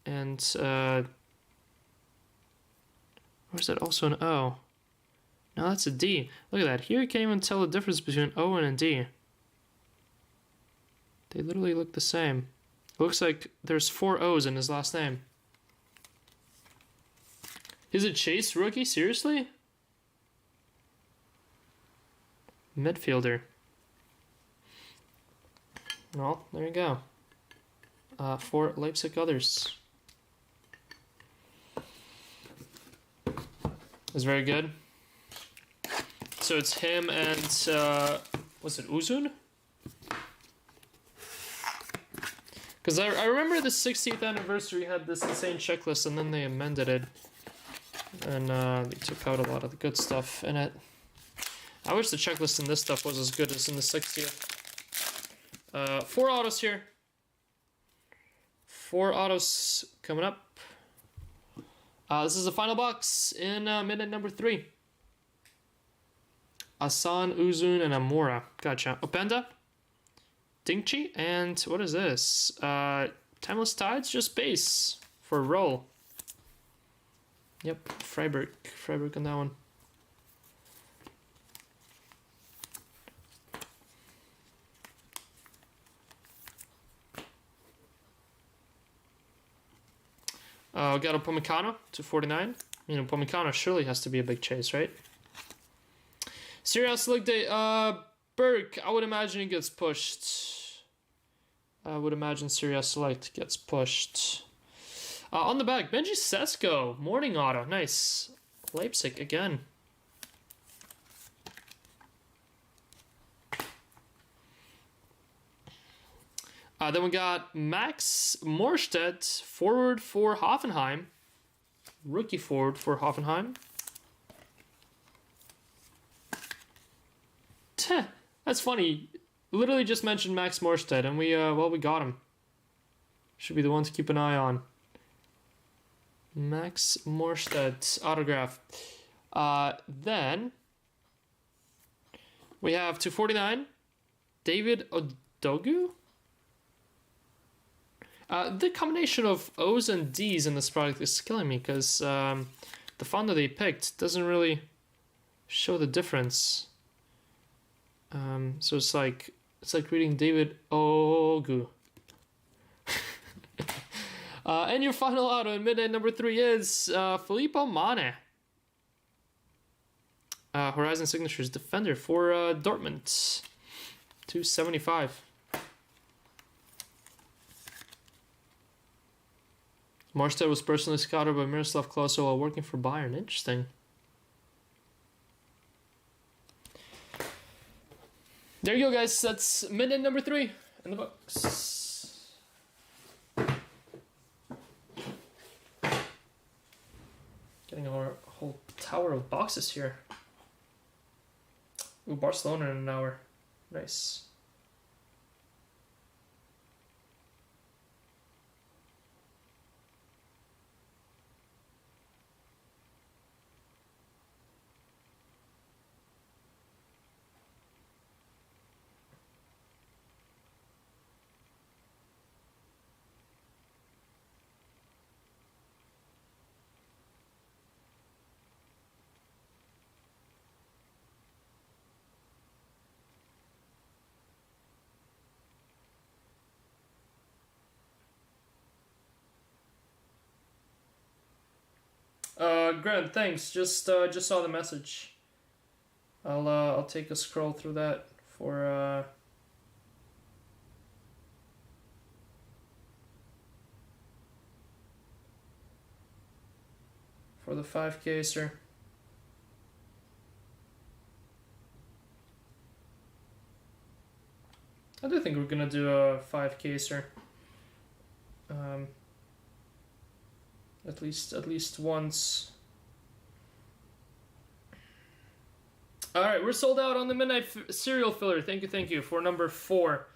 And or is that also an O? No, that's a D. Look at that. Here you can't even tell the difference between an O and a D. They literally look the same. It looks like there's 4 O's in his last name. Is it Chase rookie? Seriously? Midfielder. Well, there you go. For Leipzig Others. It's very good. So it's him and, was it Uzun? Because I remember the 60th anniversary had this insane checklist and then they amended it. And they took out a lot of the good stuff in it. I wish the checklist in this stuff was as good as in the 60th. 4 autos here. 4 autos coming up. This is the final box in minute number 3. Asan, Uzun, and Amora. Gotcha. Openda. Dingchi. And what is this? Timeless Tides, just base for roll. Yep, Freiburg. Freiburg on that one. Got a Upamecano to 49. You know, Upamecano surely has to be a big chase, right? Serie A Select Day. Burke, I would imagine he gets pushed. I would imagine Serie A Select gets pushed. On the back, Benji Sesko, morning auto, nice. Leipzig again. Then we got Max Morstedt, forward for Hoffenheim. Rookie forward for Hoffenheim. That's funny. Literally just mentioned Max Morstedt, and we got him. Should be the one to keep an eye on. Max Morstedt autograph. Then we have 249, David Odogu. The combination of O's and D's in this product is killing me because the font that they picked doesn't really show the difference. So it's like reading David Ogu. And your final auto in midnight number 3 is Filippo Mane. Horizon Signatures defender for Dortmund. 275. Morstedt was personally scouted by Miroslav Klose while working for Bayern. Interesting. There you go, guys. That's midnight number 3 in the books. Getting a whole tower of boxes here. Ooh, Barcelona in an hour. Nice. Grant, thanks. Just saw the message. I'll take a scroll through that for the 5K, sir. I do think we're gonna do a 5K, sir. At least once. All right, we're sold out on the midnight serial filler. Thank you for number 4.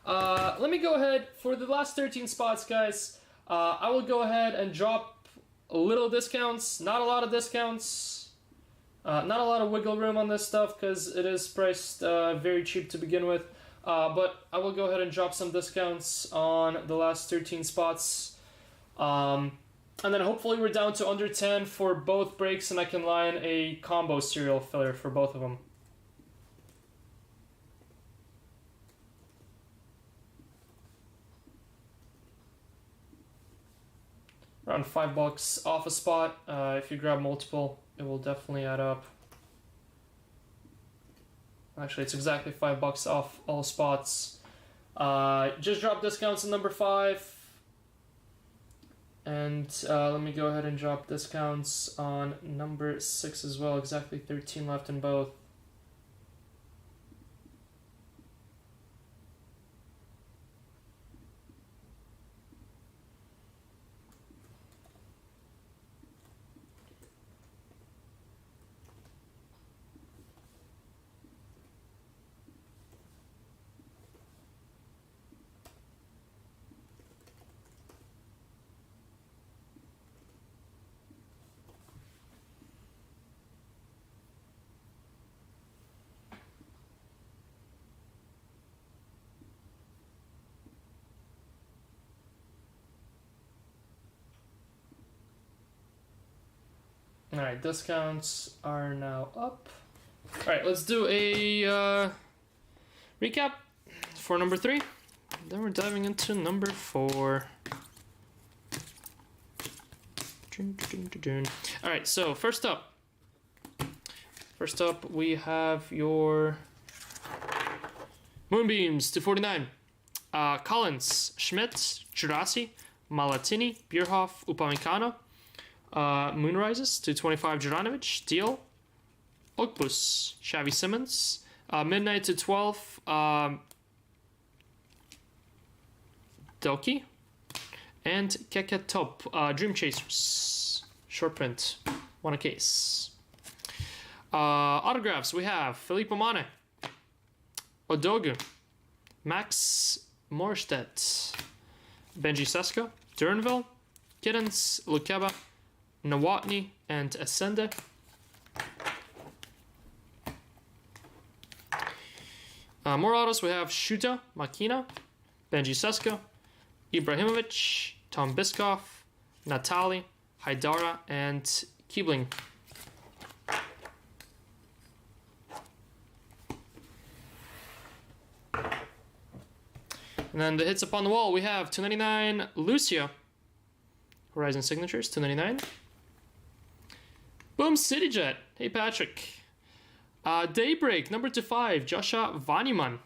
Let me go ahead for the last 13 spots, guys. I will go ahead and drop a little discounts, not a lot of discounts, not a lot of wiggle room on this stuff because it is priced very cheap to begin with. But I will go ahead and drop some discounts on the last 13 spots. And then hopefully we're down to under 10 for both breaks and I can line a combo serial filler for both of them. Around $5 off a spot. If you grab multiple, it will definitely add up. Actually, it's exactly $5 off all spots. Just drop discounts in number 5. And let me go ahead and drop discounts on number 6 as well. Exactly 13 left in both. Alright, discounts are now up. Alright, let's do a recap for number 3. Then we're diving into number 4. Alright, so first up we have your Moonbeams 249. Collins, Schmidt, Girassi, Malatini, Bierhoff, Upamecano, Moonrises, 225 Juranovic, Deal, Okpus, Xavi Simmons, Midnight to 12, Doki, and Keke Top, Dream Chasers, short print, 1 a case. Autographs, we have Filippo Mane, Odogu, Max Morstedt, Benji Sesko, Durnville, Kittens, Lukeba, Nawatni, and Ascende. More autos, we have Shuta, Makina, Benji Sesko, Ibrahimovic, Tom Biskov, Natali, Haidara, and Keebling. And then the hits upon the wall, we have 299 Lucio, Horizon Signatures, 299. Boom, City Jet. Hey, Patrick. Daybreak, number 2/5, Joshua Vaniman,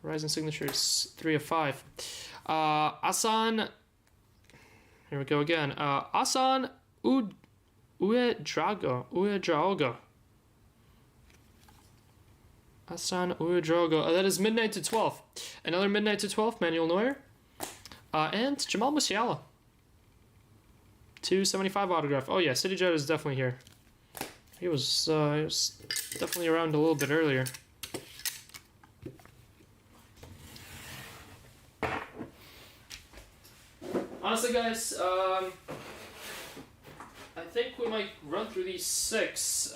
Horizon Signatures, 3 of 5. Asan, here we go again. Asan Uedraogo. Asan Uedraogo. That is Midnight to 12. Another Midnight to 12, Manuel Neuer. And Jamal Musiala. 275 autograph. Oh yeah, City Jet is definitely here. He was definitely around a little bit earlier. Honestly, guys, I think we might run through these 6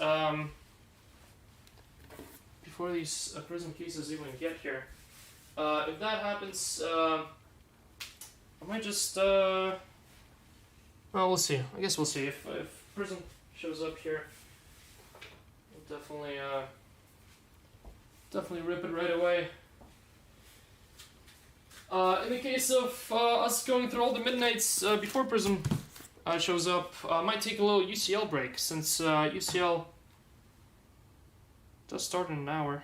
before these Prism cases even get here. If that happens, I might just well, we'll see. I guess we'll see if Prism shows up here. We'll definitely rip it right away. In the case of us going through all the midnights before Prism shows up, might take a little UCL break, since UCL does start in an hour.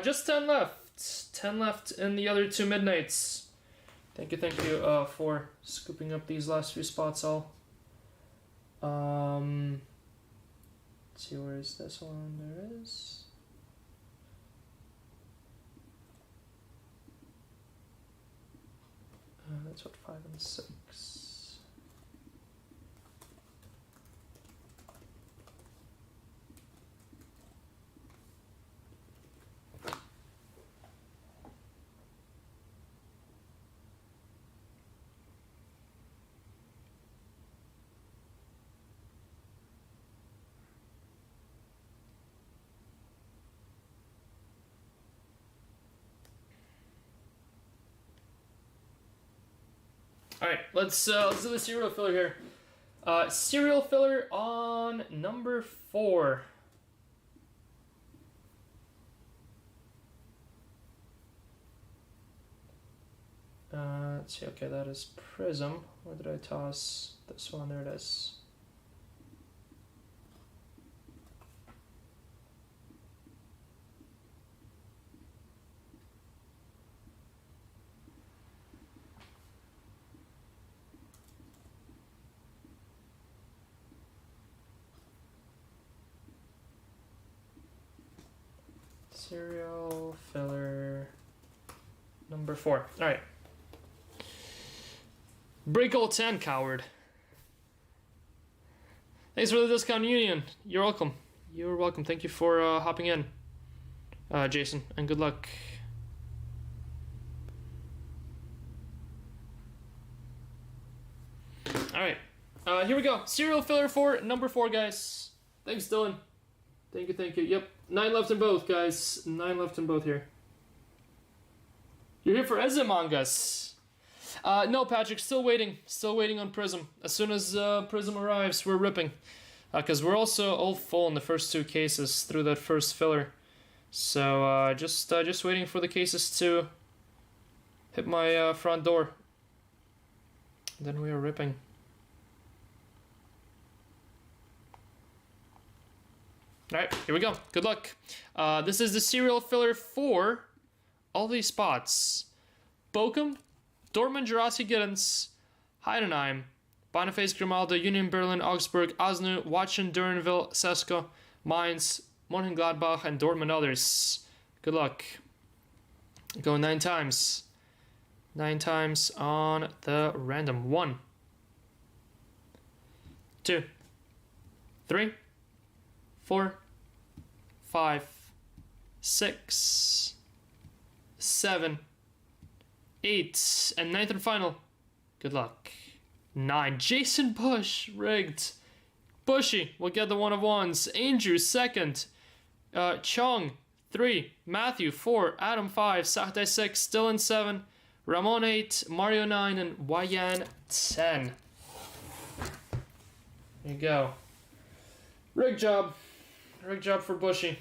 Just 10 left. 10 left in the other 2 midnights. Thank you for scooping up these last few spots all. Let's see, where is this one? There is. That's what 5 and 6. Alright, let's do the serial filler here. Serial filler on number 4. Let's see, okay, that is Prism. Where did I toss this one? There it is. Serial filler number 4. Alright. Break all 10, coward. Thanks for the discount union. You're welcome. You're welcome. Thank you for hopping in, Jason, and good luck. Alright. Here we go. Serial filler for number 4, guys. Thanks, Dylan. Thank you. Yep. 9 left in both, guys. 9 left in both here. You're here for Eze mangas. No, Patrick. Still waiting. Still waiting on Prism. As soon as Prism arrives, we're ripping. Because we're also all full in the first 2 cases through that first filler. So just waiting for the cases to hit my front door. Then we are ripping. Alright, here we go. Good luck. This is the serial filler for all these spots. Bochum, Dortmund, Jurassic Giddens, Heidenheim, Boniface, Grimaldo, Union Berlin, Augsburg, Osnabrück, Watzen, Durenville, Sesko, Mainz, Mönchengladbach, and Dortmund others. Good luck. Go 9 times. 9 times on the random. 1, 2, 3, 4, 5, 6, 7, 8, and 9th and final. Good luck. 9. Jason Bush, rigged. Bushy will get the 1 of 1s. Andrew, 2nd. Chong, 3. Matthew, 4. Adam, 5. Sahday, 6. Dylan, 7. Ramon, 8. Mario, 9. And Wayan, 10. There you go. Rig job. Rig job for Bushy.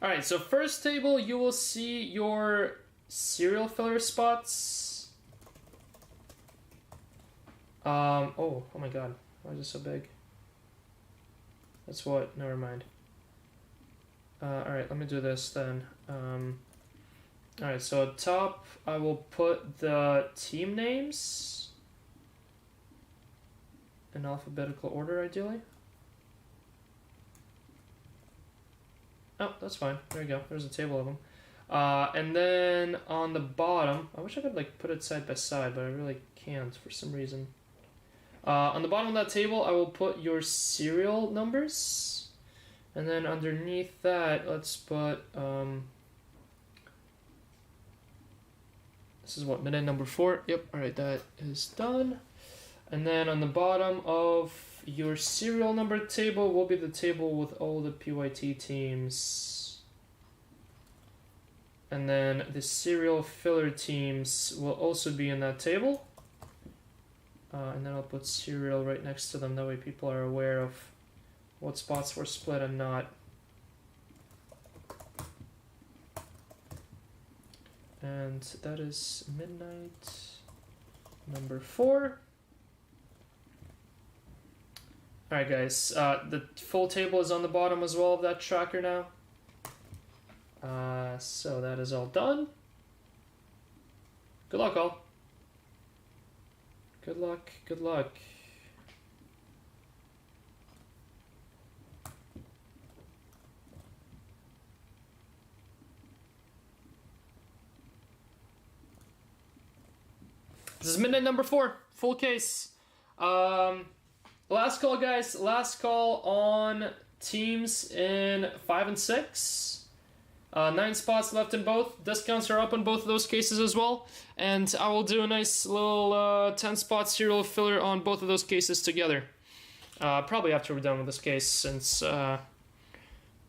Alright, so first table, you will see your serial filler spots. Oh my god. Why is it so big? That's what? Never mind. Alright, let me do this then. Alright, so at top, I will put the team names in alphabetical order, ideally. Oh, that's fine. There you go. There's a table of them. And then on the bottom, I wish I could like put it side by side, but I really can't for some reason. On the bottom of that table, I will put your serial numbers. And then underneath that, let's put, this is what, minute number 4. Yep, alright, that is done. And then on the bottom of your serial number table will be the table with all the PYT teams. And then the serial filler teams will also be in that table. And then I'll put serial right next to them, that way people are aware of what spots were split and not. And that is midnight number 4. Alright guys, the full table is on the bottom as well of that tracker now. So that is all done. Good luck all. Good luck, good luck. This is midnight number 4, full case. Last call, guys. Last call on teams in 5 and 6. 9 spots left in both. Discounts are up on both of those cases as well. And I will do a nice little 10 spot serial filler on both of those cases together. Probably after we're done with this case, since I'd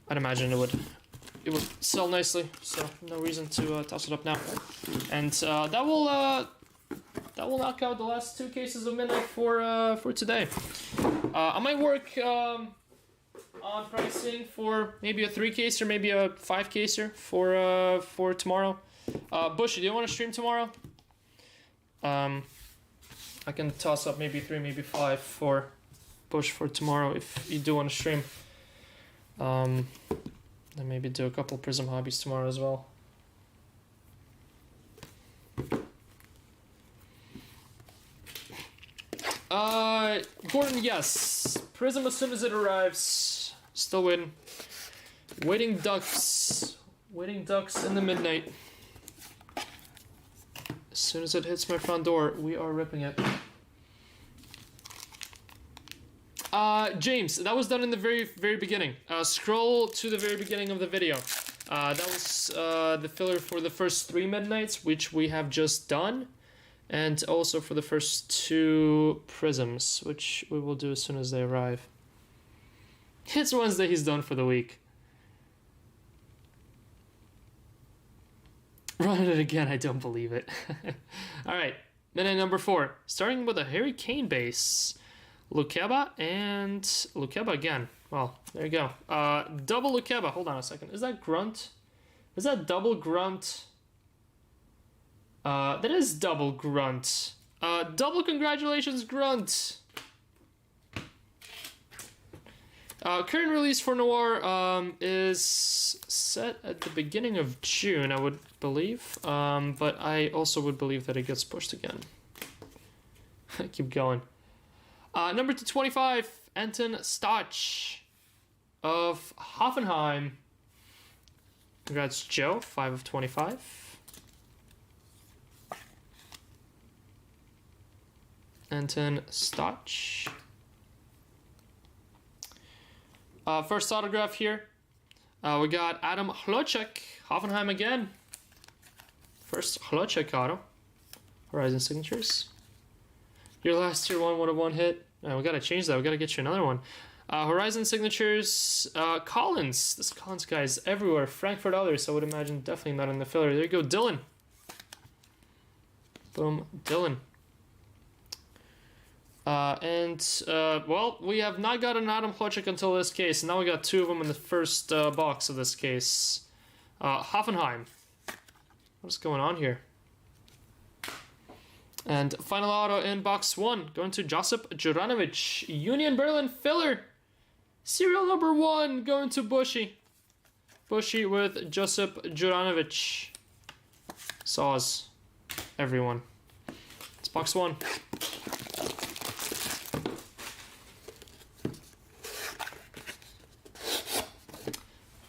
imagine it would sell nicely. So no reason to toss it up now. And that will knock out the last 2 cases of midnight for today. I might work on pricing for maybe a 3 caser, maybe a 5 caser for tomorrow. Bushy, do you want to stream tomorrow? I can toss up maybe 3, maybe 5 for Bush for tomorrow if you do want to stream. Then maybe do a couple Prism hobbies tomorrow as well. Gordon, yes. Prism as soon as it arrives. Still waiting. Waiting ducks. Waiting ducks in the midnight. As soon as it hits my front door, we are ripping it. James, that was done in the very beginning. Scroll to the very beginning of the video. That was the filler for the first 3 midnights, which we have just done. And also for the first 2 prisms, which we will do as soon as they arrive. It's Wednesday, he's done for the week. Run it again, I don't believe it. Alright, midnight number 4. Starting with a Harry Kane base. Lukeba and Lukeba again. Well, there you go. Double Lukeba. Hold on a second. Is that Grunt? Is that double Grunt? That is double Grunt. Double congratulations, Grunt! Current release for Noir is set at the beginning of June, I would believe. But I also would believe that it gets pushed again. Keep going. Number 225, Anton Stach of Hoffenheim. Congrats, Joe. 5 of 25. Anton Stach. First autograph here. We got Adam Hlocek, Hoffenheim again. First Hlocek auto. Horizon Signatures. Your last tier 1 would have 1 hit. We gotta change that. We gotta get you another one. Horizon Signatures. Collins. This Collins guy is everywhere. Frankfurt others, I would imagine definitely not in the filler. There you go, Dylan. Boom, Dylan. Well, we have not got an Adam Hlocek until this case. Now we got 2 of them in the first box of this case. Hoffenheim. What's going on here? And final auto in box 1, going to Josip Juranovic. Union Berlin filler. Serial number 1 going to Bushy. Bushy with Josip Juranovic. Saws. Everyone. It's box 1.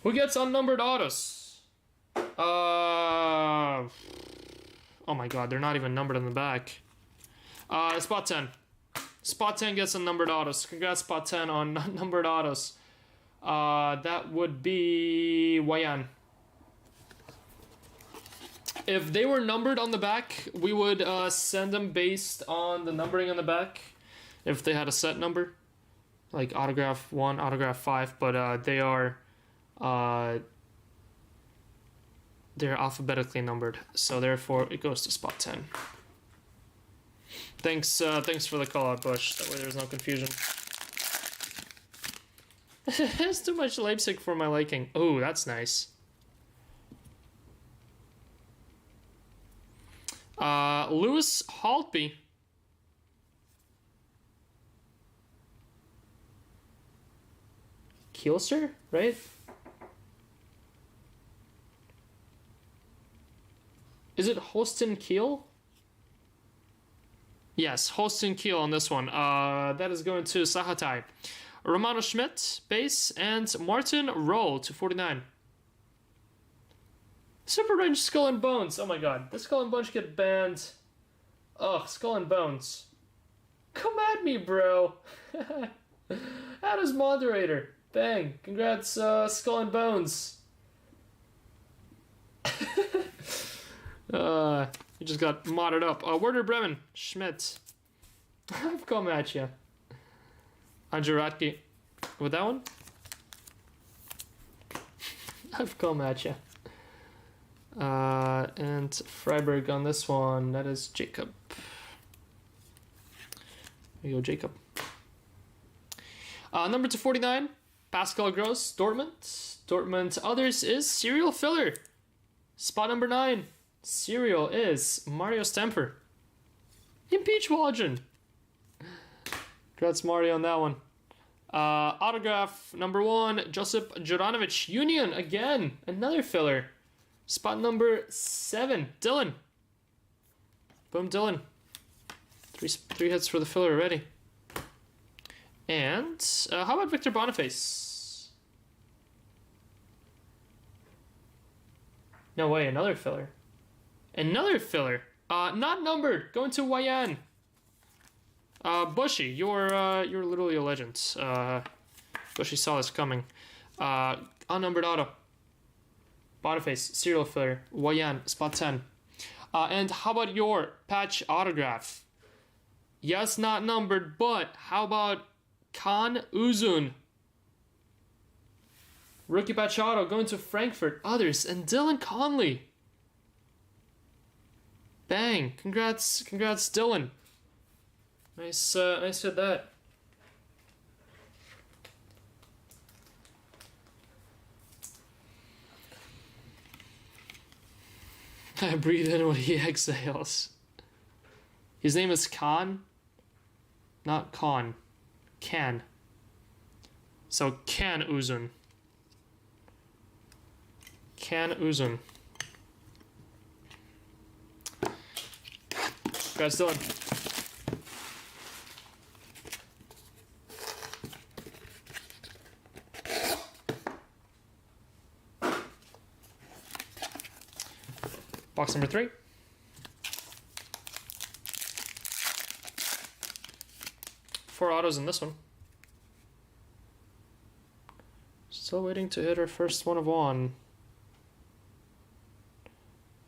Who gets unnumbered autos? Oh my god, they're not even numbered on the back. Spot 10. Spot 10 gets unnumbered autos. Congrats, Spot 10, on numbered autos. That would be Wayan. If they were numbered on the back, we would send them based on the numbering on the back. If they had a set number. Like autograph 1, autograph 5. But they are... they're alphabetically numbered, so therefore it goes to spot 10. Thanks for the call out, Bush. That way there's no confusion. It's too much Leipzig for my liking. Oh, that's nice. Lewis Holtby. Kielster, right? Is it Holsten Kiel? Yes, Holsten Kiel on this one. That is going to Sahatai. Romano Schmidt, base, and Martin Roll to 49. Super Range Skull and Bones. Oh my god. The Skull and Bones get banned. Ugh, Skull and Bones. Come at me, bro. How does moderator? Bang. Congrats, Skull and Bones. You just got modded up. Werder Bremen, Schmidt. I've come at you. Angeratki. With that one? I've come at you. And Freiburg on this one. That is Jacob. There you go, Jacob. Number 249, Pascal Gross, Dortmund. Dortmund others is Serial Filler. Spot number 9. Serial is Mario Stamper. Impeach Waldron. Congrats, Mario, on that one. Autograph number 1, Josip Juranovic. Union again. Another filler. Spot number 7, Dylan. Boom, Dylan. Three hits for the filler already. And how about Victor Boniface? No way, another filler. Another filler. Not numbered. Going to Wayan. Bushy, you're literally a legend. Bushy saw this coming. Unnumbered auto. Boniface, serial filler. Wayan, spot 10. And how about your patch autograph? Yes, not numbered, but how about Khan Uzun? Rookie patch auto going to Frankfurt. Others, and Dylan Conley. Bang. Congrats, Dylan. Nice hit that. I breathe in what he exhales. His name is Khan, not Khan. Can. So Can Uzun. Can Uzun. Congrats, Dylan. Box number 3. Four autos in this one. Still waiting to hit our first one of one.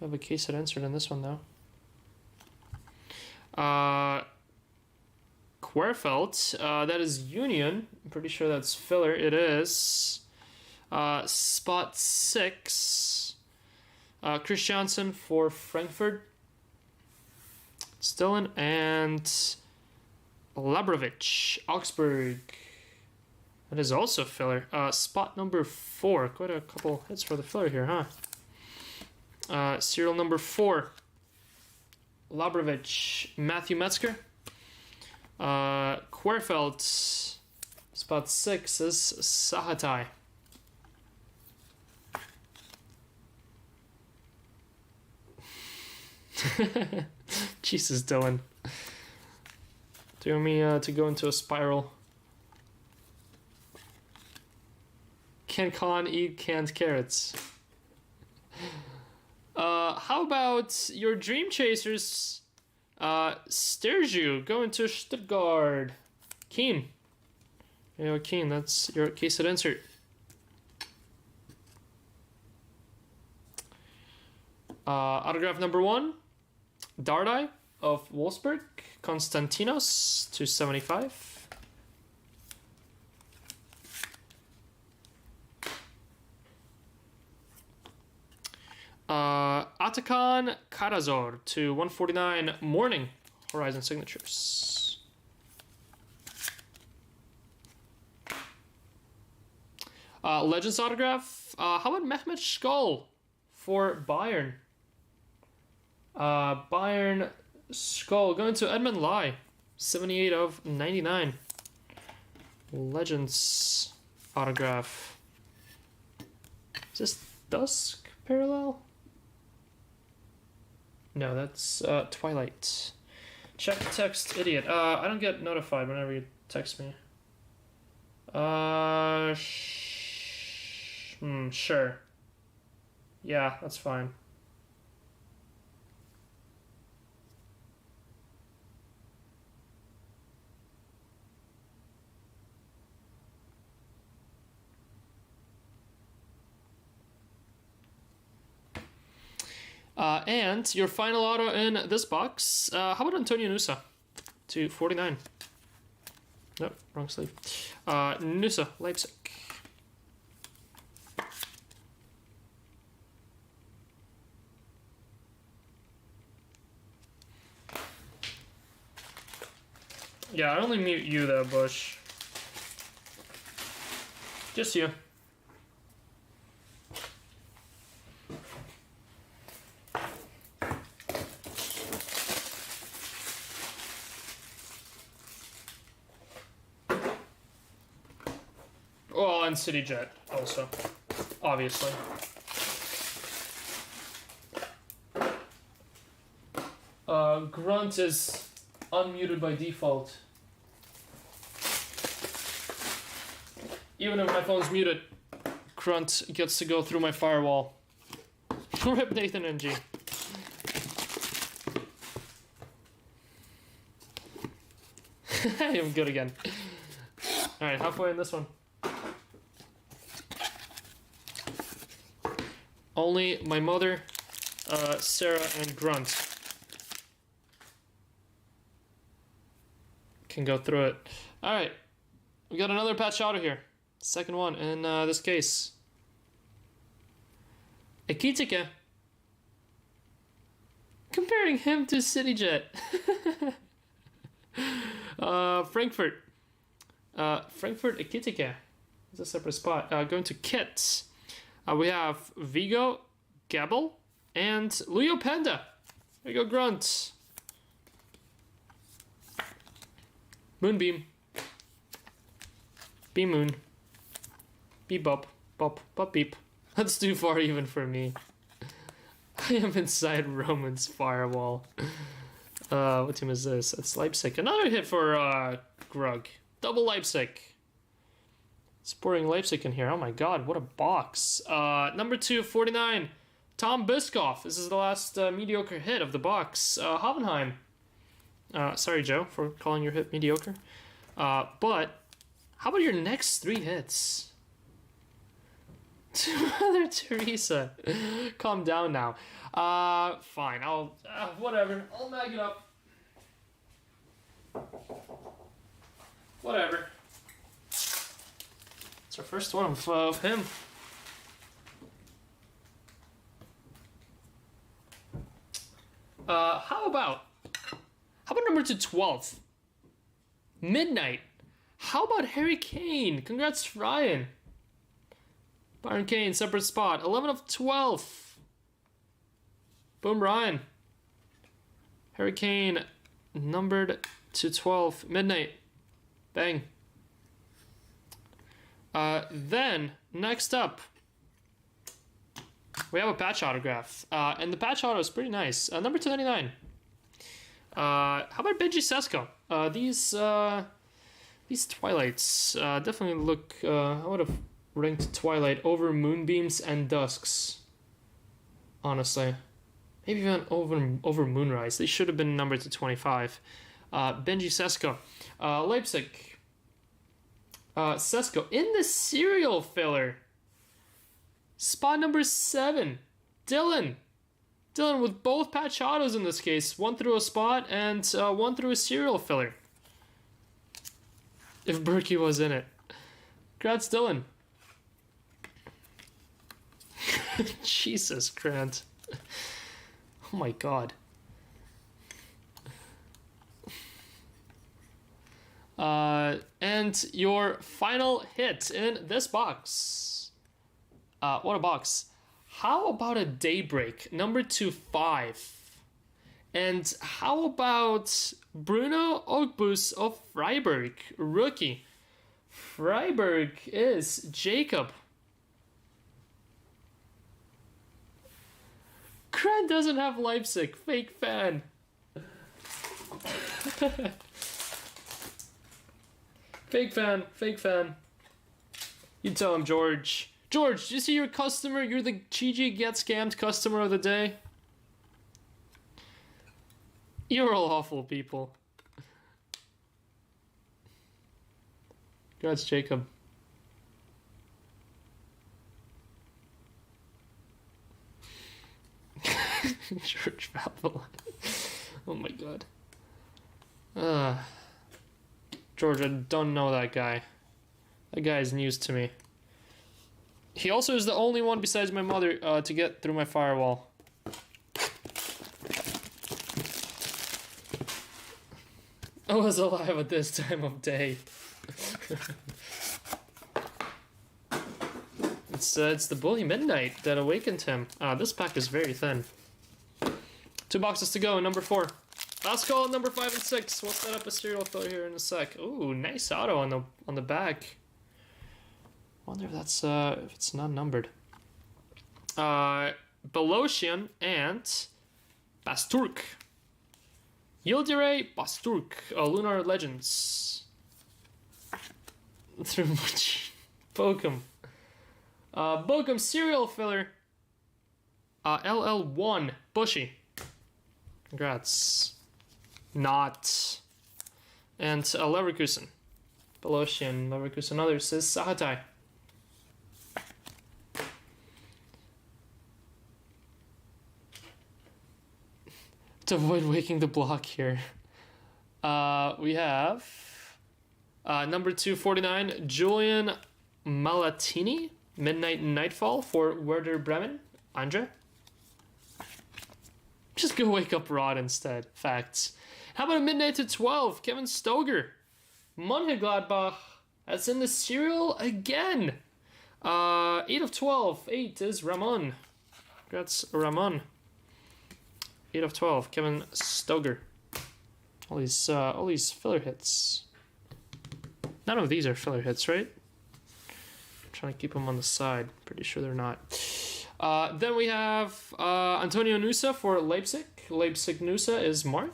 I have a case that answered in this one though. Querfeld, that is Union. I'm pretty sure that's filler. It is. Spot 6. Chris Johnson for Frankfurt. Stillen and Labrovich, Augsburg. That is also filler. Spot number 4. Quite a couple hits for the filler here, huh? Serial number 4. Labrovich, Matthew Metzger. Querfeld, spot 6 is Sahatai. Jesus, Dylan. Do you want me to go into a spiral? Can Khan eat canned carrots? How about your Dream Chasers? Sturgeon going to Stuttgart. Keen. You know, Keen, that's your case at insert. Autograph number 1. Dardai of Wolfsburg. Konstantinos, 275. Atakan Karazor to 149. Morning Horizon Signatures. Legends autograph. How about Mehmet Skull for Bayern? Bayern Skull going to Edmund Lai, 78 of 99. Legends autograph. Is this Dusk parallel? No, that's Twilight. Check text idiot. I don't get notified whenever you text me. Sure. Yeah, that's fine. And your final auto in this box, how about Antonio Nusa to 49? Nope, wrong sleeve. Nusa, Leipzig. Yeah, I only mute you though, Bush. Just you. Well, and City Jet also, obviously. Grunt is unmuted by default. Even if my phone's muted, Grunt gets to go through my firewall. Rip Nathan NG. I am good again. Alright, halfway in this one. Only my mother, Sarah, and Grunt can go through it. Alright, we got another patch auto here. Second one in this case. Ekitike. Comparing him to CityJet. Frankfurt. Frankfurt Ekitike. It's a separate spot. Going to Kit. We have Vigo, Gabel, and Leo Panda. There you go, Grunt. Moonbeam. Beam Moon. Beep bop. Bop. Bop beep. That's too far even for me. I am inside Roman's firewall. What team is this? It's Leipzig. Another hit for Grug. Double Leipzig. Sporting Leipzig in here. Oh my god, what a box. Number 249. Tom Biskoff. This is the last mediocre hit of the box. Hoffenheim. Sorry, Joe, for calling your hit mediocre. But how about your next 3 hits? To Mother Teresa. Calm down now. Fine. I'll whatever. I'll mag it up. Whatever. It's our first one of him. How about number 212? Midnight. How about Harry Kane? Congrats, Ryan. Byron Kane, separate spot. 11 of 12. Boom, Ryan. Harry Kane, numbered to 12. Midnight. Bang. Then, next up, we have a patch autograph. And the patch auto is pretty nice. Number 299. How about Benji Sesko? These Twilights definitely look... I would have ranked Twilight over Moonbeams and Dusks. Honestly. Maybe even over Moonrise. They should have been numbered to 25. Benji Sesko. Leipzig. Sesko in the serial filler. Spot number 7. Dylan. Dylan with both patch autos in this case. One through a spot and one through a serial filler. If Berkey was in it. Congrats, Dylan. Jesus, Grant. Oh my god. And your final hit in this box. What a box. How about a Daybreak, number 25? And how about Bruno Ogbus of Freiburg, rookie? Freiburg is Jacob. Grant doesn't have Leipzig, fake fan. Fake fan, fake fan. You tell him, George. George, do you see your customer? You're the Chiji Get Scammed customer of the day. You're all awful people. Congrats, Jacob. George Babylon. Oh my god. George, I don't know that guy. That guy is news to me. He also is the only one besides my mother to get through my firewall. I was alive at this time of day. It's the Bully Midnight that awakened him. This pack is very thin. 2 boxes to go, number 4. Last call, number 5 and 6. We'll set up a serial filler here in a sec. Ooh, nice auto on the back. Wonder if that's if it's not numbered. Belosian and Basturk. Yildiray Basturk, Lunar Legends. Through much. Bokum. Bokum serial filler. LL1 Bushy. Congrats. Not. And Leverkusen. Belosian, Leverkusen, others is Sahatai. to avoid waking the block here. We have number 249, Julian Malatini, Midnight Nightfall for Werder Bremen. Andre? Just go wake up Rod instead. Facts. How about a midnight to 12? Kevin Stoger. Mönchengladbach. That's in the serial again. 8 of 12. 8 is Ramon. Congrats, Ramon. 8 of 12. Kevin Stoger. All these filler hits. None of these are filler hits, right? I'm trying to keep them on the side. Pretty sure they're not. Then we have Antonio Nusa for Leipzig. Leipzig Nusa is Mark.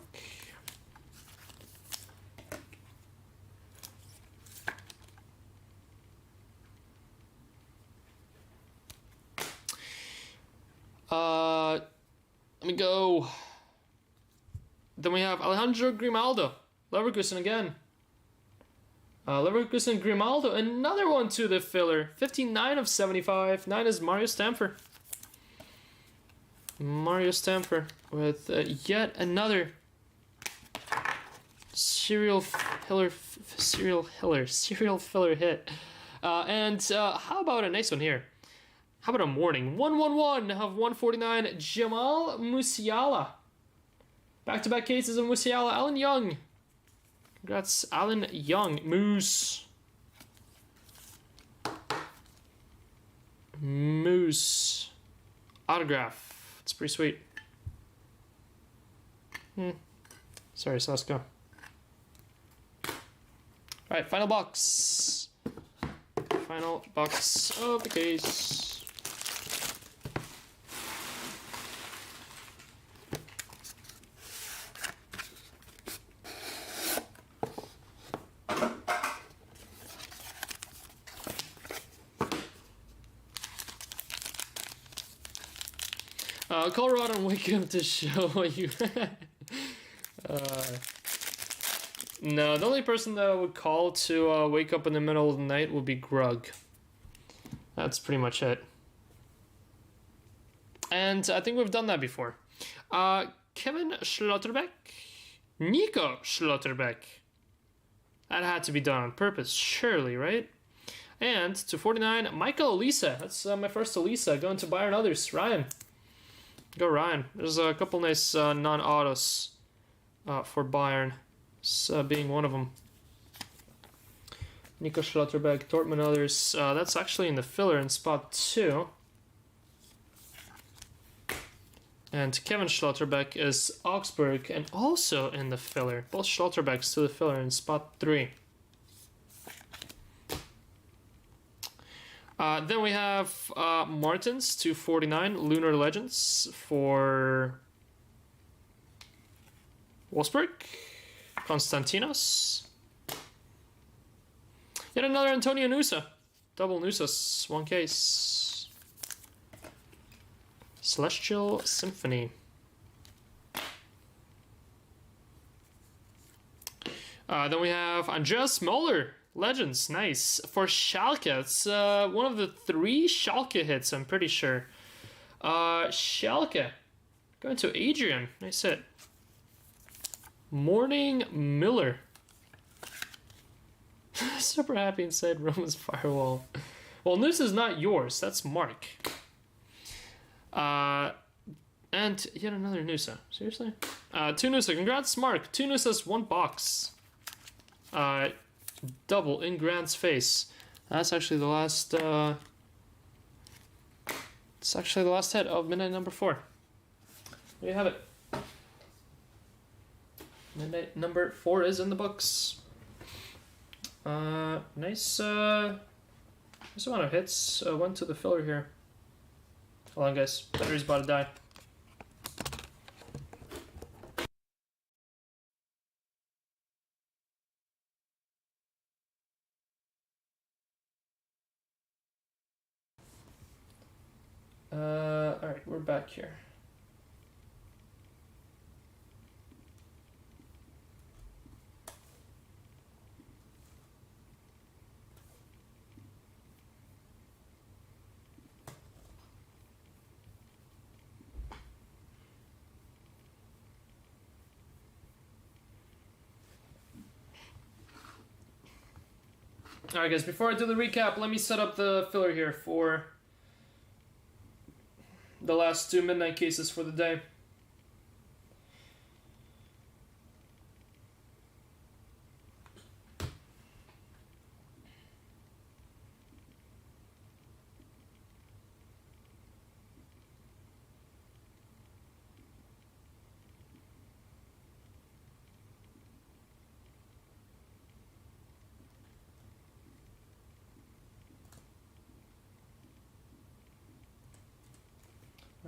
Let me go. Then we have Alejandro Grimaldo. Leverkusen again. Leverkusen Grimaldo. Another one to the filler. 59 of 75. 9 is Mario Stamper. Mario Stamper with yet another serial filler hit. And how about a nice one here? How about a morning? 111 of 149, Jamal Musiala. Back-to-back cases of Musiala. Alan Young. Congrats, Alan Young. Moose. Autograph. It's pretty sweet. Sorry, Sasko. Alright, final box. Final box of the case. Call Rod and wake him to show you. No, the only person that I would call to wake up in the middle of the night would be Grug. That's pretty much it. And I think we've done that before. Kevin Schlotterbeck. Nico Schlotterbeck. That had to be done on purpose, surely, right? And to 49, Michael Elisa. That's my first Elisa. Going to Bayern others. Ryan. Go Ryan. There's a couple nice non-autos for Bayern. Being one of them. Nico Schlotterbeck, Dortmund others. That's actually in the filler in spot 2. And Kevin Schlotterbeck is Augsburg and also in the filler. Both Schlotterbecks to the filler in spot 3. Then we have Martins, 249, Lunar Legends for Wolfsburg, Konstantinos. Yet another Antonio Nusa, double Nusas, one case. Celestial Symphony. Then we have Andreas Moller. Legends, nice. For Schalke, it's one of the 3 Schalke hits, I'm pretty sure. Schalke. Going to Adrian. Nice hit. Morning Miller. Super happy inside Roman's Firewall. Well, Noose is not yours. That's Mark. And yet another Noosa. Seriously? 2 Noosa. Congrats, Mark. 2 Noosas, 1 box. Double in Grant's face. That's actually the last. It's actually the last hit of Midnight number 4. There you have it. Midnight number 4 is in the books. Nice. Nice amount of hits went to the filler here. Hold on, guys. Battery's about to die. Alright, we're back here. Alright guys, before I do the recap, let me set up the filler here for the last 2 midnight cases for the day.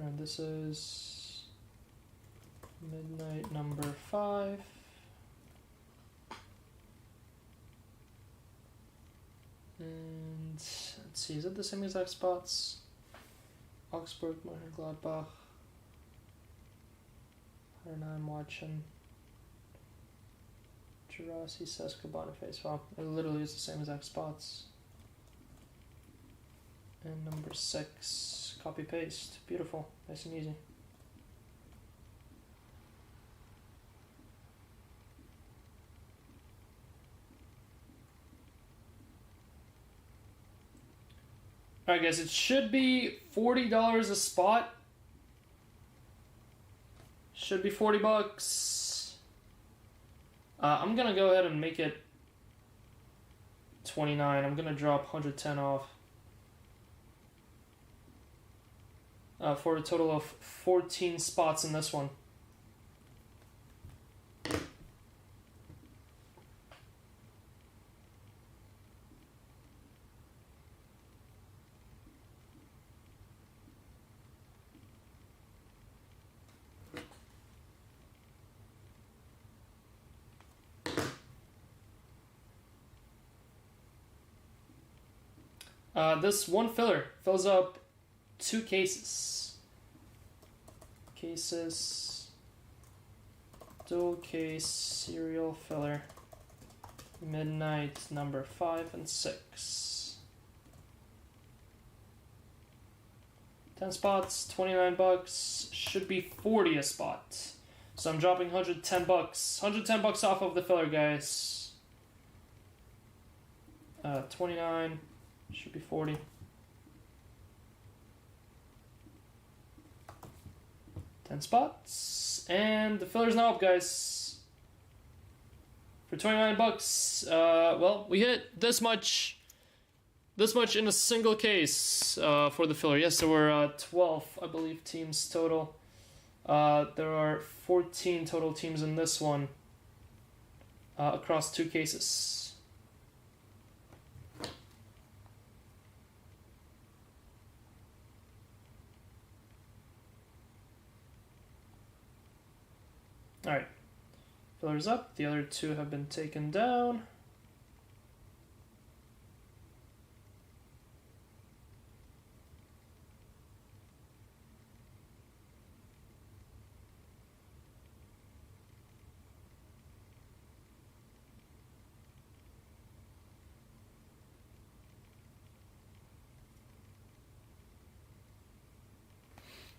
And this is midnight number 5. And let's see, is it the same exact spots? Augsburg, Mönchengladbach. I don't know, I'm watching. Girassi, Seska, Boniface. Wow, it literally is the same exact spots. And number 6, copy paste. Beautiful, nice and easy. Alright guys, it should be $40 a spot. Should be 40 bucks. I'm gonna go ahead and make it 29. I'm gonna drop 110 off. For a total of 14 spots in this one. This one filler fills up 2 cases. Dual case serial filler. Midnight number 5 and 6. 10 spots, 29 bucks. Should be 40 a spot. So I'm dropping 110 bucks. 110 bucks off of the filler, guys. 29. Should be 40. Spots, and the filler's now up, guys. For 29 bucks. Well, we hit this much in a single case for the filler. Yes, there were 12, I believe, teams total. There are 14 total teams in this one across 2 cases. Alright, filler's up, the other 2 have been taken down.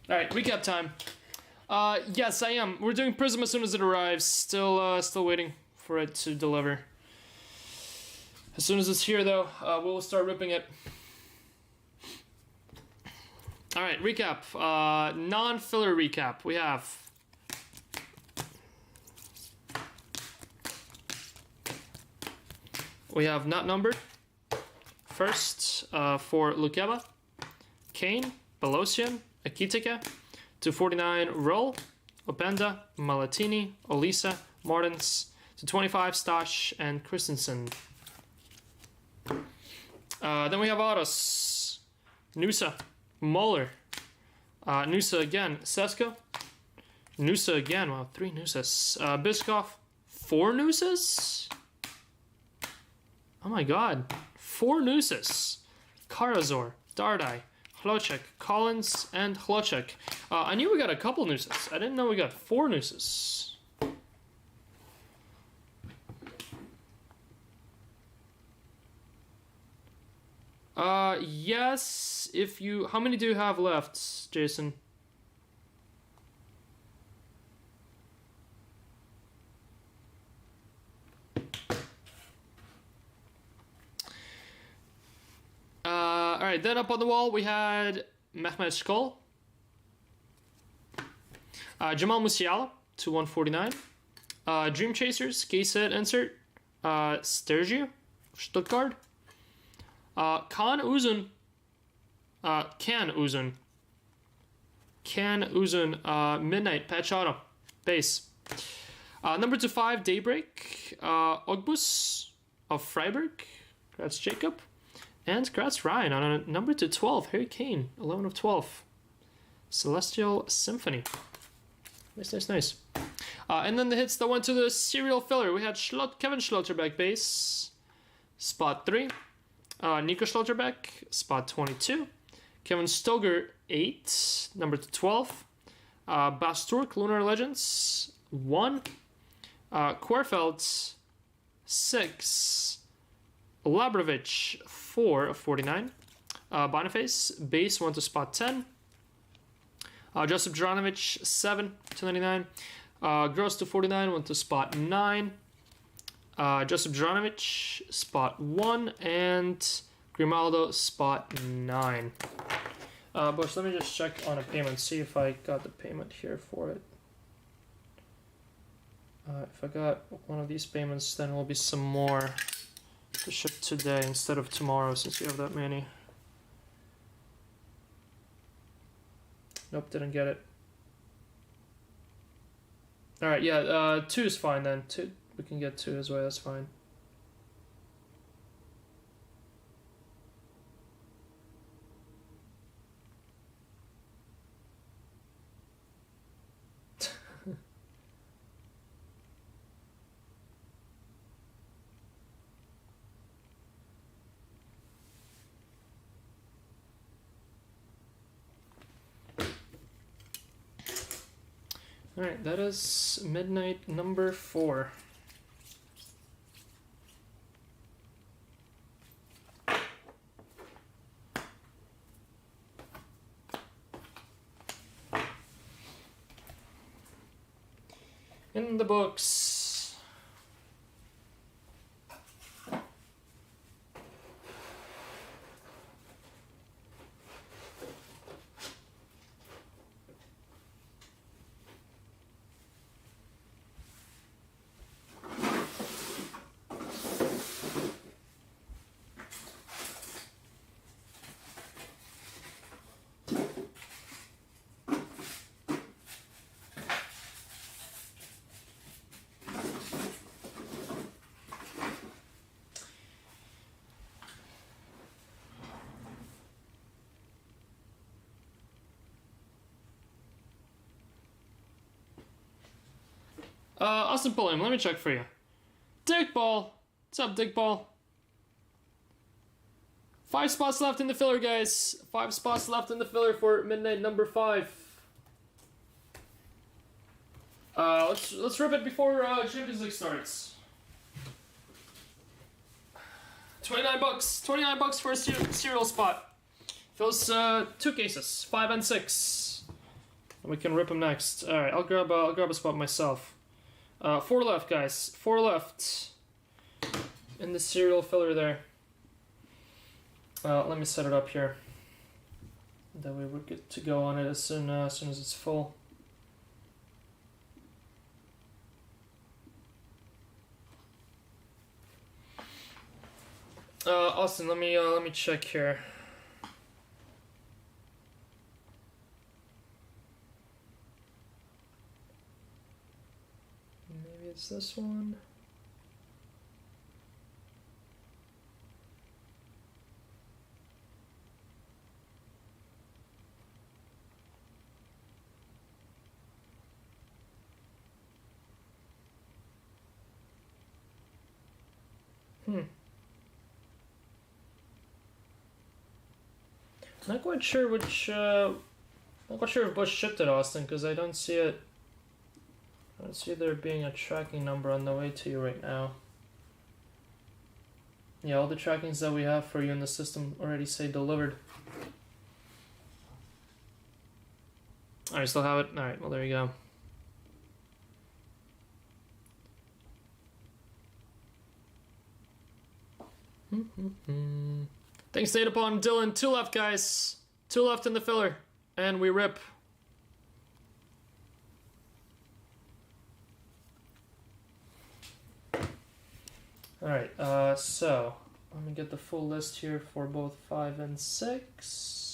Alright, recap time. Yes, I am. We're doing Prism as soon as it arrives. Still waiting for it to deliver. As soon as it's here, though, we'll start ripping it. All right, recap. Non-filler recap. We have not numbered. First, for Lukeba, Kane, Belosian, Akitika. 249, Roll, Openda, Malatini, Olisa, Martins. 225, Stash, and Christensen. Then we have autos. Nusa, Muller. Nusa again, Sesko. Nusa again, wow, 3 Nusas. Biskov, 4 Nusas? Oh my god, 4 Nusas. Karazor, Dardai, Hlocek, Collins, and Hlocek. I knew we got a couple nooses. I didn't know we got 4 nooses. Yes, if you... How many do you have left, Jason? Alright, then up on the wall we had Mehmet Skull. Jamal Musiala to 149. Dream Chasers, case set insert. Sturgio, Stuttgart. Can Uzun, Midnight Patch Auto, base. Number 2-5, Daybreak, Ogbus of Freiburg, congrats Jacob, and congrats Ryan on a number 2-12, Harry Kane, 11 of 12, Celestial Symphony, nice. And then the hits that went to the serial filler, we had Kevin Schlotterbeck base, spot 3, Nico Schlotterbeck, spot 22, Kevin Stoger 8, number 12, Basturk Lunar Legends 1, Querfeld 6, Labrovich 4 of 49, Boniface base 1 to spot 10, Josip Juranovic 7 to 99, Gross to 49 went to spot 9, Josip Juranovic spot 1, and Grimaldo spot 9. Bush, let me just check on a payment, see if I got the payment here for it. If I got one of these payments, then there will be some more to ship today instead of tomorrow, since we have that many. Nope, didn't get it. Alright, yeah, 2 is fine then. 2, we can get 2 as well, that's fine. Alright, that is Midnight number 4. In the books. Austin Pulliam, let me check for you. Dick Ball. What's up, Dick Ball? 5 spots left in the filler, guys. 5 spots left in the filler for Midnight number 5. Let's rip it before Champions League starts. $29. $29 for a serial spot. Fills 2 cases, 5 and 6. And we can rip them next. All right, I'll grab a spot myself. 4 left, guys. 4 left in the serial filler there. Let me set it up here. That way we're good to go on it as soon as it's full. Austin, let me check here. Maybe it's this one. Not quite sure which. Not quite sure if Bush shipped it, Austin, because I don't see it. I don't see there being a tracking number on the way to you right now. Yeah, all the trackings that we have for you in the system already say delivered. Alright, still have it? Alright, well there you go. Thanks, Natapon and Dylan. 2 left, guys. 2 left in the filler. And we rip. Alright, so let me get the full list here for both 5 and 6.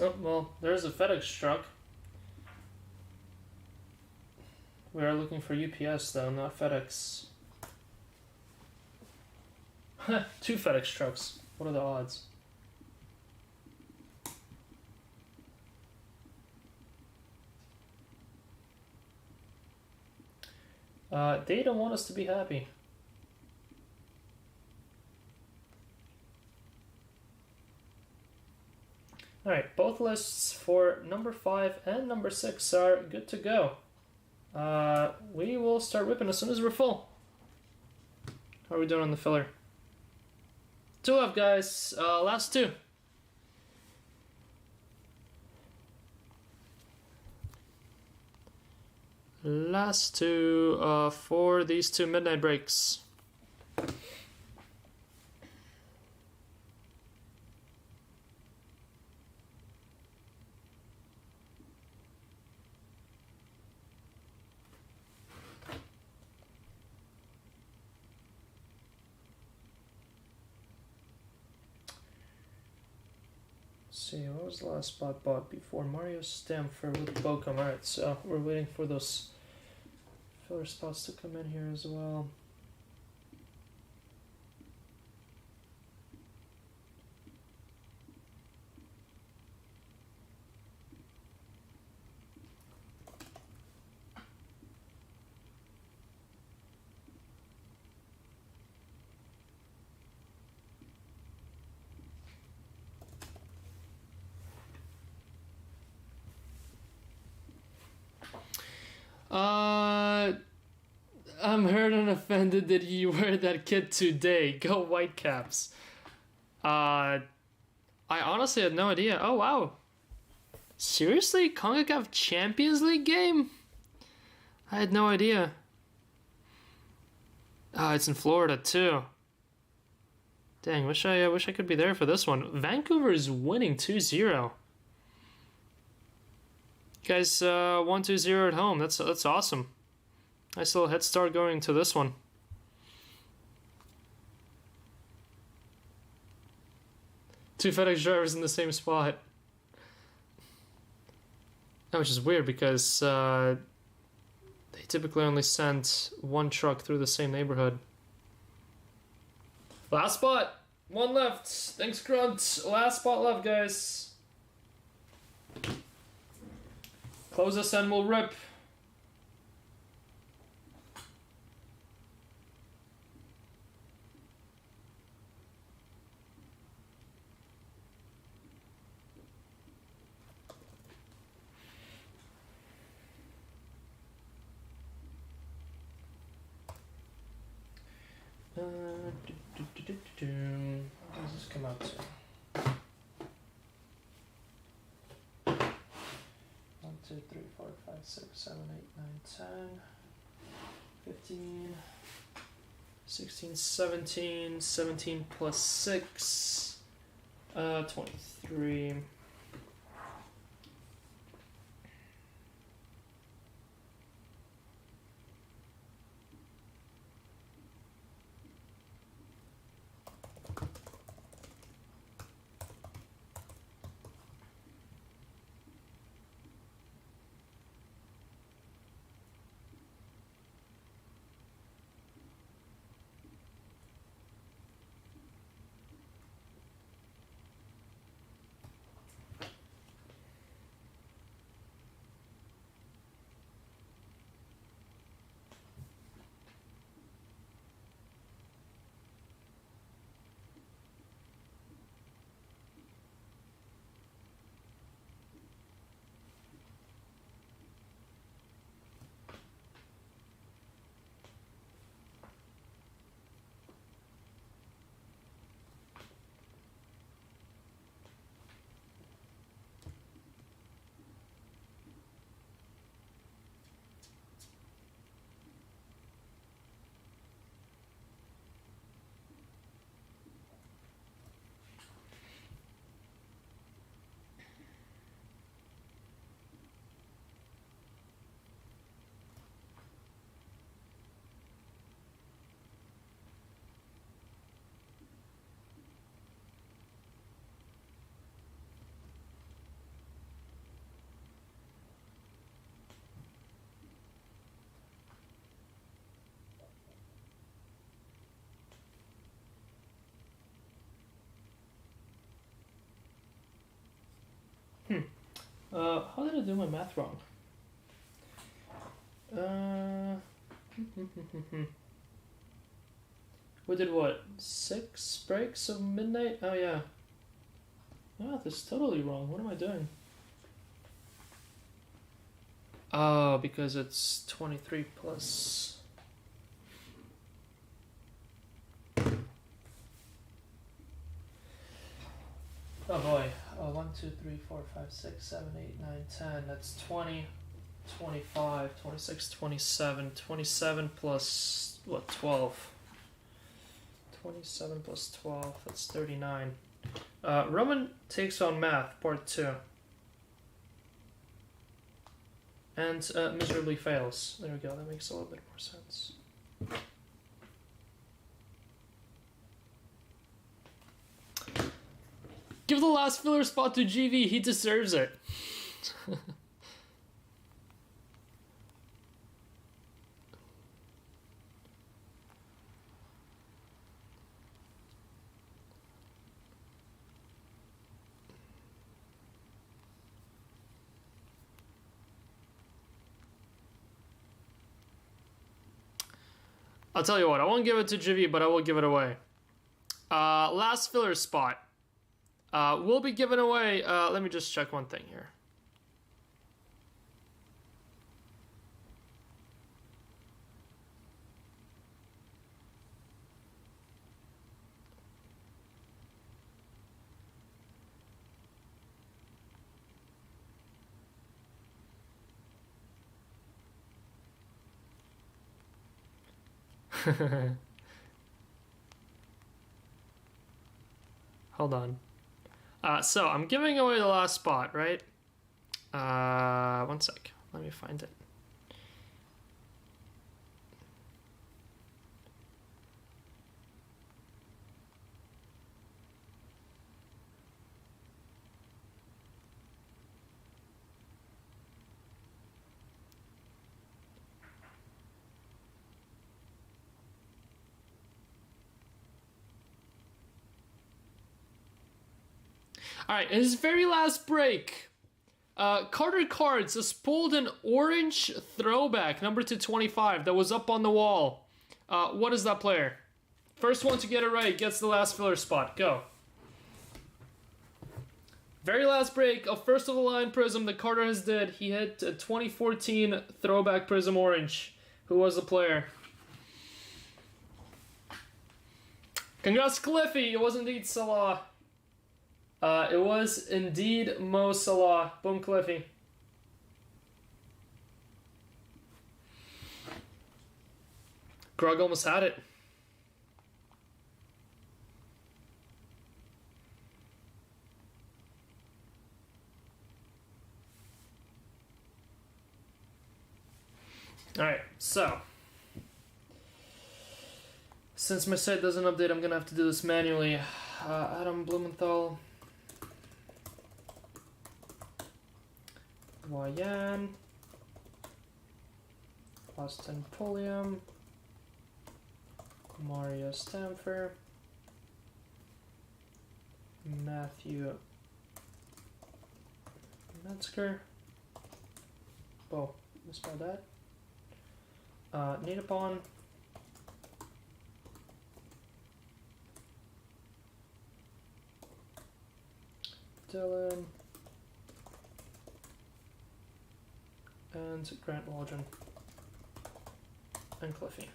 Oh, well, there's a FedEx truck. We are looking for UPS, though, not FedEx. 2 FedEx trucks. What are the odds? They don't want us to be happy. Alright, both lists for number 5 and number 6 are good to go. We will start ripping as soon as we're full. How are we doing on the filler? 2 left, guys. Last 2. Last 2 for these 2 midnight breaks. See, what was the last spot bought before Mario Stamford with Bochum? Alright, so we're waiting for those filler spots to come in here as well. I'm hurt and offended that you wear that kit today. Go Whitecaps. I honestly had no idea. Oh, wow. Seriously? CONCACAF Champions League game? I had no idea. It's in Florida, too. Dang, wish I could be there for this one. Vancouver is winning 2-0. Guys, 1-2-0 at home. That's awesome. Nice little head start going to this one. Two FedEx drivers in the same spot. Which is weird because they typically only send one truck through the same neighborhood. Last spot. One left. Thanks, Grunt. Last spot left, guys. Close us and we'll rip. What does this come out to? 1, 2, 3, 4, 5, 6, 7, 8, 9, 10, 15, 16, 17, 17 plus 6, 23. How did I do my math wrong? We did what? 6 breaks of midnight? Oh yeah. Math is totally wrong. What am I doing? Oh, because it's 23 plus... Oh boy. 1, 2, 3, 4, 5, 6, 7, 8, 9, 10. That's 20, 25, 26, 27. 27 plus, what, 12? 27 plus 12, that's 39. Roman takes on math, part 2. And miserably fails. There we go, that makes a little bit more sense. Give the last filler spot to GV, he deserves it. I'll tell you what, I won't give it to GV, but I will give it away. Last filler spot. We'll be giving away, let me just check one thing here. Hold on. So I'm giving away the last spot, right? One sec. Let me find it. Alright, in his very last break, Carter Cards has pulled an orange throwback, number 225, that was up on the wall. What is that player? First one to get it right gets the last filler spot. Go. Very last break of first of the line Prism that Carter has did. He hit a 2014 throwback Prism orange. Who was the player? Congrats, Cliffy. It was indeed Salah. It was indeed Mo Salah. Boom, Cliffy. Grug almost had it. Alright, so since my site doesn't update, I'm gonna have to do this manually. Adam Blumenthal, Wayan, Austin Pulliam, Mario Stamfer, Matthew Metzger. Oh, misspelled that. Nadapon, Dylan, and Grant Waldron, and Cliffy.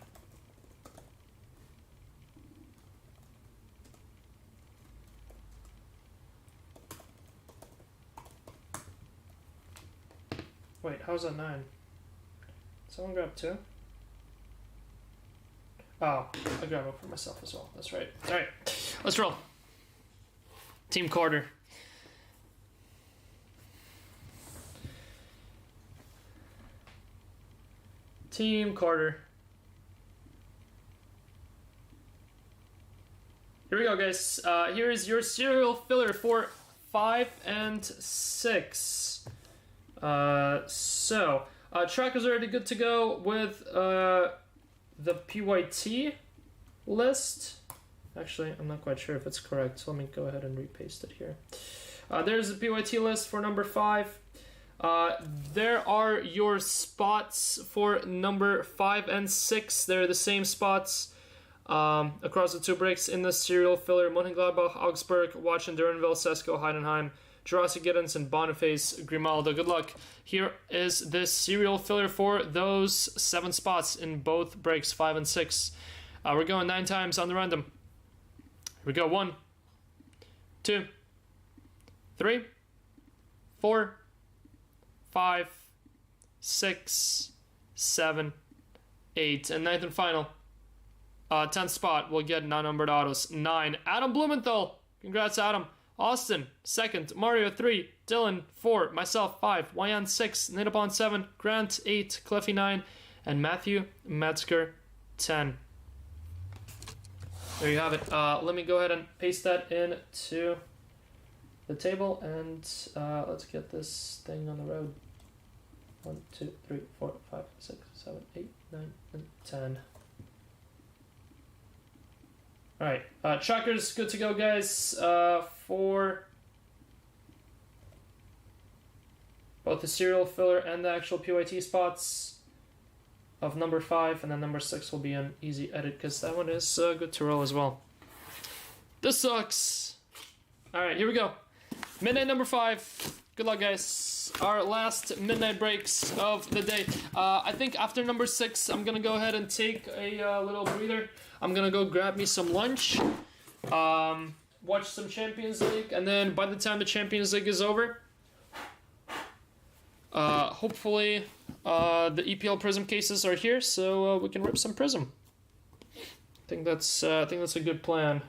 Wait, how's that 9? Someone grab 2? Oh, I grab it for myself as well. That's right. Alright, let's roll. Team Carter. Team Carter. Here we go, guys. Here is your serial filler for 5 and 6. Tracker's already good to go with the PYT list. Actually, I'm not quite sure if it's correct, so let me go ahead and repaste it here. There's the PYT list for number 5. There are your spots for number 5 and 6. They're the same spots across the 2 breaks in the serial filler. Mönchengladbach, Augsburg, Watschen, Durenville, Sesko, Heidenheim, Jurassic Giddens, and Boniface Grimaldo. Good luck. Here is this serial filler for those 7 spots in both breaks, 5 and 6. We're going 9 times on the random. Here we go. 1, 2, 3, 4, 5, 6, 7, 8, and 9th and final. 10th spot, we'll get non-numbered autos. 9, Adam Blumenthal. Congrats, Adam. Austin, 2nd. Mario, 3. Dylan, 4. Myself, 5. Wayan, 6. Nadapon, 7. Grant, 8. Cliffy, 9. And Matthew Metzger, 10. There you have it. Let me go ahead and paste that into the table, and let's get this thing on the road. 1, 2, 3, 4, 5, 6, 7, 8, 9, and 10. Alright, tracker's good to go, guys, for both the serial filler and the actual PYT spots of number 5, and then number 6 will be an easy edit because that one is good to roll as well. This sucks! Alright, here we go. Midnight number 5. Good luck, guys. Our last midnight breaks of the day. I think after number 6, I'm gonna go ahead and take a little breather. I'm gonna go grab me some lunch, watch some Champions League, and then by the time the Champions League is over, hopefully the EPL Prism cases are here, so we can rip some Prism. I think that's a good plan.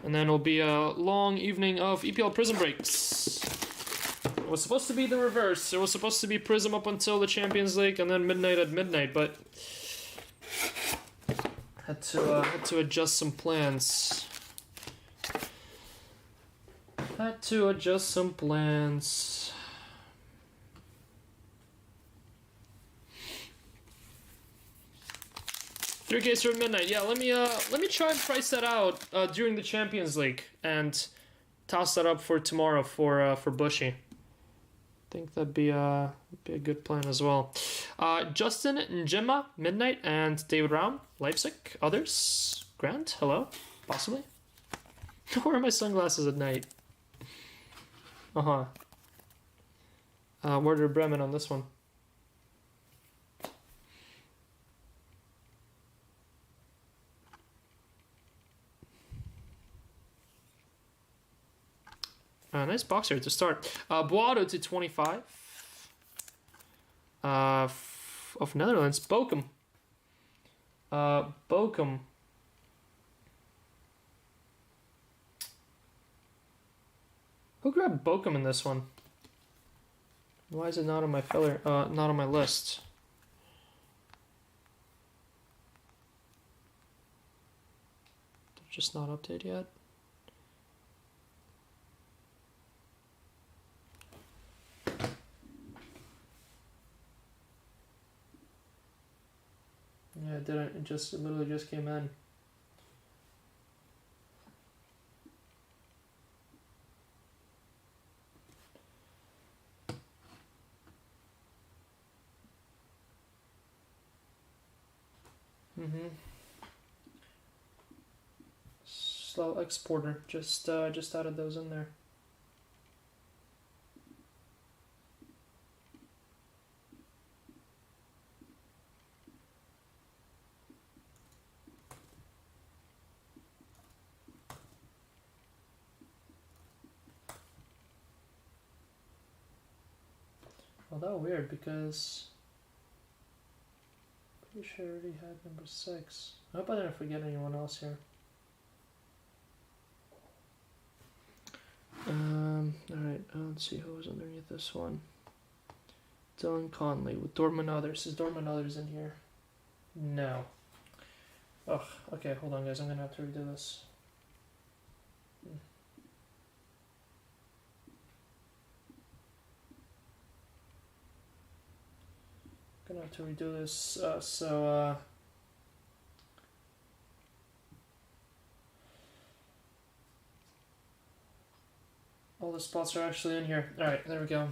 And then it'll be a long evening of EPL Prism breaks. It was supposed to be the reverse. It was supposed to be Prism up until the Champions League, and then midnight at midnight, but had to adjust some plans. Had to adjust some plans. $3K for midnight. Yeah, let me try and price that out during the Champions League and toss that up for tomorrow for Bushy. I think that'd be a good plan as well. Justin Njima, Midnight, and David Raum, Leipzig. Others, Grant, hello, possibly. Where are my sunglasses at night? Werder Bremen on this one. Nice boxer to start. Boado to 25. Of Netherlands. Bochum. Bochum. Who grabbed Bochum in this one? Why is it not on my filler? Not on my list. They're just not updated yet. Yeah, it didn't. It literally just came in. Slow exporter. Just added those in there. Well, that was weird because pretty sure I already had number 6. I hope I didn't forget anyone else here. Alright, let's see who was underneath this one. Dylan Conley with Dortmund Others. Is Dortmund Others in here? No. Ugh, okay, hold on guys, I'm gonna have to redo this. Gonna have to redo this, all the spots are actually in here. Alright, there we go.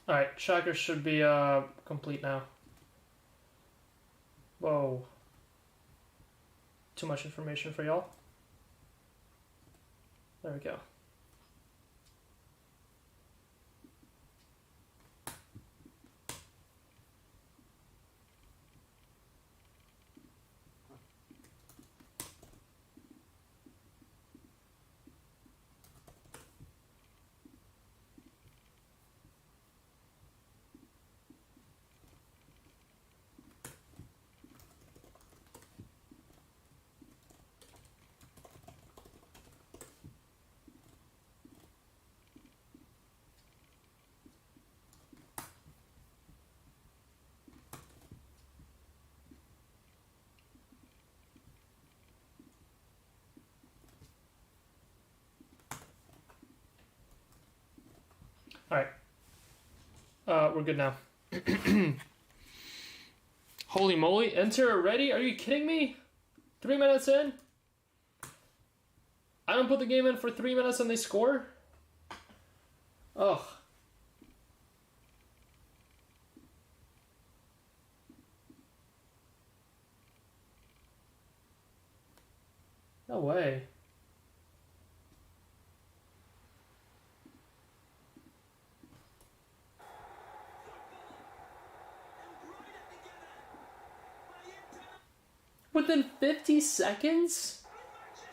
Alright, Shocker should be complete now. Whoa. Too much information for y'all. There we go. Alright. We're good now. Holy moly, enter already? Are you kidding me? 3 minutes in? I don't put the game in for 3 minutes and they score? Ugh. No way. Within 50 seconds?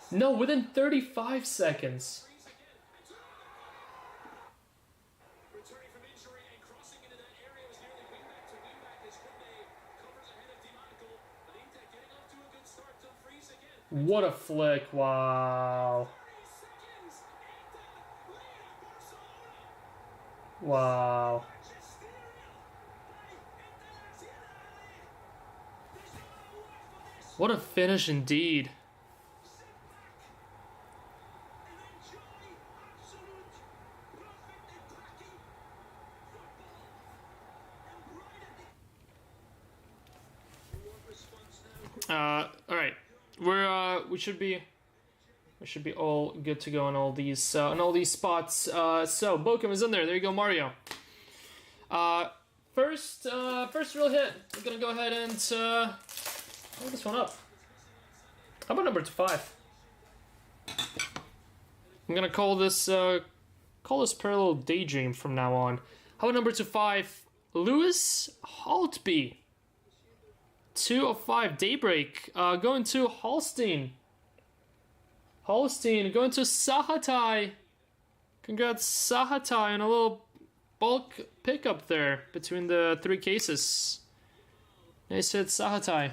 No, within 35 seconds. What a flick, wow. Wow. What a finish indeed. All right. We should be all good to go on all these spots. So Bokum is in there. There you go, Mario. First real hit. We're gonna go ahead and hold this one up. How about number 5? I'm gonna call this Parallel Daydream from now on. How about number 5? Lewis Holtby. 2 of 5 Daybreak. Going to Holstein. Holstein going to Sahatai. Congrats, Sahatai, on a little bulk pickup there between the 3 cases. Nice hit, Sahatai.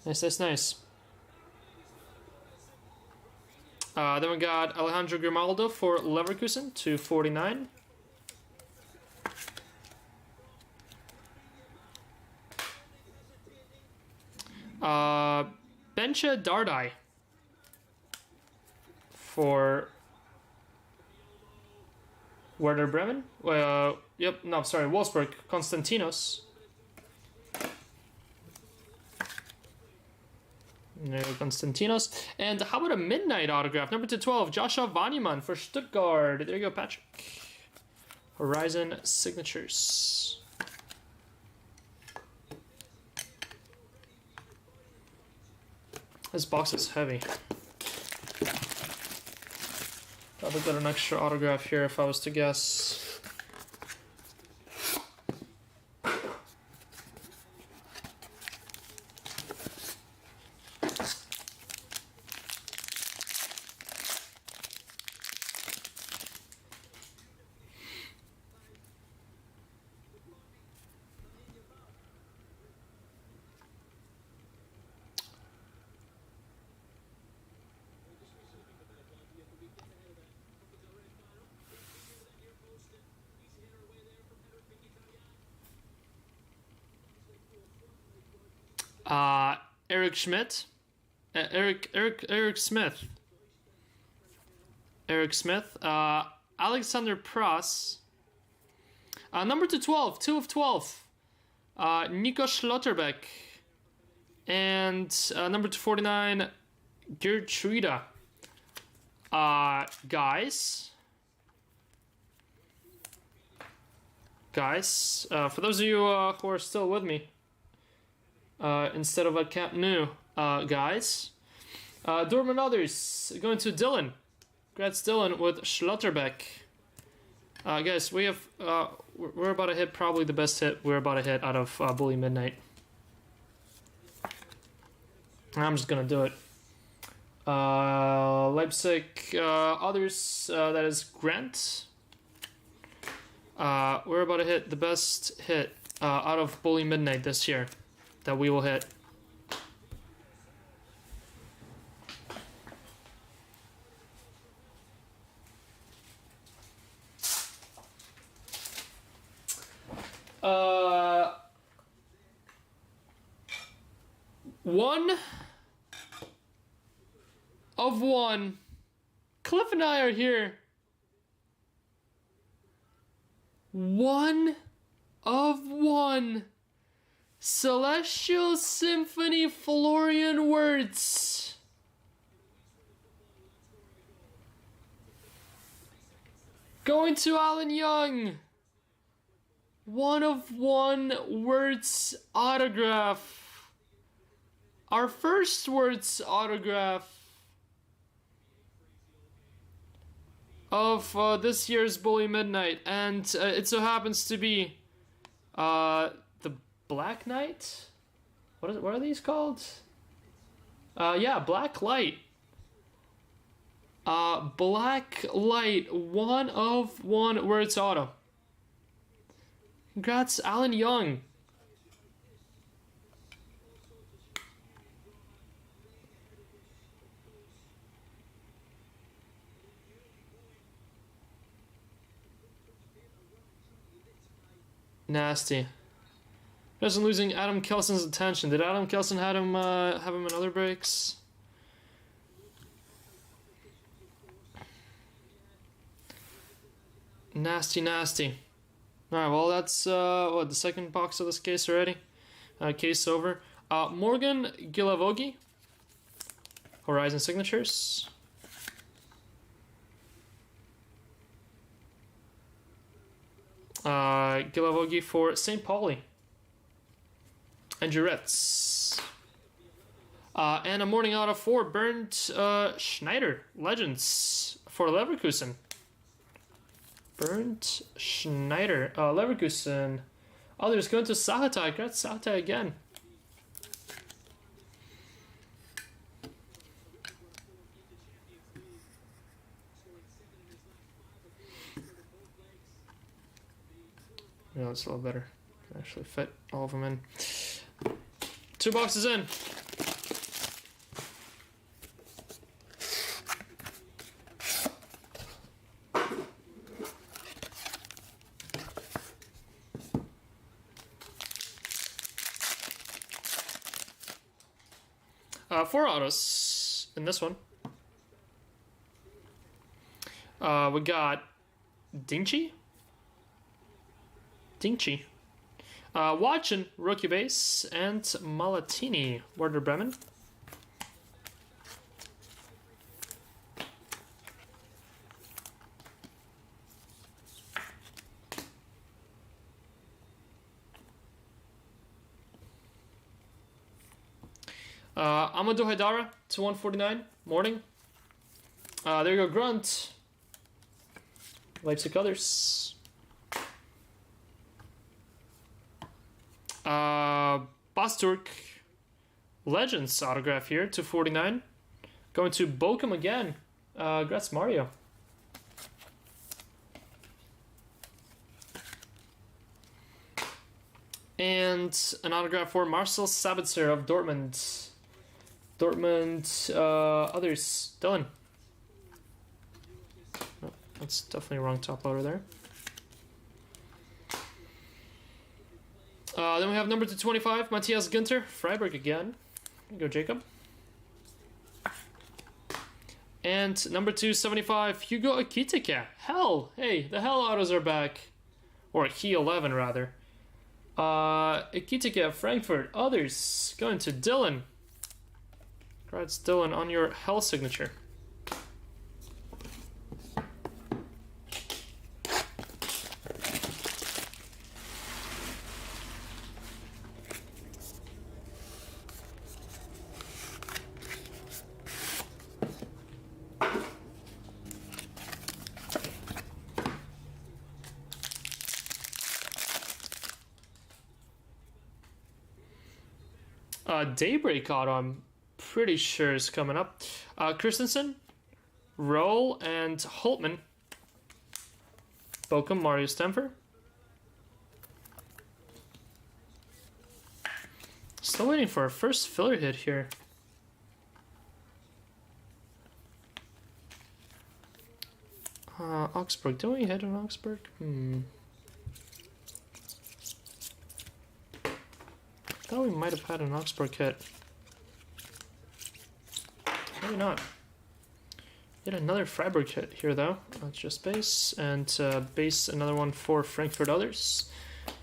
Nice. Then we got Alejandro Grimaldo for Leverkusen, 249. Bencha Dardai for Werder Bremen. Wolfsburg. Konstantinos. No, Konstantinos. And how about a midnight autograph? Number 12, Joshua Vaniman for Stuttgart. There you go, Patrick. Horizon Signatures. This box is heavy. Probably got an extra autograph here if I was to guess. Eric Schmidt. Eric Smith. Alexander Pross. Number 12, 2 of 12. Nico Schlotterbeck. And number 249, Gertruda. Guys, for those of you who are still with me, instead of at Camp Nou, guys, Dortmund others going to Dylan. Congrats, Dylan, with Schlotterbeck. Guys, we have we're about to hit probably the best hit we're about to hit out of Bully Midnight. I'm just gonna do it. Leipzig others, that is Grant. We're about to hit the best hit out of Bully Midnight this year that we will hit. One of one. Cliff and I are here. One of one. Celestial Symphony Florian Wirtz. Going to Alan Young. One of one Wirtz autograph. Our first Wirtz autograph of this year's Bully Midnight, and it so happens to be the Black Knight. What are these called? Yeah, Black Light. Black Light, one of one Wirtz auto. Congrats, Alan Young. Nasty. Doesn't losing Adam Kelson's attention. Did Adam Kelson have him in other breaks? Nasty, nasty. Alright, well that's what, the second box of this case already? Case over. Morgan Gilavogi. Horizon Signatures. Gilavogi for St. Pauli. And Juretz. And a morning auto for Bernd Schneider. Legends for Leverkusen. Bernd Schneider. Leverkusen. Others going to Sahata. Congrats, Sahata again. Yeah, that's a little better. Can actually fit all of them in. 2 boxes in. Four autos in this one. We got Dingchi. Watson, rookie base, and Malatini, Werder Bremen. Amadou Haidara to 149, morning. There you go, Grunt. Leipzig others. Basturk Legends autograph here, 249. Going to Bochum again. Congrats, Mario. And an autograph for Marcel Sabitzer of Dortmund. Others. Dylan. Oh, that's definitely a wrong top loader there. Then we have number 225, Matthias Günther, Freiburg again. There you go, Jacob. And number 275, Hugo Ekitike. Hell, hey, the Hell autos are back. Or He 11 rather. Ekitike, Frankfurt. Others going to Dylan. Congrats, Dylan, on your Hell signature. Daybreak auto, I'm pretty sure is coming up. Christensen, Roll, and Holtman. Bochum, Mario Stemfer. Still waiting for our first filler hit here. Augsburg. Don't we hit on Augsburg? I thought we might have had an Augsburg hit. Maybe not. Yet another Freiburg hit here, though. That's just base. And base, another one for Frankfurt Others.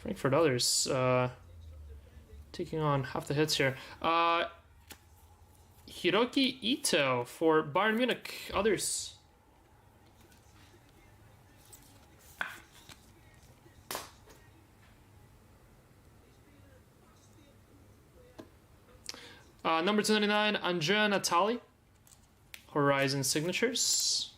Frankfurt Others taking on half the hits here. Hiroki Ito for Bayern Munich. Others. Number 299, Andrea Natali. Horizon Signatures.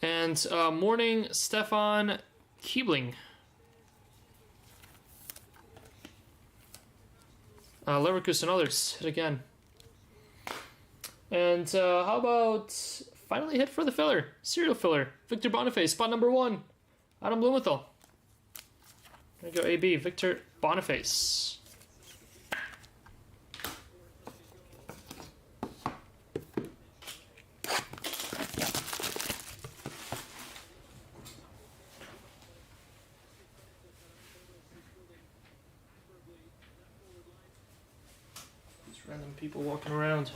And Morning Stefan Keebling. Leverkusen Others. Hit again. And how about finally hit for the filler? Serial filler. Victor Boniface, spot number 1. Adam Blumenthal. There you go, AB, Victor Boniface. Random people walking around.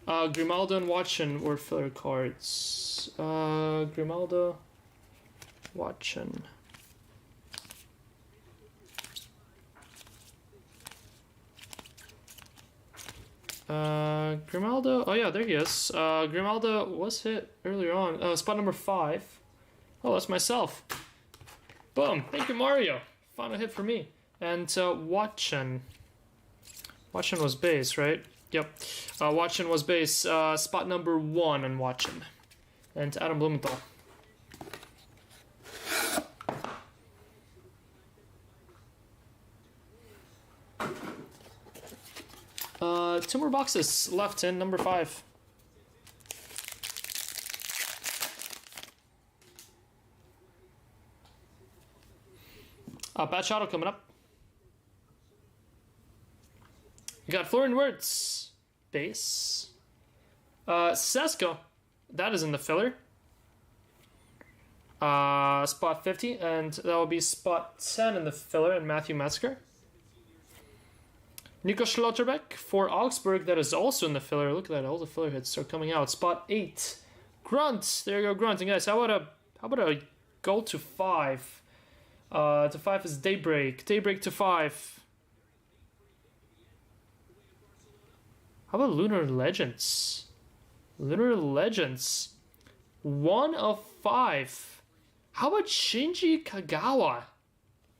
Grimaldo and Watson were filler cards. Grimaldo, Watson. Grimaldo. Oh yeah, there he is. Grimaldo was hit earlier on. Spot number 5. Oh, that's myself. Boom! Thank you, Mario. Final hit for me. And Watson. Watson was base, right? Yep. Watson was base. Spot number 1 on Watson. And Adam Blumenthal. Two more boxes left in number 5. Patch auto coming up. You got Florian Wirtz, base. Sesko, that is in the filler. Spot 50, and that will be spot 10 in the filler, and Matthew Metzger. Nico Schlotterbeck for Augsburg, that is also in the filler. Look at that, all the filler hits are coming out. Spot 8. Grunt, there you go, Grunt. And guys, how about a go to 5? To 5 is Daybreak. Daybreak to 5. How about Lunar Legends? Lunar Legends. 1 of 5. How about Shinji Kagawa?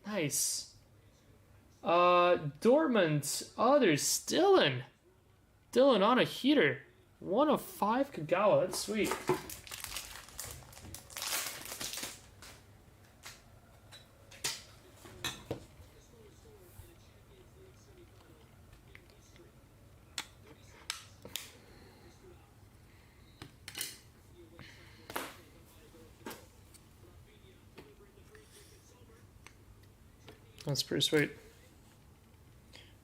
Nice. Dortmund. Others. Dylan. Dylan on a heater. 1 of 5 Kagawa. That's sweet. That's pretty sweet.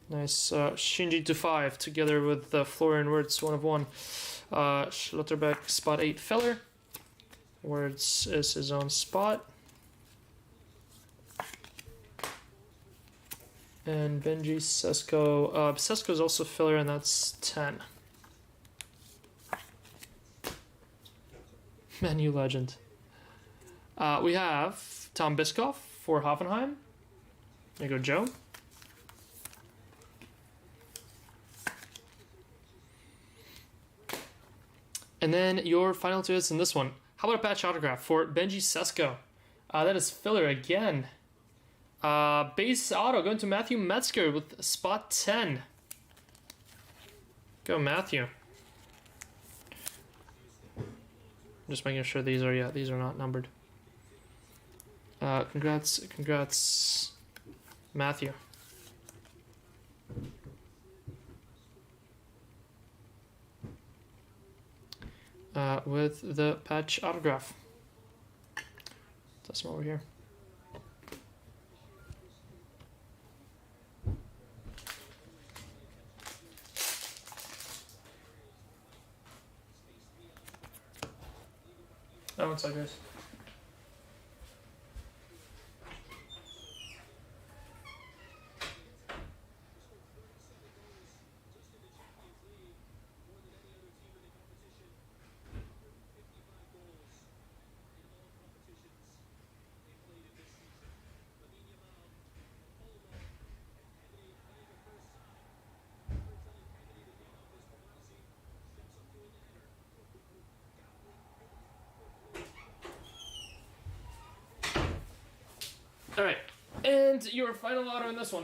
Nice. Shinji to 5 together with Florian Wirtz, 1 of 1. Schlotterbeck, spot 8 filler. Wirtz is his own spot. And Benji Sesko. Sesko is also filler, and that's 10. Menu legend. We have Tom Biscoff for Hoffenheim. There you go, Joe. And then your final 2 hits in this one. How about a patch autograph for Benji Sesko? That is filler again. Base auto going to Matthew Metzger with spot 10. Go, Matthew. Just making sure these are not numbered. Congrats, Matthew. With the patch autograph. That's over here. Oh, one sec, guys. All right, and your final auto in this one.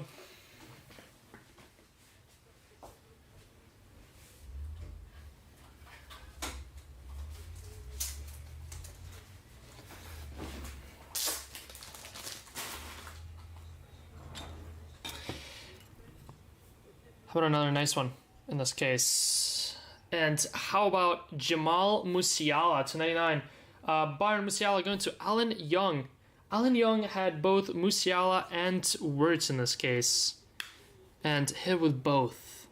How about another nice one in this case? And how about Jamal Musiala to 99? Bayern Musiala going to Alan Young. Alan Young had both Musiala and Wirtz in this case. And hit with both.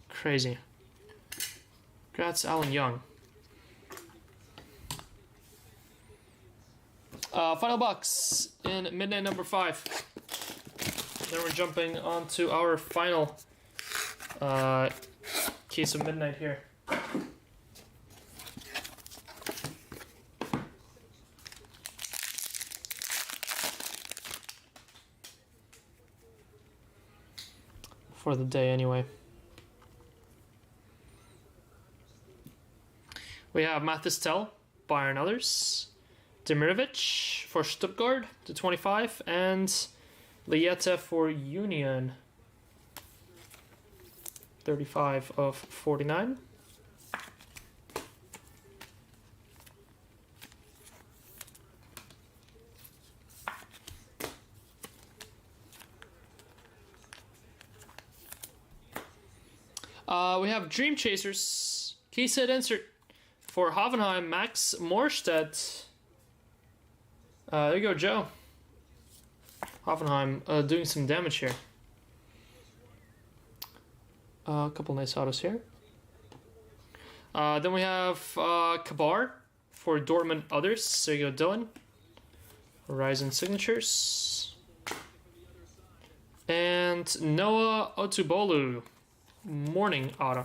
Crazy. Congrats, Alan Young. Final box in midnight number 5. then we're jumping on to our final case of Midnight here. For the day, anyway. We have Mathis Tell, Bayern Others, Demirovic for Stuttgart to 25, and Lieta for Union, 35 of 49. We have Dream Chasers, key set insert for Hoffenheim, Max Morstedt. There you go, Joe. Hoffenheim doing some damage here. A couple nice autos here. Then we have Kabar for Dortmund Others. There you go, Dylan. Horizon Signatures. And Noah Otubolu. Morning auto.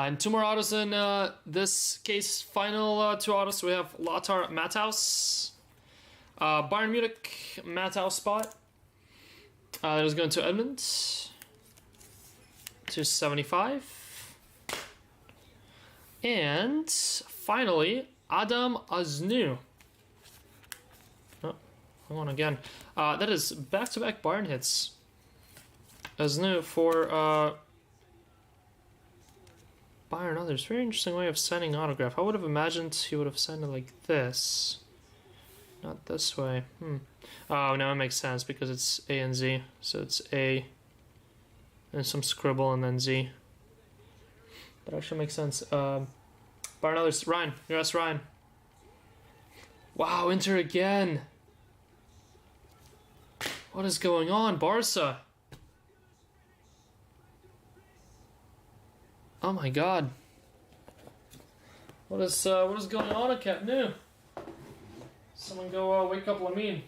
And two more autos in this case. Final two autos. We have Lothar Matthaus. Bayern Munich Matthaus spot. That is going to Edmund. 275. And finally, Adam Aznu. Oh, hang on again. That is back-to-back Bayern hits. Aznu for... Bayern Others. Very interesting way of signing autograph. I would have imagined he would have signed it like this. Not this way. Oh, no, it makes sense because it's A and Z. So it's A and some scribble and then Z. That actually makes sense. Bayern Others. Ryan. Yes, Ryan. Wow, Inter again. What is going on, Barca? Oh my god. What is going on at Camp Nou? Someone go wake up Lamine.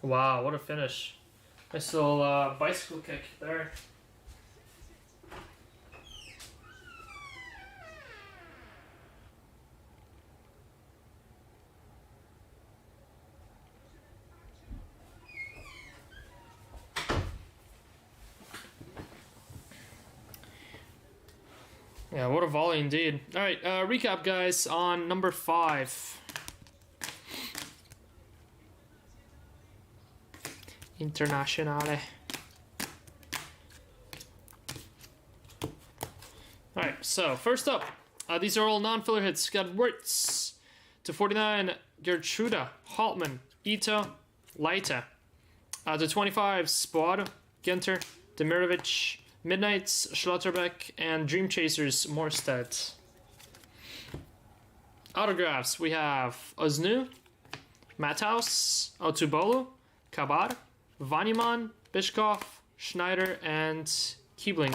Wow, what a finish. Nice little bicycle kick there. Yeah, what a volley indeed. Alright, recap guys on number 5. Internazionale. Alright, so first up, these are all non-filler hits. Got Wirtz to 49, Gertruda, Haltman, Ito, Leita. To 25, Spad, Ginter, Demirovic, Midnights, Schlotterbeck, and Dream Chasers, Morstedt. Autographs, we have Oznu, Matthaus, Otubolu, Kabar, Vaniman, Bishkov, Schneider, and Kiebling.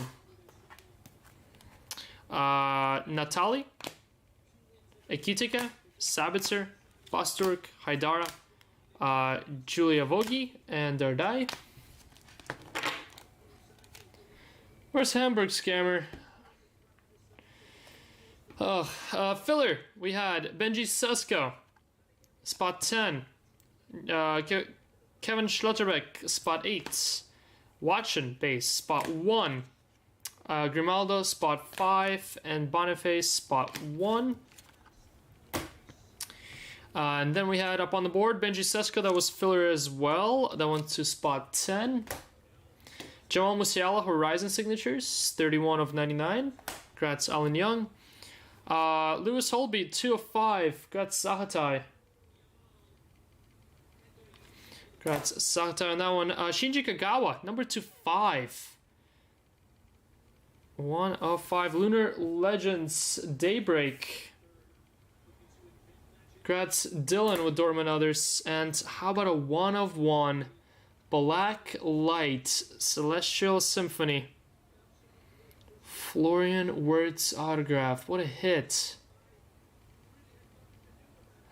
Natali, Ekitika, Sabitzer, Basturk, Haidara, Julia Vogi, and Dardai. Where's Hamburg Scammer? Oh, filler. We had Benji Sesko, spot 10. Kevin Schlotterbeck, spot 8. Watson, base, spot 1. Grimaldo, spot 5. And Boniface, spot 1. And then we had up on the board Benji Sesko, that was filler as well. That went to spot 10. Jamal Musiala, Horizon signatures, 31 of 99. Congrats, Alan Young. Lewis Holby, 2 of 5. Congrats, Zahatai. Congrats, Zahatai on that one. Shinji Kagawa, number 2/5. 1 of 5. Lunar Legends, Daybreak. Congrats, Dylan with Dortmund others. And how about a 1 of 1? Black Light, Celestial Symphony. Florian Wirtz autograph. What a hit.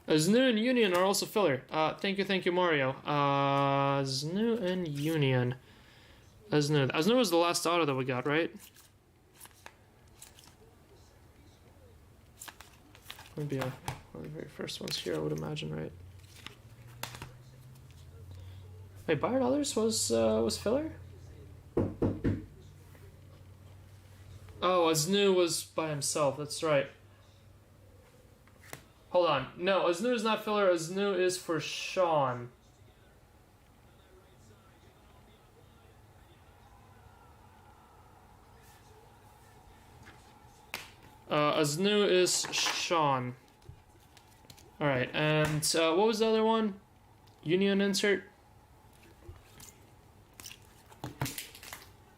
Znu and Union are also filler. Thank you, Mario. Znu and Union. Znu was the last auto that we got, right? Maybe one of the very first ones here, I would imagine, right? Wait, Bayern Others was filler? Oh, Aznu was by himself, that's right. Hold on. No, Aznu is not filler, Aznu is for Sean. Aznu is Sean. Alright, and what was the other one? Union insert?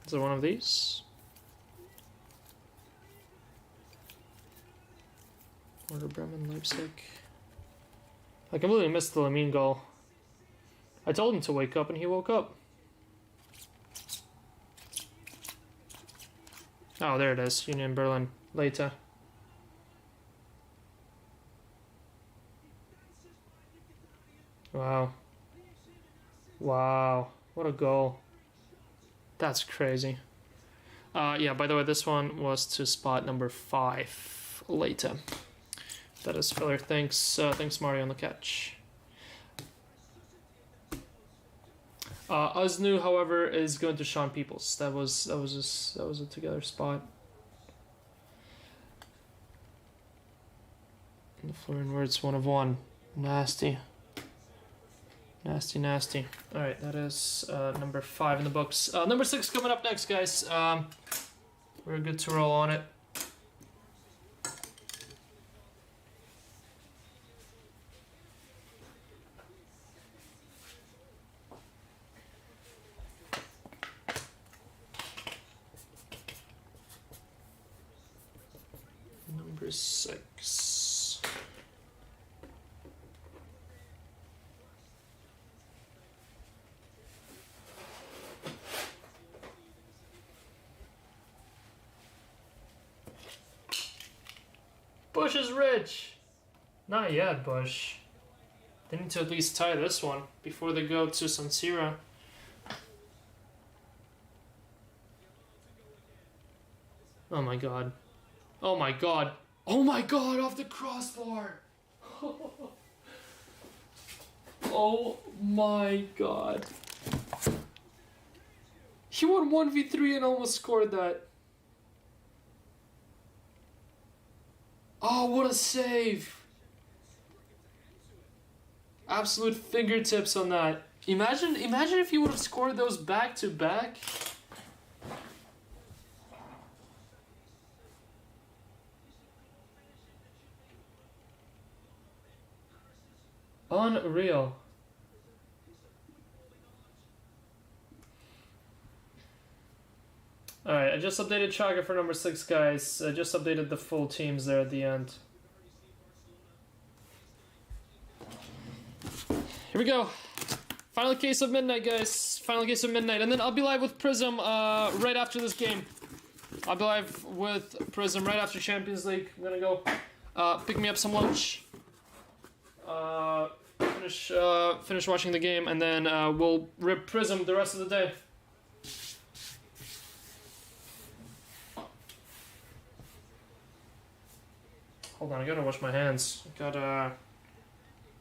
Is there one of these? Werder Bremen, Leipzig. I completely missed the Lamine goal. I told him to wake up and he woke up. Oh, there it is. Union Berlin. Later. Wow. Wow. What a goal. That's crazy. Yeah, by the way, this one was to spot number 5 later. That is filler. Thanks, Mario on the catch. Uznu, however, is going to Sean Peoples. That was a together spot. And the Florian Wirtz 1 of 1. Nasty. Nasty. Alright, that is number 5 in the books. Number 6 coming up next, guys. We're good to roll on it. Number 6. Bush is rich. Not yet, Bush. They need to at least tie this one before they go to San Siro. Oh my god. Oh my god. Oh my god, off the crossbar! Oh my god. He won 1v3 and almost scored that. Oh, what a save! Absolute fingertips on that. Imagine if he would have scored those back to back. Unreal. Alright, I just updated Chaga for number 6, guys. I just updated the full teams there at the end. Here we go. Final case of midnight, guys. Final case of midnight. And then I'll be live with Prism right after this game. I'll be live with Prism right after Champions League. I'm gonna go pick me up some lunch. Finish watching the game, and then we'll rip Prism the rest of the day. Hold on, I gotta wash my hands. I got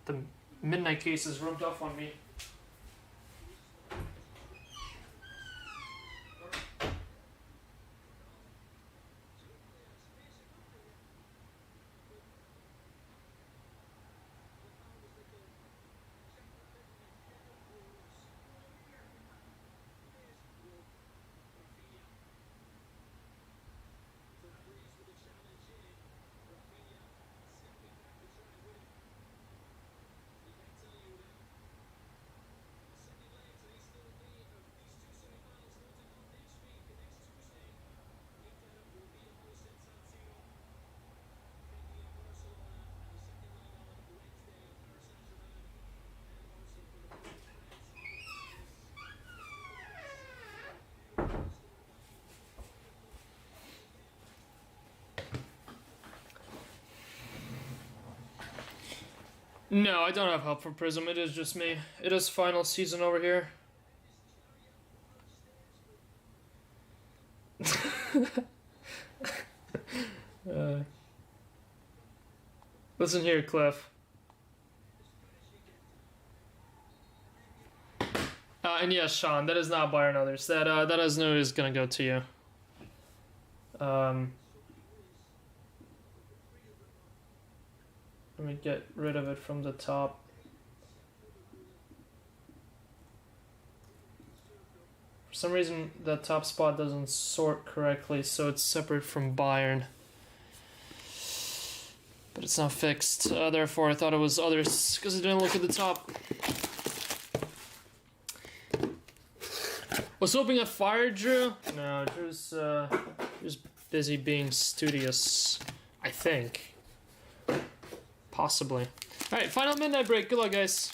the midnight cases rubbed off on me. No, I don't have help from Prism. It is just me. It is final season over here. Listen here, Cliff. And yes, Sean, that is not Bayern others. That is no is gonna go to you. Let me get rid of it from the top. For some reason, that top spot doesn't sort correctly, so it's separate from Bayern. But it's not fixed. Therefore, I thought it was others because I didn't look at the top. Was hoping I fired Drew. No, Drew's busy being studious, I think. Possibly. Alright, final midnight break. Good luck, guys.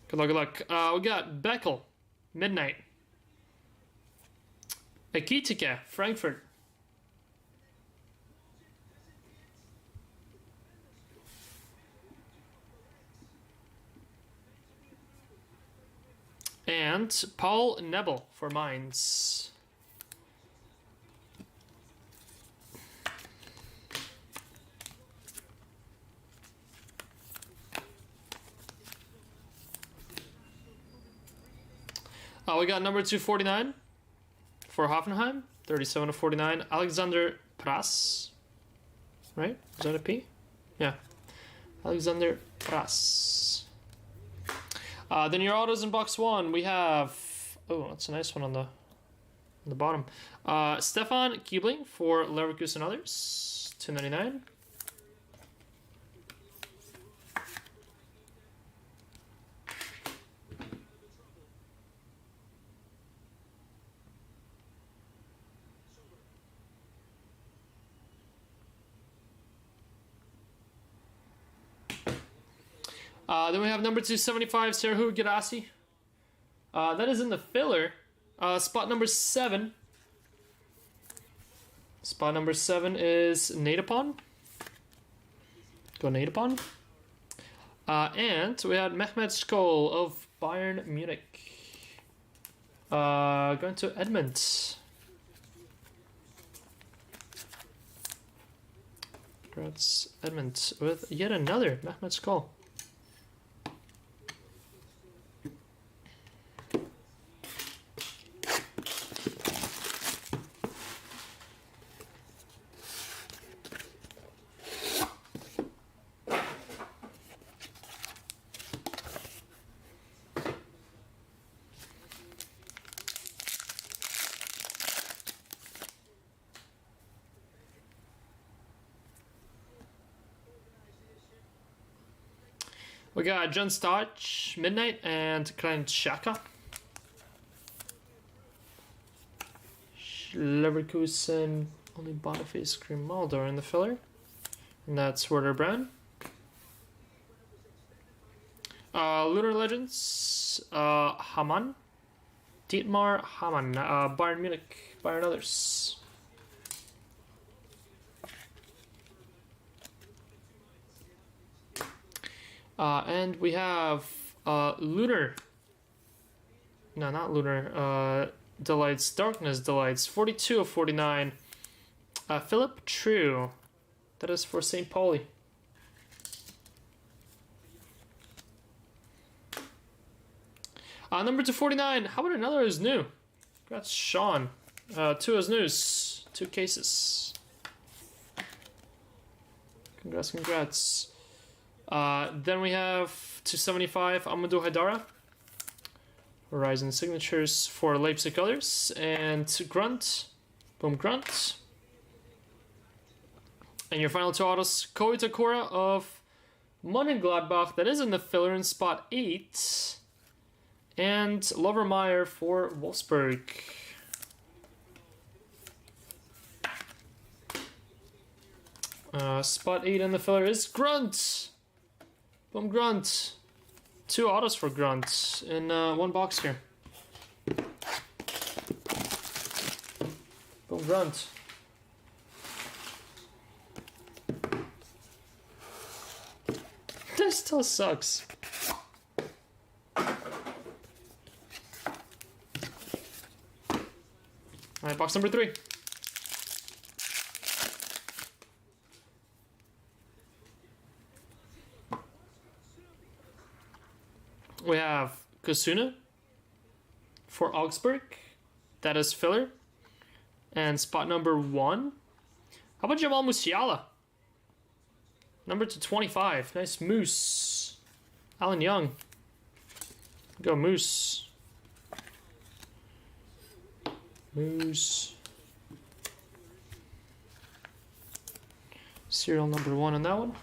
Good luck, good luck. We got Beckel, midnight. Akitika, Frankfurt. And Paul Nebel for Mainz. We got number 249 for Hoffenheim, 37 of 49. Alexander Pras, right? Is that a P? Yeah. Alexander Pras. Then your autos in box one, we have, oh, that's a nice one on the bottom. Stefan Kiebling for Leverkusen others, 299. Then we have number 275, Serhu Girassi. That is in the filler. Spot number 7. Spot number 7 is Nadapon. Go Nadapon. And we had Mehmet Skol of Bayern Munich. Going to Edmund. Congrats, Edmund, with yet another Mehmet Skol. We got John Starch, Midnight, and Klein Shaka. Leverkusen only Boniface Grimaldo in the filler. And that's Werder Brown. Lunar Legends, Hamann. Dietmar Hamann, Bayern Munich, Bayern others. And we have Lunar. No, not Lunar. Delights. Darkness Delights. 42 of 49. Philip True. That is for St. Pauli. Number 249. How about another is new? Congrats, Sean. 2 is news. 2 cases. Congrats, congrats. Then we have 275 Amadou Haidara. Horizon signatures for Leipzig Others. And Grunt. Boom, Grunt. And your final 2 autos, Ko Itakura of Mönchengladbach. That is in the filler in spot 8. And Lovermeyer for Wolfsburg. Spot 8 in the filler is Grunt. Boom, Grunt. 2 autos for Grunt in 1 box here. Boom, Grunt. This still sucks. Alright, box number 3. We have Kusuna for Augsburg. That is filler. And spot number 1. How about Jamal Musiala? Number 225. Nice Moose. Alan Young. Go Moose. Moose. Serial number 1 on that one.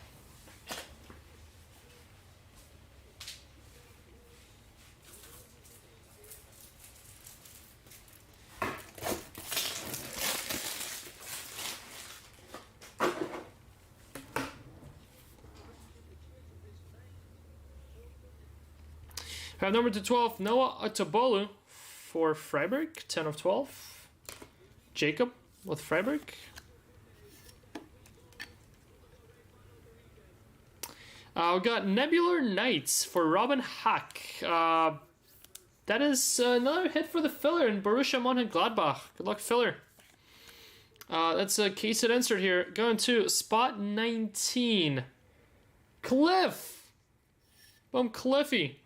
We have number 212, Noah Otobolu for Freiburg, 10 of 12. Jacob with Freiburg. We got Nebular Knights for Robin Hack. That is another hit for the filler in Borussia Mönchengladbach. Good luck, filler. That's a case at insert here. Going to spot 19. Cliff. Boom, Cliffy.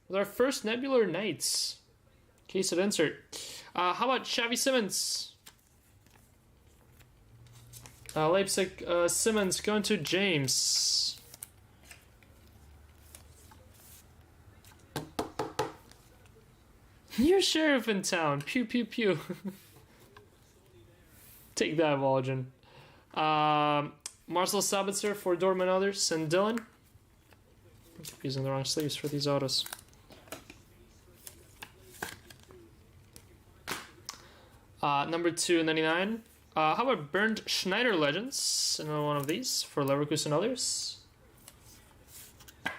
With our first Nebular Knights. Case at insert. How about Xavi Simmons? Leipzig Simmons going to James. New sheriff in town. Pew, pew, pew. Take that, Volgen. Marcel Sabitzer for Dortmund Others and Dylan. I keep using the wrong sleeves for these autos. Number 299. How about Bernd Schneider Legends? Another one of these for Leverkusen Others.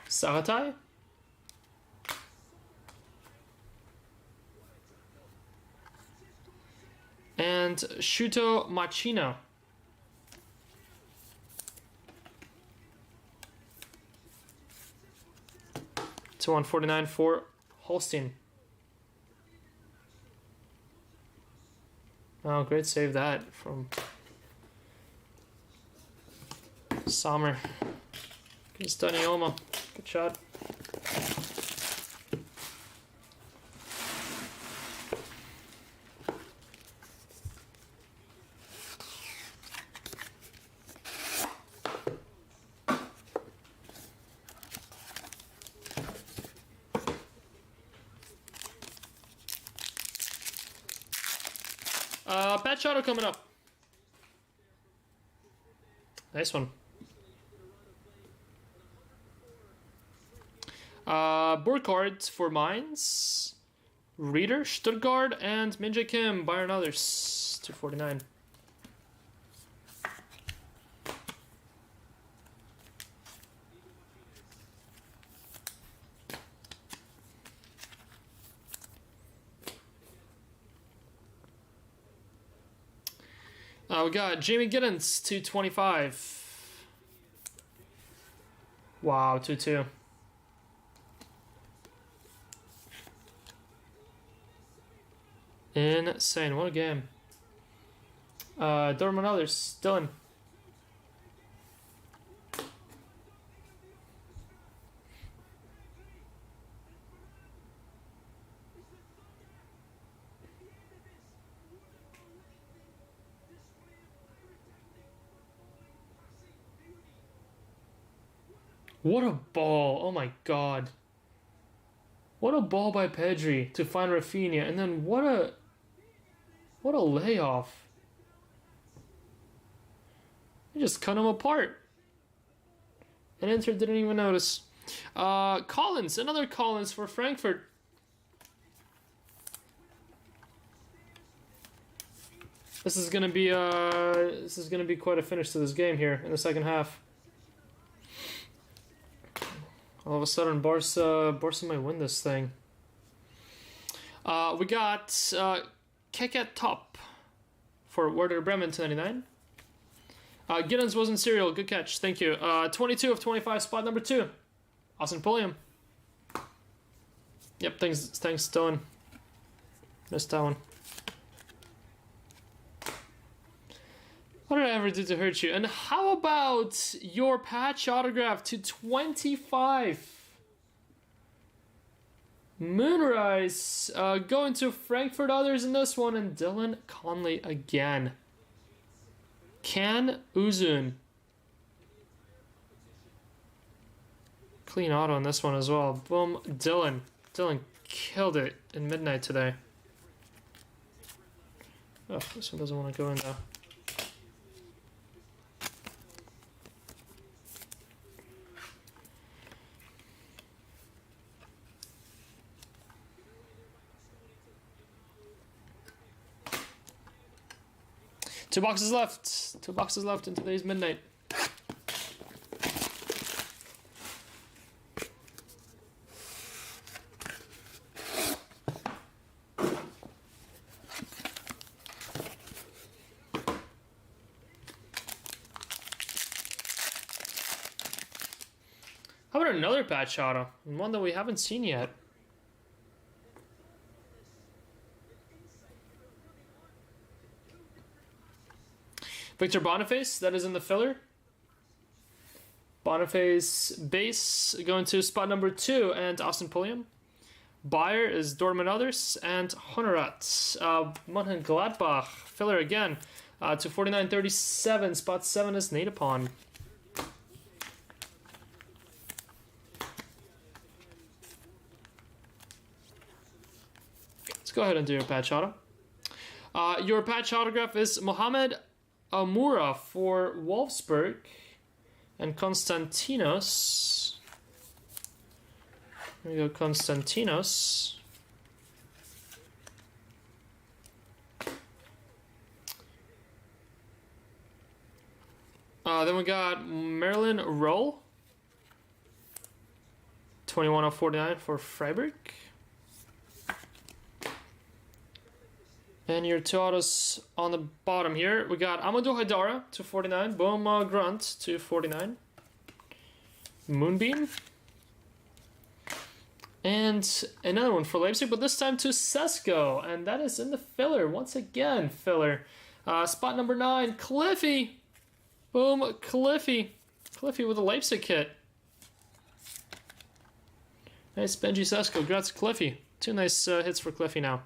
Saratai. And Shuto Machino. 149 for Holstein. Oh, great save that from Sommer. Good Stanioma. Good shot. Patch auto coming up. Nice one. Burkhardt for Mainz. Reader, Stuttgart, and Minjae Kim, Bayern Others, 249. We got Jamie Giddens, 225. Wow, 2-2. Insane. What a game. Dortmund others. Dylan. What a ball. Oh my god. What a ball by Pedri to find Rafinha. And then what a layoff. He just cut him apart. And Inter didn't even notice. Collins. Another Collins for Frankfurt. This is gonna be quite a finish to this game here in the second half. All of a sudden, Barca might win this thing. We got Keket top for Werder Bremen to 99. Giddens wasn't serial. Good catch. Thank you. 22 of 25, spot number 2. Austin Pulliam. Yep, thanks, Dylan. Missed that one. What did I ever do to hurt you? And how about your patch autograph to 25? Moonrise going to Frankfurt others in this one, and Dylan Conley again. Can Uzun. Clean auto on this one as well. Boom, Dylan. Dylan killed it in midnight today. Oh, this one doesn't want to go in though. Two boxes left. 2 boxes left in today's midnight. How about another patch auto? And one that we haven't seen yet. Victor Boniface, that is in the filler. Boniface base going to spot number 2, and Austin Pulliam. Bayer is Dortmund others, and Honorat. Mönchengladbach filler again to 49.37. Spot 7 is Nadapon. Let's go ahead and do your patch auto. Your patch autograph is Mohamed Amura for Wolfsburg, and Konstantinos. There we go, Konstantinos. Then we got Marilyn Roll, 21 of 49 for Freiburg. And your two autos on the bottom here. We got Amadou Haidara, 249. Boom Grunt, 249. Moonbeam. And another one for Leipzig, but this time to Sesko. And that is in the filler. Once again, filler. Spot number 9, Cliffy. Boom, Cliffy. Cliffy with a Leipzig hit. Nice Benji Sesko. Congrats, Cliffy. 2 nice hits for Cliffy now.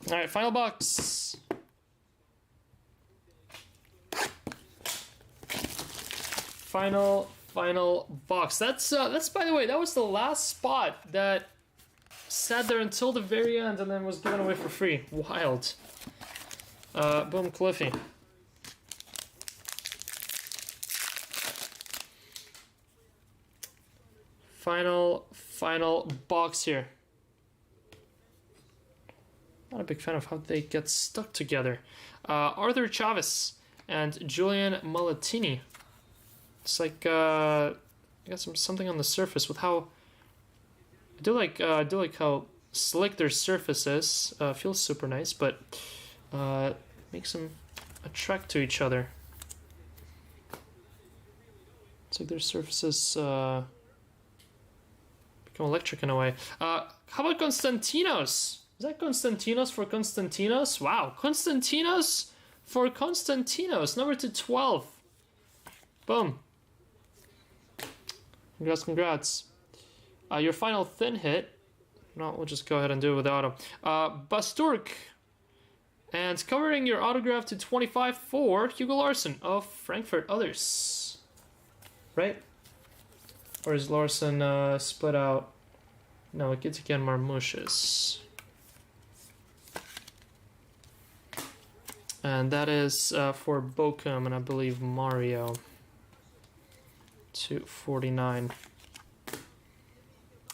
Alright, final box. Final box. That's by the way, that was the last spot that sat there until the very end and then was given away for free. Wild. Boom, Cliffy. Final box here. Not a big fan of how they get stuck together. Arthur Chavez and Julian Malatini. It's like I got something on the surface with how I do like how slick their surface is. Feels super nice, but makes them attract to each other. It's like their surfaces become electric in a way. How about Konstantinos? Is that Konstantinos for Konstantinos? Wow, Konstantinos for Konstantinos, number to 12. Boom. Congrats, congrats. Your final thin hit. No, we'll just go ahead and do it with the auto. Basturk. And covering your autograph to 25 for Hugo Larsson of Frankfurt Others. Right? Or is Larsson split out? No, it gets again Marmouches. And that is for Bochum and I believe Mario. 249. And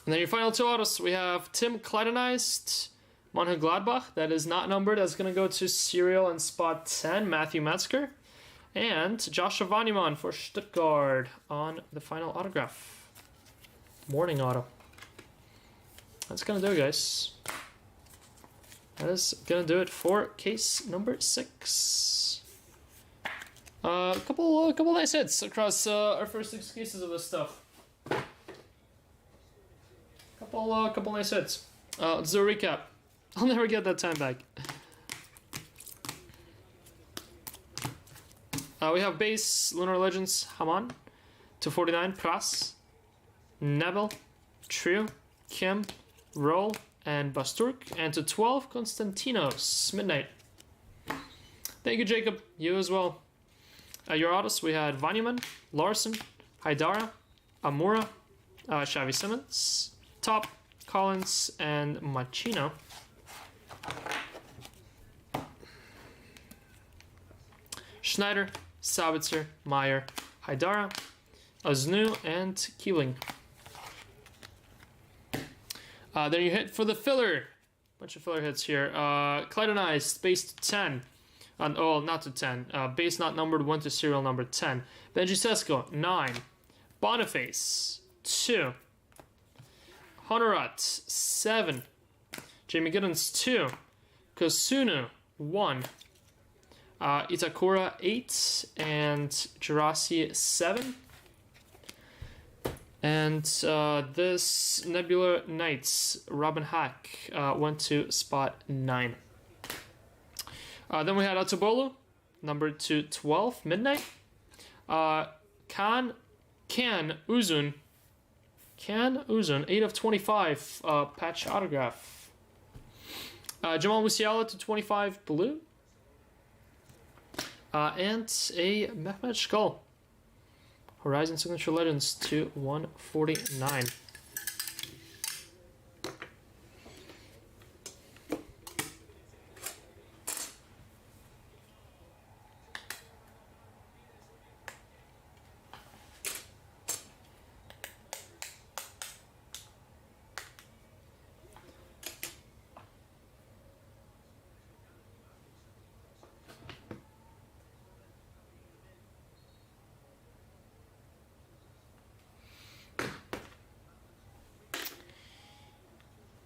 then your final two autos, we have Tim Kleidenized, Mönchengladbach. That is not numbered. That's going to go to Serial and spot 10, Matthew Metzger. And Joshua Vaniman for Stuttgart on the final autograph. Morning auto. That's going to do it, guys. That is going to do it for case number 6. A couple nice hits across our first 6 cases of this stuff. Couple nice hits. Let's do a recap. I'll never get that time back. We have base Lunar Legends Haman, 249 Pras, Nebel, Trio, Kim, Roll, and Basturk, and to 12 Konstantinos Midnight. Thank you, Jacob. You as well. Your autos, we had Vanyman, Larson, Haidara, Amura, Xavi Simmons, Top, Collins, and Machino. Schneider, Sabitzer, Meyer, Haidara, Aznu, and Keeling. Then you hit for the filler. Bunch of filler hits here. Kleidenized, base to 10. Oh, not to 10. Base not numbered, 1 to serial number 10. Benji Sesko, 9. Boniface, 2. Honorat, 7. Jamie Giddens, 2. Kosunu, 1. Itakura, 8. And Gerasi, 7. And this Nebula Knights, Robin Hack, went to spot 9. Then we had Atobolu, number 212, Midnight. Kan Uzun, 8 of 25, patch autograph. Jamal Musiala to 25, blue. And a Mehmet Skull. Horizon Signature Legends to 149.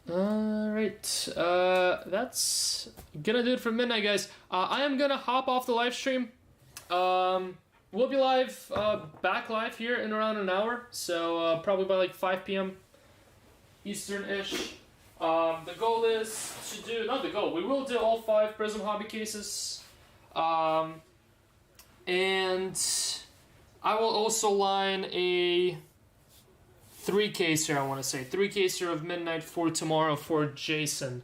Alright, that's gonna do it for midnight, guys. I am gonna hop off the live stream. We'll be live, back live here in around an hour, so probably by like 5 p.m. Eastern-ish. The goal is to do, not the goal, we will do all 5 Prism Hobby cases. And I will also line a 3-caser, I want to say. 3-caser of Midnight for tomorrow for Jason.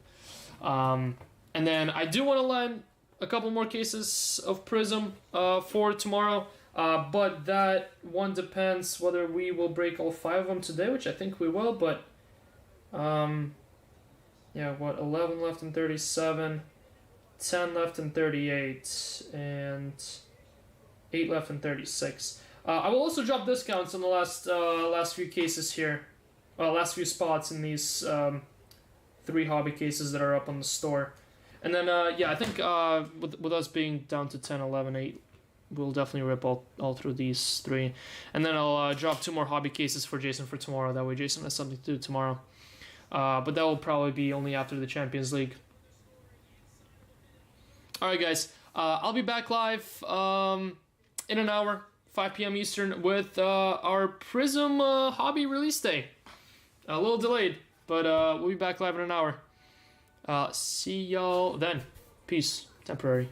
And then I do want to line a couple more cases of Prism for tomorrow. But that one depends whether we will break all 5 of them today, which I think we will. But, yeah, what, 11 left in 37, 10 left in 38, and 8 left in 36. I will also drop discounts on the last few cases here. Last few spots in these 3 hobby cases that are up on the store. And then, yeah, I think with us being down to 10, 11, 8, we'll definitely rip all through these 3. And then I'll drop 2 more hobby cases for Jason for tomorrow. That way Jason has something to do tomorrow. But that will probably be only after the Champions League. Alright, guys. I'll be back live in an hour. 5 p.m. Eastern with our Prism hobby release day. A little delayed, but we'll be back live in an hour. See y'all then. Peace. Temporary.